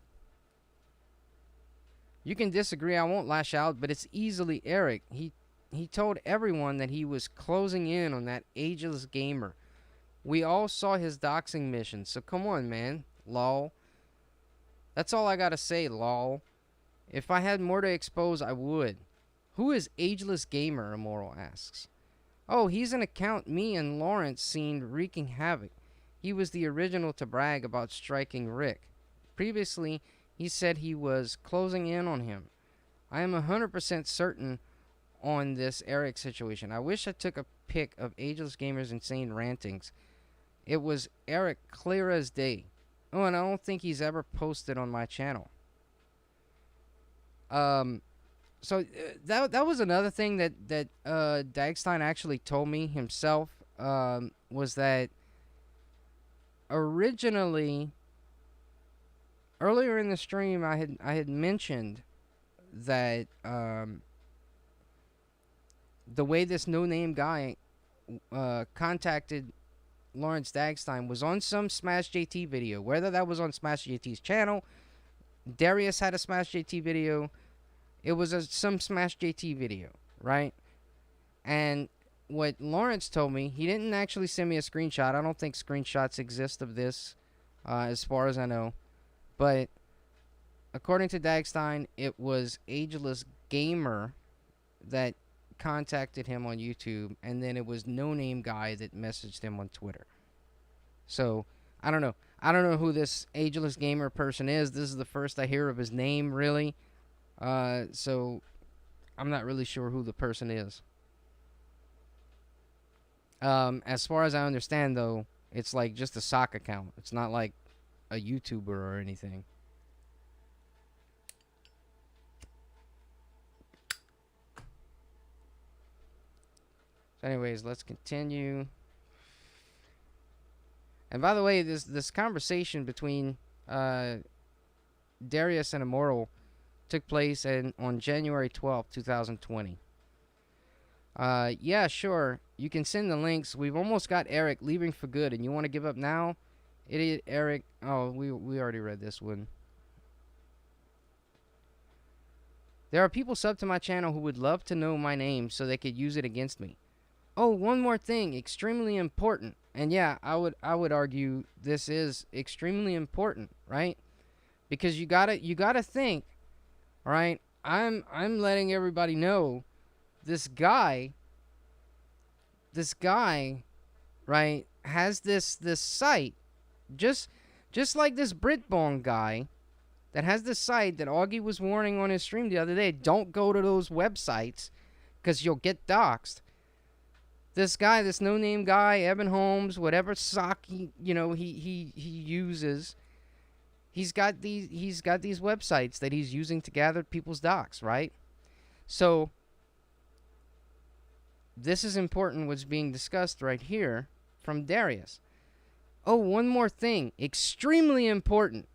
You can disagree, I won't lash out, but it's easily Eric. He told everyone that he was closing in on that ageless gamer. We all saw his doxing mission, so come on, man. Lol. That's all I gotta say, lol. If I had more to expose, I would. Who is Ageless Gamer? Immoral asks. Oh, he's an account me and Lawrence seen wreaking havoc. He was the original to brag about striking Rick. Previously, he said he was closing in on him. I am 100% certain on this Eric situation. I wish I took a pic of Ageless Gamer's insane rantings. It was Eric clear as day. Oh, and I don't think he's ever posted on my channel. So that was another thing that Dagstein actually told me himself, was that originally, earlier in the stream, I had mentioned that the way this no-name guy contacted Lawrence Dagstein was on some Smash JT video. Whether that was on Smash JT's channel, Darius had a Smash JT video. It was some Smash JT video, right? And what Lawrence told me, he didn't actually send me a screenshot. I don't think screenshots exist of this, as far as I know. But according to Dagstein, it was Ageless Gamer that contacted him on YouTube, and then it was No Name Guy that messaged him on Twitter. So I don't know. I don't know who this Ageless Gamer person is. This is the first I hear of his name, really. So I'm not really sure who the person is. As far as I understand, though, it's like just a sock account. It's not like a YouTuber or anything. So anyways, let's continue. And by the way, this conversation between Darius and Immoral took place on January 12th, 2020. Yeah, sure. You can send the links. We've almost got Eric leaving for good, and you want to give up now? Idiot Eric. Oh, we already read this one. There are people subbed to my channel who would love to know my name so they could use it against me. Oh, one more thing, extremely important. And yeah, I would argue this is extremely important, right? Because you gotta think, all right? I'm letting everybody know this guy, right, has this site, just like this Britbone guy that has this site that Augie was warning on his stream the other day. Don't go to those websites because you'll get doxxed. This guy, this no-name guy, Evan Holmes, whatever sock he uses, he's got these websites that he's using to gather people's docs, right? So this is important. What's being discussed right here from Darius. Oh, one more thing, extremely important.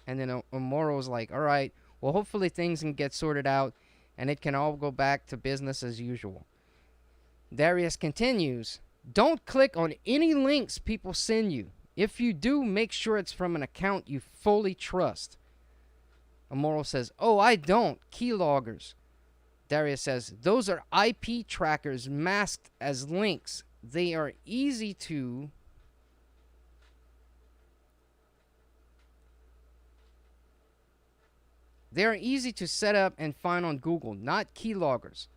And then Imoral's like, all right, well, hopefully things can get sorted out, and it can all go back to business as usual. Darius continues, don't click on any links people send you. If you do, make sure it's from an account you fully trust. Immoral says, oh, I don't. Keyloggers. Darius says, those are IP trackers masked as links. They are easy to set up and find on Google, not keyloggers.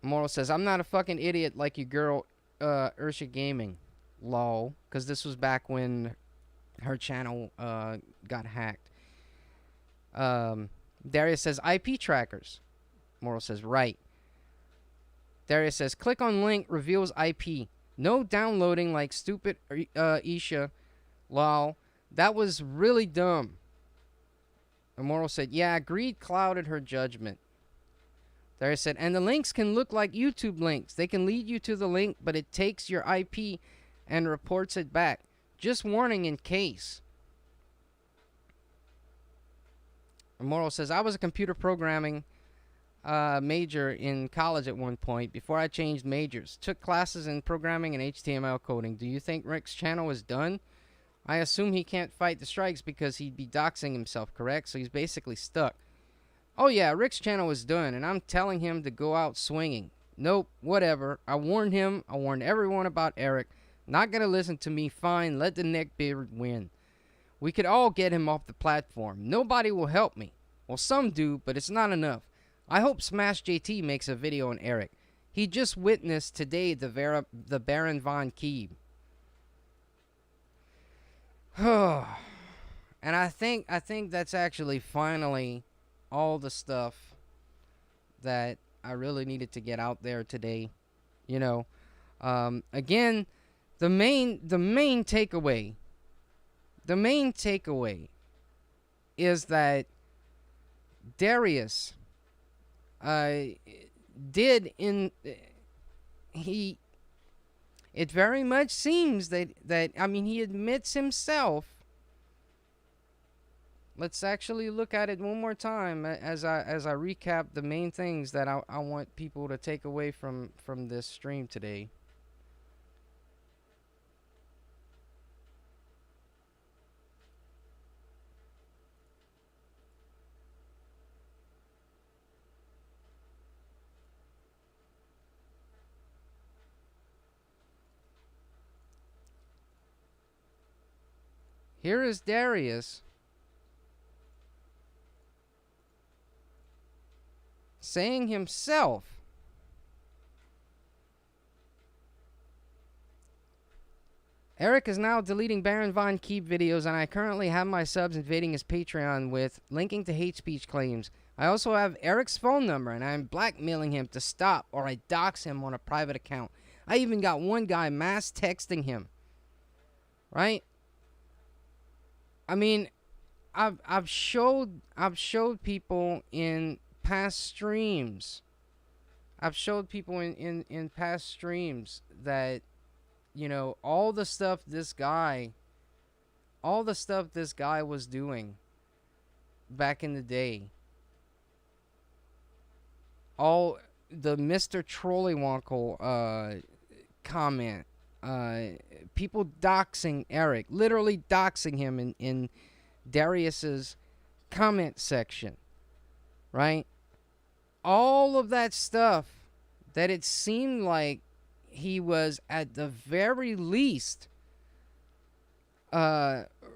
Immoral says, I'm not a fucking idiot like your girl, Ursha Gaming. Lol. Because this was back when her channel got hacked. Darius says, IP trackers. Immoral says, right. Darius says, click on link, reveals IP. No downloading like stupid Isha. Lol. That was really dumb. Immoral said, yeah, greed clouded her judgment. Darius said, and the links can look like YouTube links. They can lead you to the link, but it takes your IP and reports it back. Just warning in case. Immortal says, I was a computer programming major in college at one point before I changed majors. Took classes in programming and HTML coding. Do you think Rick's channel is done? I assume he can't fight the strikes because he'd be doxing himself, correct? So he's basically stuck. Oh yeah, Rick's channel is done, and I'm telling him to go out swinging. Nope, whatever. I warned him. I warned everyone about Eric. Not gonna listen to me. Fine, let the neckbeard win. We could all get him off the platform. Nobody will help me. Well, some do, but it's not enough. I hope Smash JT makes a video on Eric. He just witnessed today the Baron von Keeb. And I think that's actually finally all the stuff that I really needed to get out there today. You know, again, the main takeaway is that Darius it very much seems that I mean, he admits himself. Let's actually look at it one more time as I recap the main things that I want people to take away from this stream today. Here is Darius saying himself, Eric is now deleting Baron von Keep videos, and I currently have my subs invading his Patreon with linking to hate speech claims. I also have Eric's phone number, and I'm blackmailing him to stop or I dox him on a private account. I even got one guy mass texting him. Right? I mean, I've showed people in past streams. I've showed people in past streams that, you know, all the stuff this guy was doing back in the day. All the Mr. Trollywonkle comment. People doxing Eric, literally doxing him in Darius's comment section, right? All of that stuff that it seemed like he was at the very least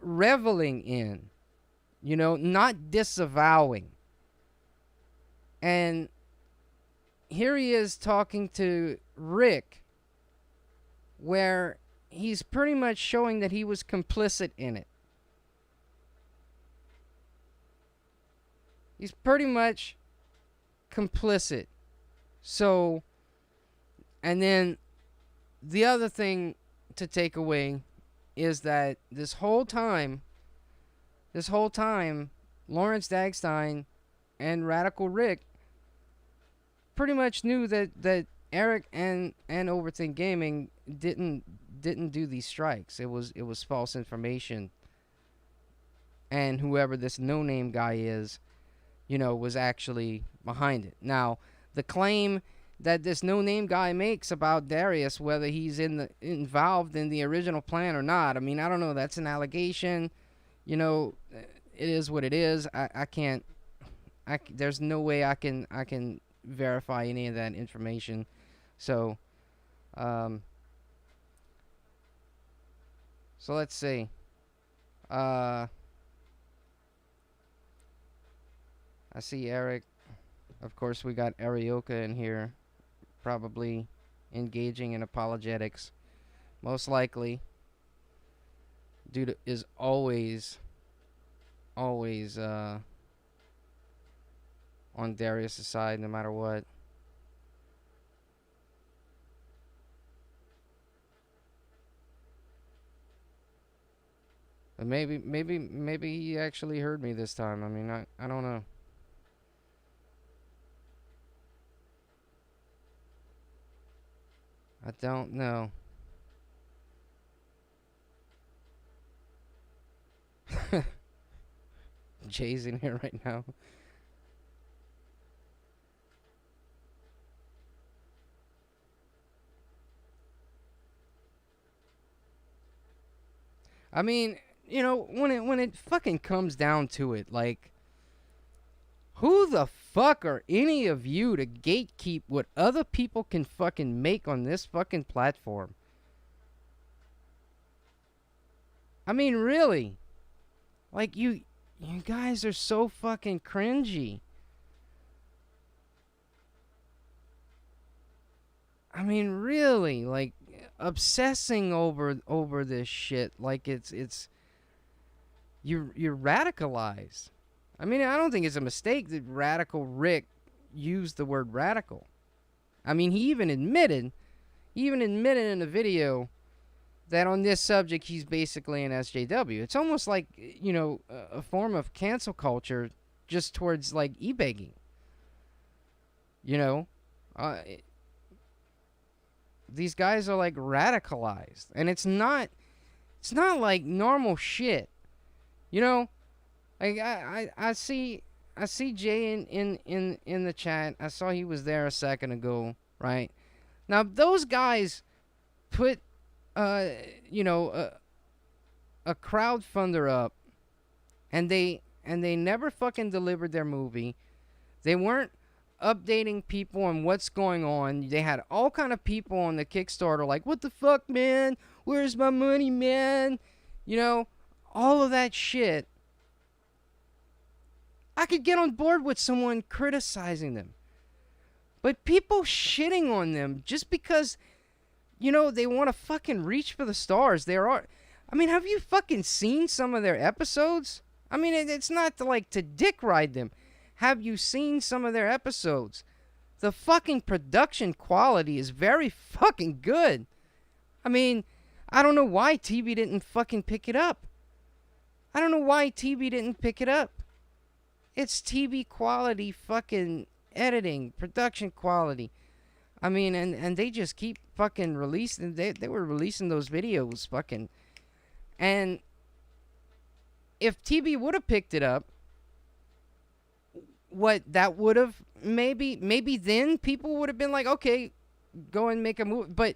reveling in, you know, not disavowing. And here he is talking to Rick, where he's pretty much showing that he was complicit in it. He's pretty much complicit. So, and then the other thing to take away is that this whole time, Lawrence Dagstein and Radical Rick pretty much knew that Eric and Overthink Gaming didn't do these strikes. It was false information. And whoever this no-name guy is, you know, was actually behind it. Now, the claim that this no-name guy makes about Darius, whether he's involved in the original plan or not, I mean, I don't know. That's an allegation. You know, it is what it is. I can't. There's no way I can verify any of that information. So, so let's see. I see Eric. Of course, we got Arioka in here, probably engaging in apologetics. Most likely, dude is always on Darius' side, no matter what. But maybe he actually heard me this time. I mean, I don't know. I don't know. Jay's in here right now. I mean, when it fucking comes down to it, like, who the fuck are any of you to gatekeep what other people can fucking make on this fucking platform? I mean, really? Like, you guys are so fucking cringy. I mean, really, like, obsessing over this shit like it's you're radicalized. I mean, I don't think it's a mistake that Radical Rick used the word radical. I mean, he even admitted in the video that on this subject he's basically an SJW. It's almost like, a form of cancel culture just towards like e-begging. You know, uh, these guys are like radicalized, and it's not like normal shit. You know, like I see Jay in the chat. I saw he was there a second ago, right? Now those guys put uh you know a crowdfunder up, and they never fucking delivered their movie. They weren't updating people on what's going on. They had all kind of people on the Kickstarter like, what the fuck, man? Where's my money, man? You know, all of that shit. I could get on board with someone criticizing them. But people shitting on them just because, they want to fucking reach for the stars. I mean, have you fucking seen some of their episodes? I mean, it's not to dick ride them. Have you seen some of their episodes? The fucking production quality is very fucking good. I mean, I don't know why TV didn't fucking pick it up. I don't know why TV didn't pick it up. It's TV quality fucking editing, production quality. I mean, and they just keep fucking releasing. They were releasing those videos fucking. And if TV would have picked it up, what that would have maybe then people would have been like, okay, go and make a movie. But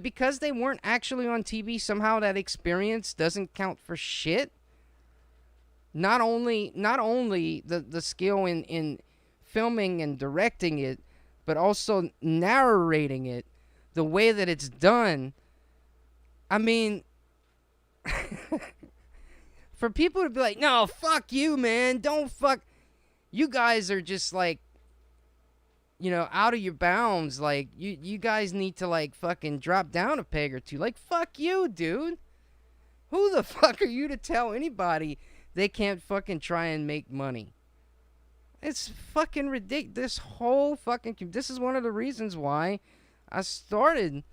because they weren't actually on TV, somehow that experience doesn't count for shit. Not only the skill in filming and directing it, but also narrating it, the way that it's done. I mean, for people to be like, no, fuck you, man, don't fuck. You guys are just like, out of your bounds. Like, you guys need to fucking drop down a peg or two. Like, fuck you, dude. Who the fuck are you to tell anybody they can't fucking try and make money? It's fucking ridiculous. This is one of the reasons why I started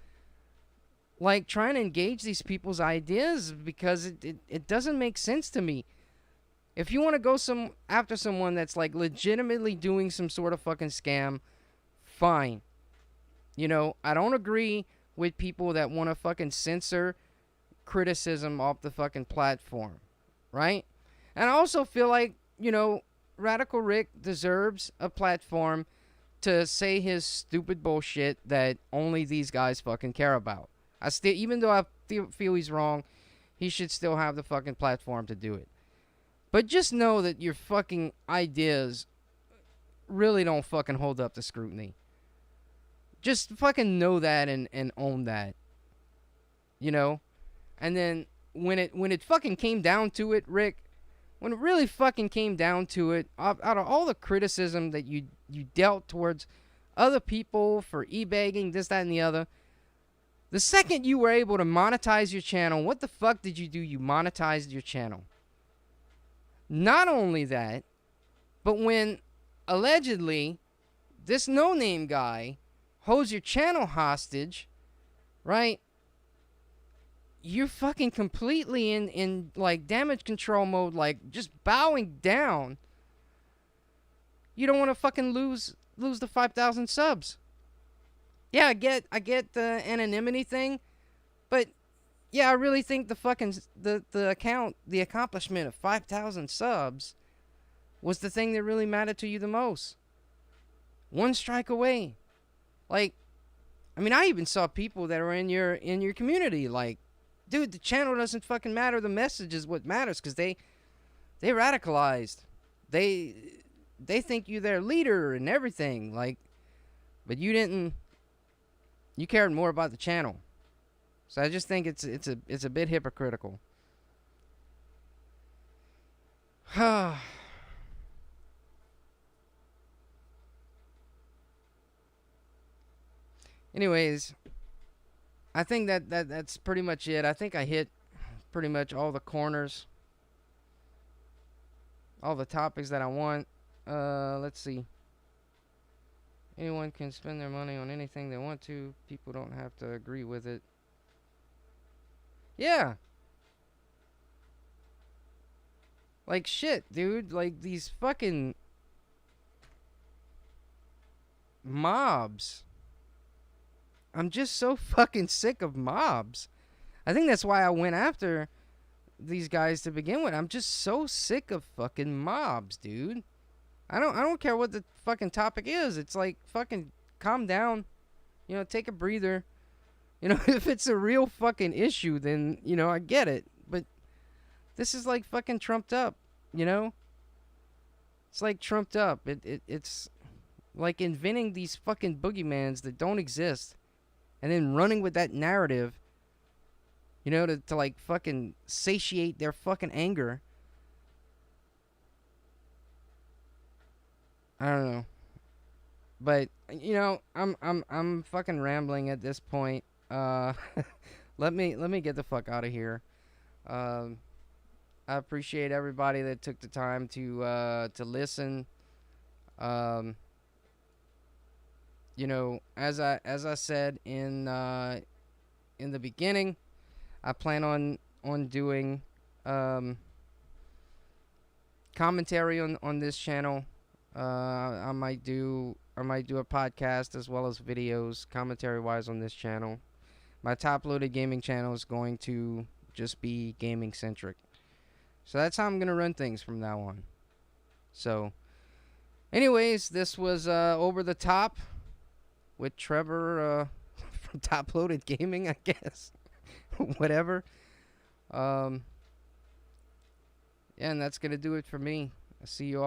trying to engage these people's ideas, because it doesn't make sense to me. If you want to go after someone that's legitimately doing some sort of fucking scam, fine. I don't agree with people that want to fucking censor criticism off the fucking platform, right? And I also feel like, Radical Rick deserves a platform to say his stupid bullshit that only these guys fucking care about. Even though I feel he's wrong, he should still have the fucking platform to do it. But just know that your fucking ideas really don't fucking hold up to scrutiny. Just fucking know that and own that. And then when it fucking came down to it, Rick, when it really fucking came down to it, out of all the criticism that you dealt towards other people for e-begging, this, that, and the other, the second you were able to monetize your channel, what the fuck did you do? You monetized your channel. Not only that, but when allegedly this no-name guy holds your channel hostage, right? You're fucking completely in damage control mode, just bowing down. You don't want to fucking lose the 5,000 subs. Yeah, I get the anonymity thing, but yeah, I really think the fucking the accomplishment of 5,000 subs, was the thing that really mattered to you the most. One strike away. Like, I mean, I even saw people that are in your community like, dude, the channel doesn't fucking matter. The message is what matters, because they radicalized. They they think you their leader and everything. Like, but you didn't. You cared more about the channel. So I just think it's a bit hypocritical. Anyways, I think that's pretty much it. I think I hit pretty much all the corners, all the topics that I want. Let's see. Anyone can spend their money on anything they want to. People don't have to agree with it. Yeah. Like shit, dude. Like these fucking mobs. I'm just so fucking sick of mobs. I think that's why I went after these guys to begin with. I'm just so sick of fucking mobs, dude. I don't care what the fucking topic is. It's like fucking calm down. You know, take a breather. You know, if it's a real fucking issue, then, you know, I get it. But this is like fucking trumped up, you know? It's like trumped up. It's like inventing these fucking boogeymans that don't exist and then running with that narrative, you know, to like fucking satiate their fucking anger. I don't know. But you know, I'm fucking rambling at this point. Uh let me get the fuck out of here. Um I appreciate everybody that took the time to listen. Um you know, as I said in the beginning, I plan on doing commentary on this channel. I might do a podcast as well as videos commentary wise on this channel. My top loaded gaming channel is going to just be gaming centric. So that's how I'm gonna run things from now on. So, anyways, this was Over the Top with Trevor from Top Loaded Gaming, I guess. Whatever. Yeah, and that's gonna do it for me. I see you all.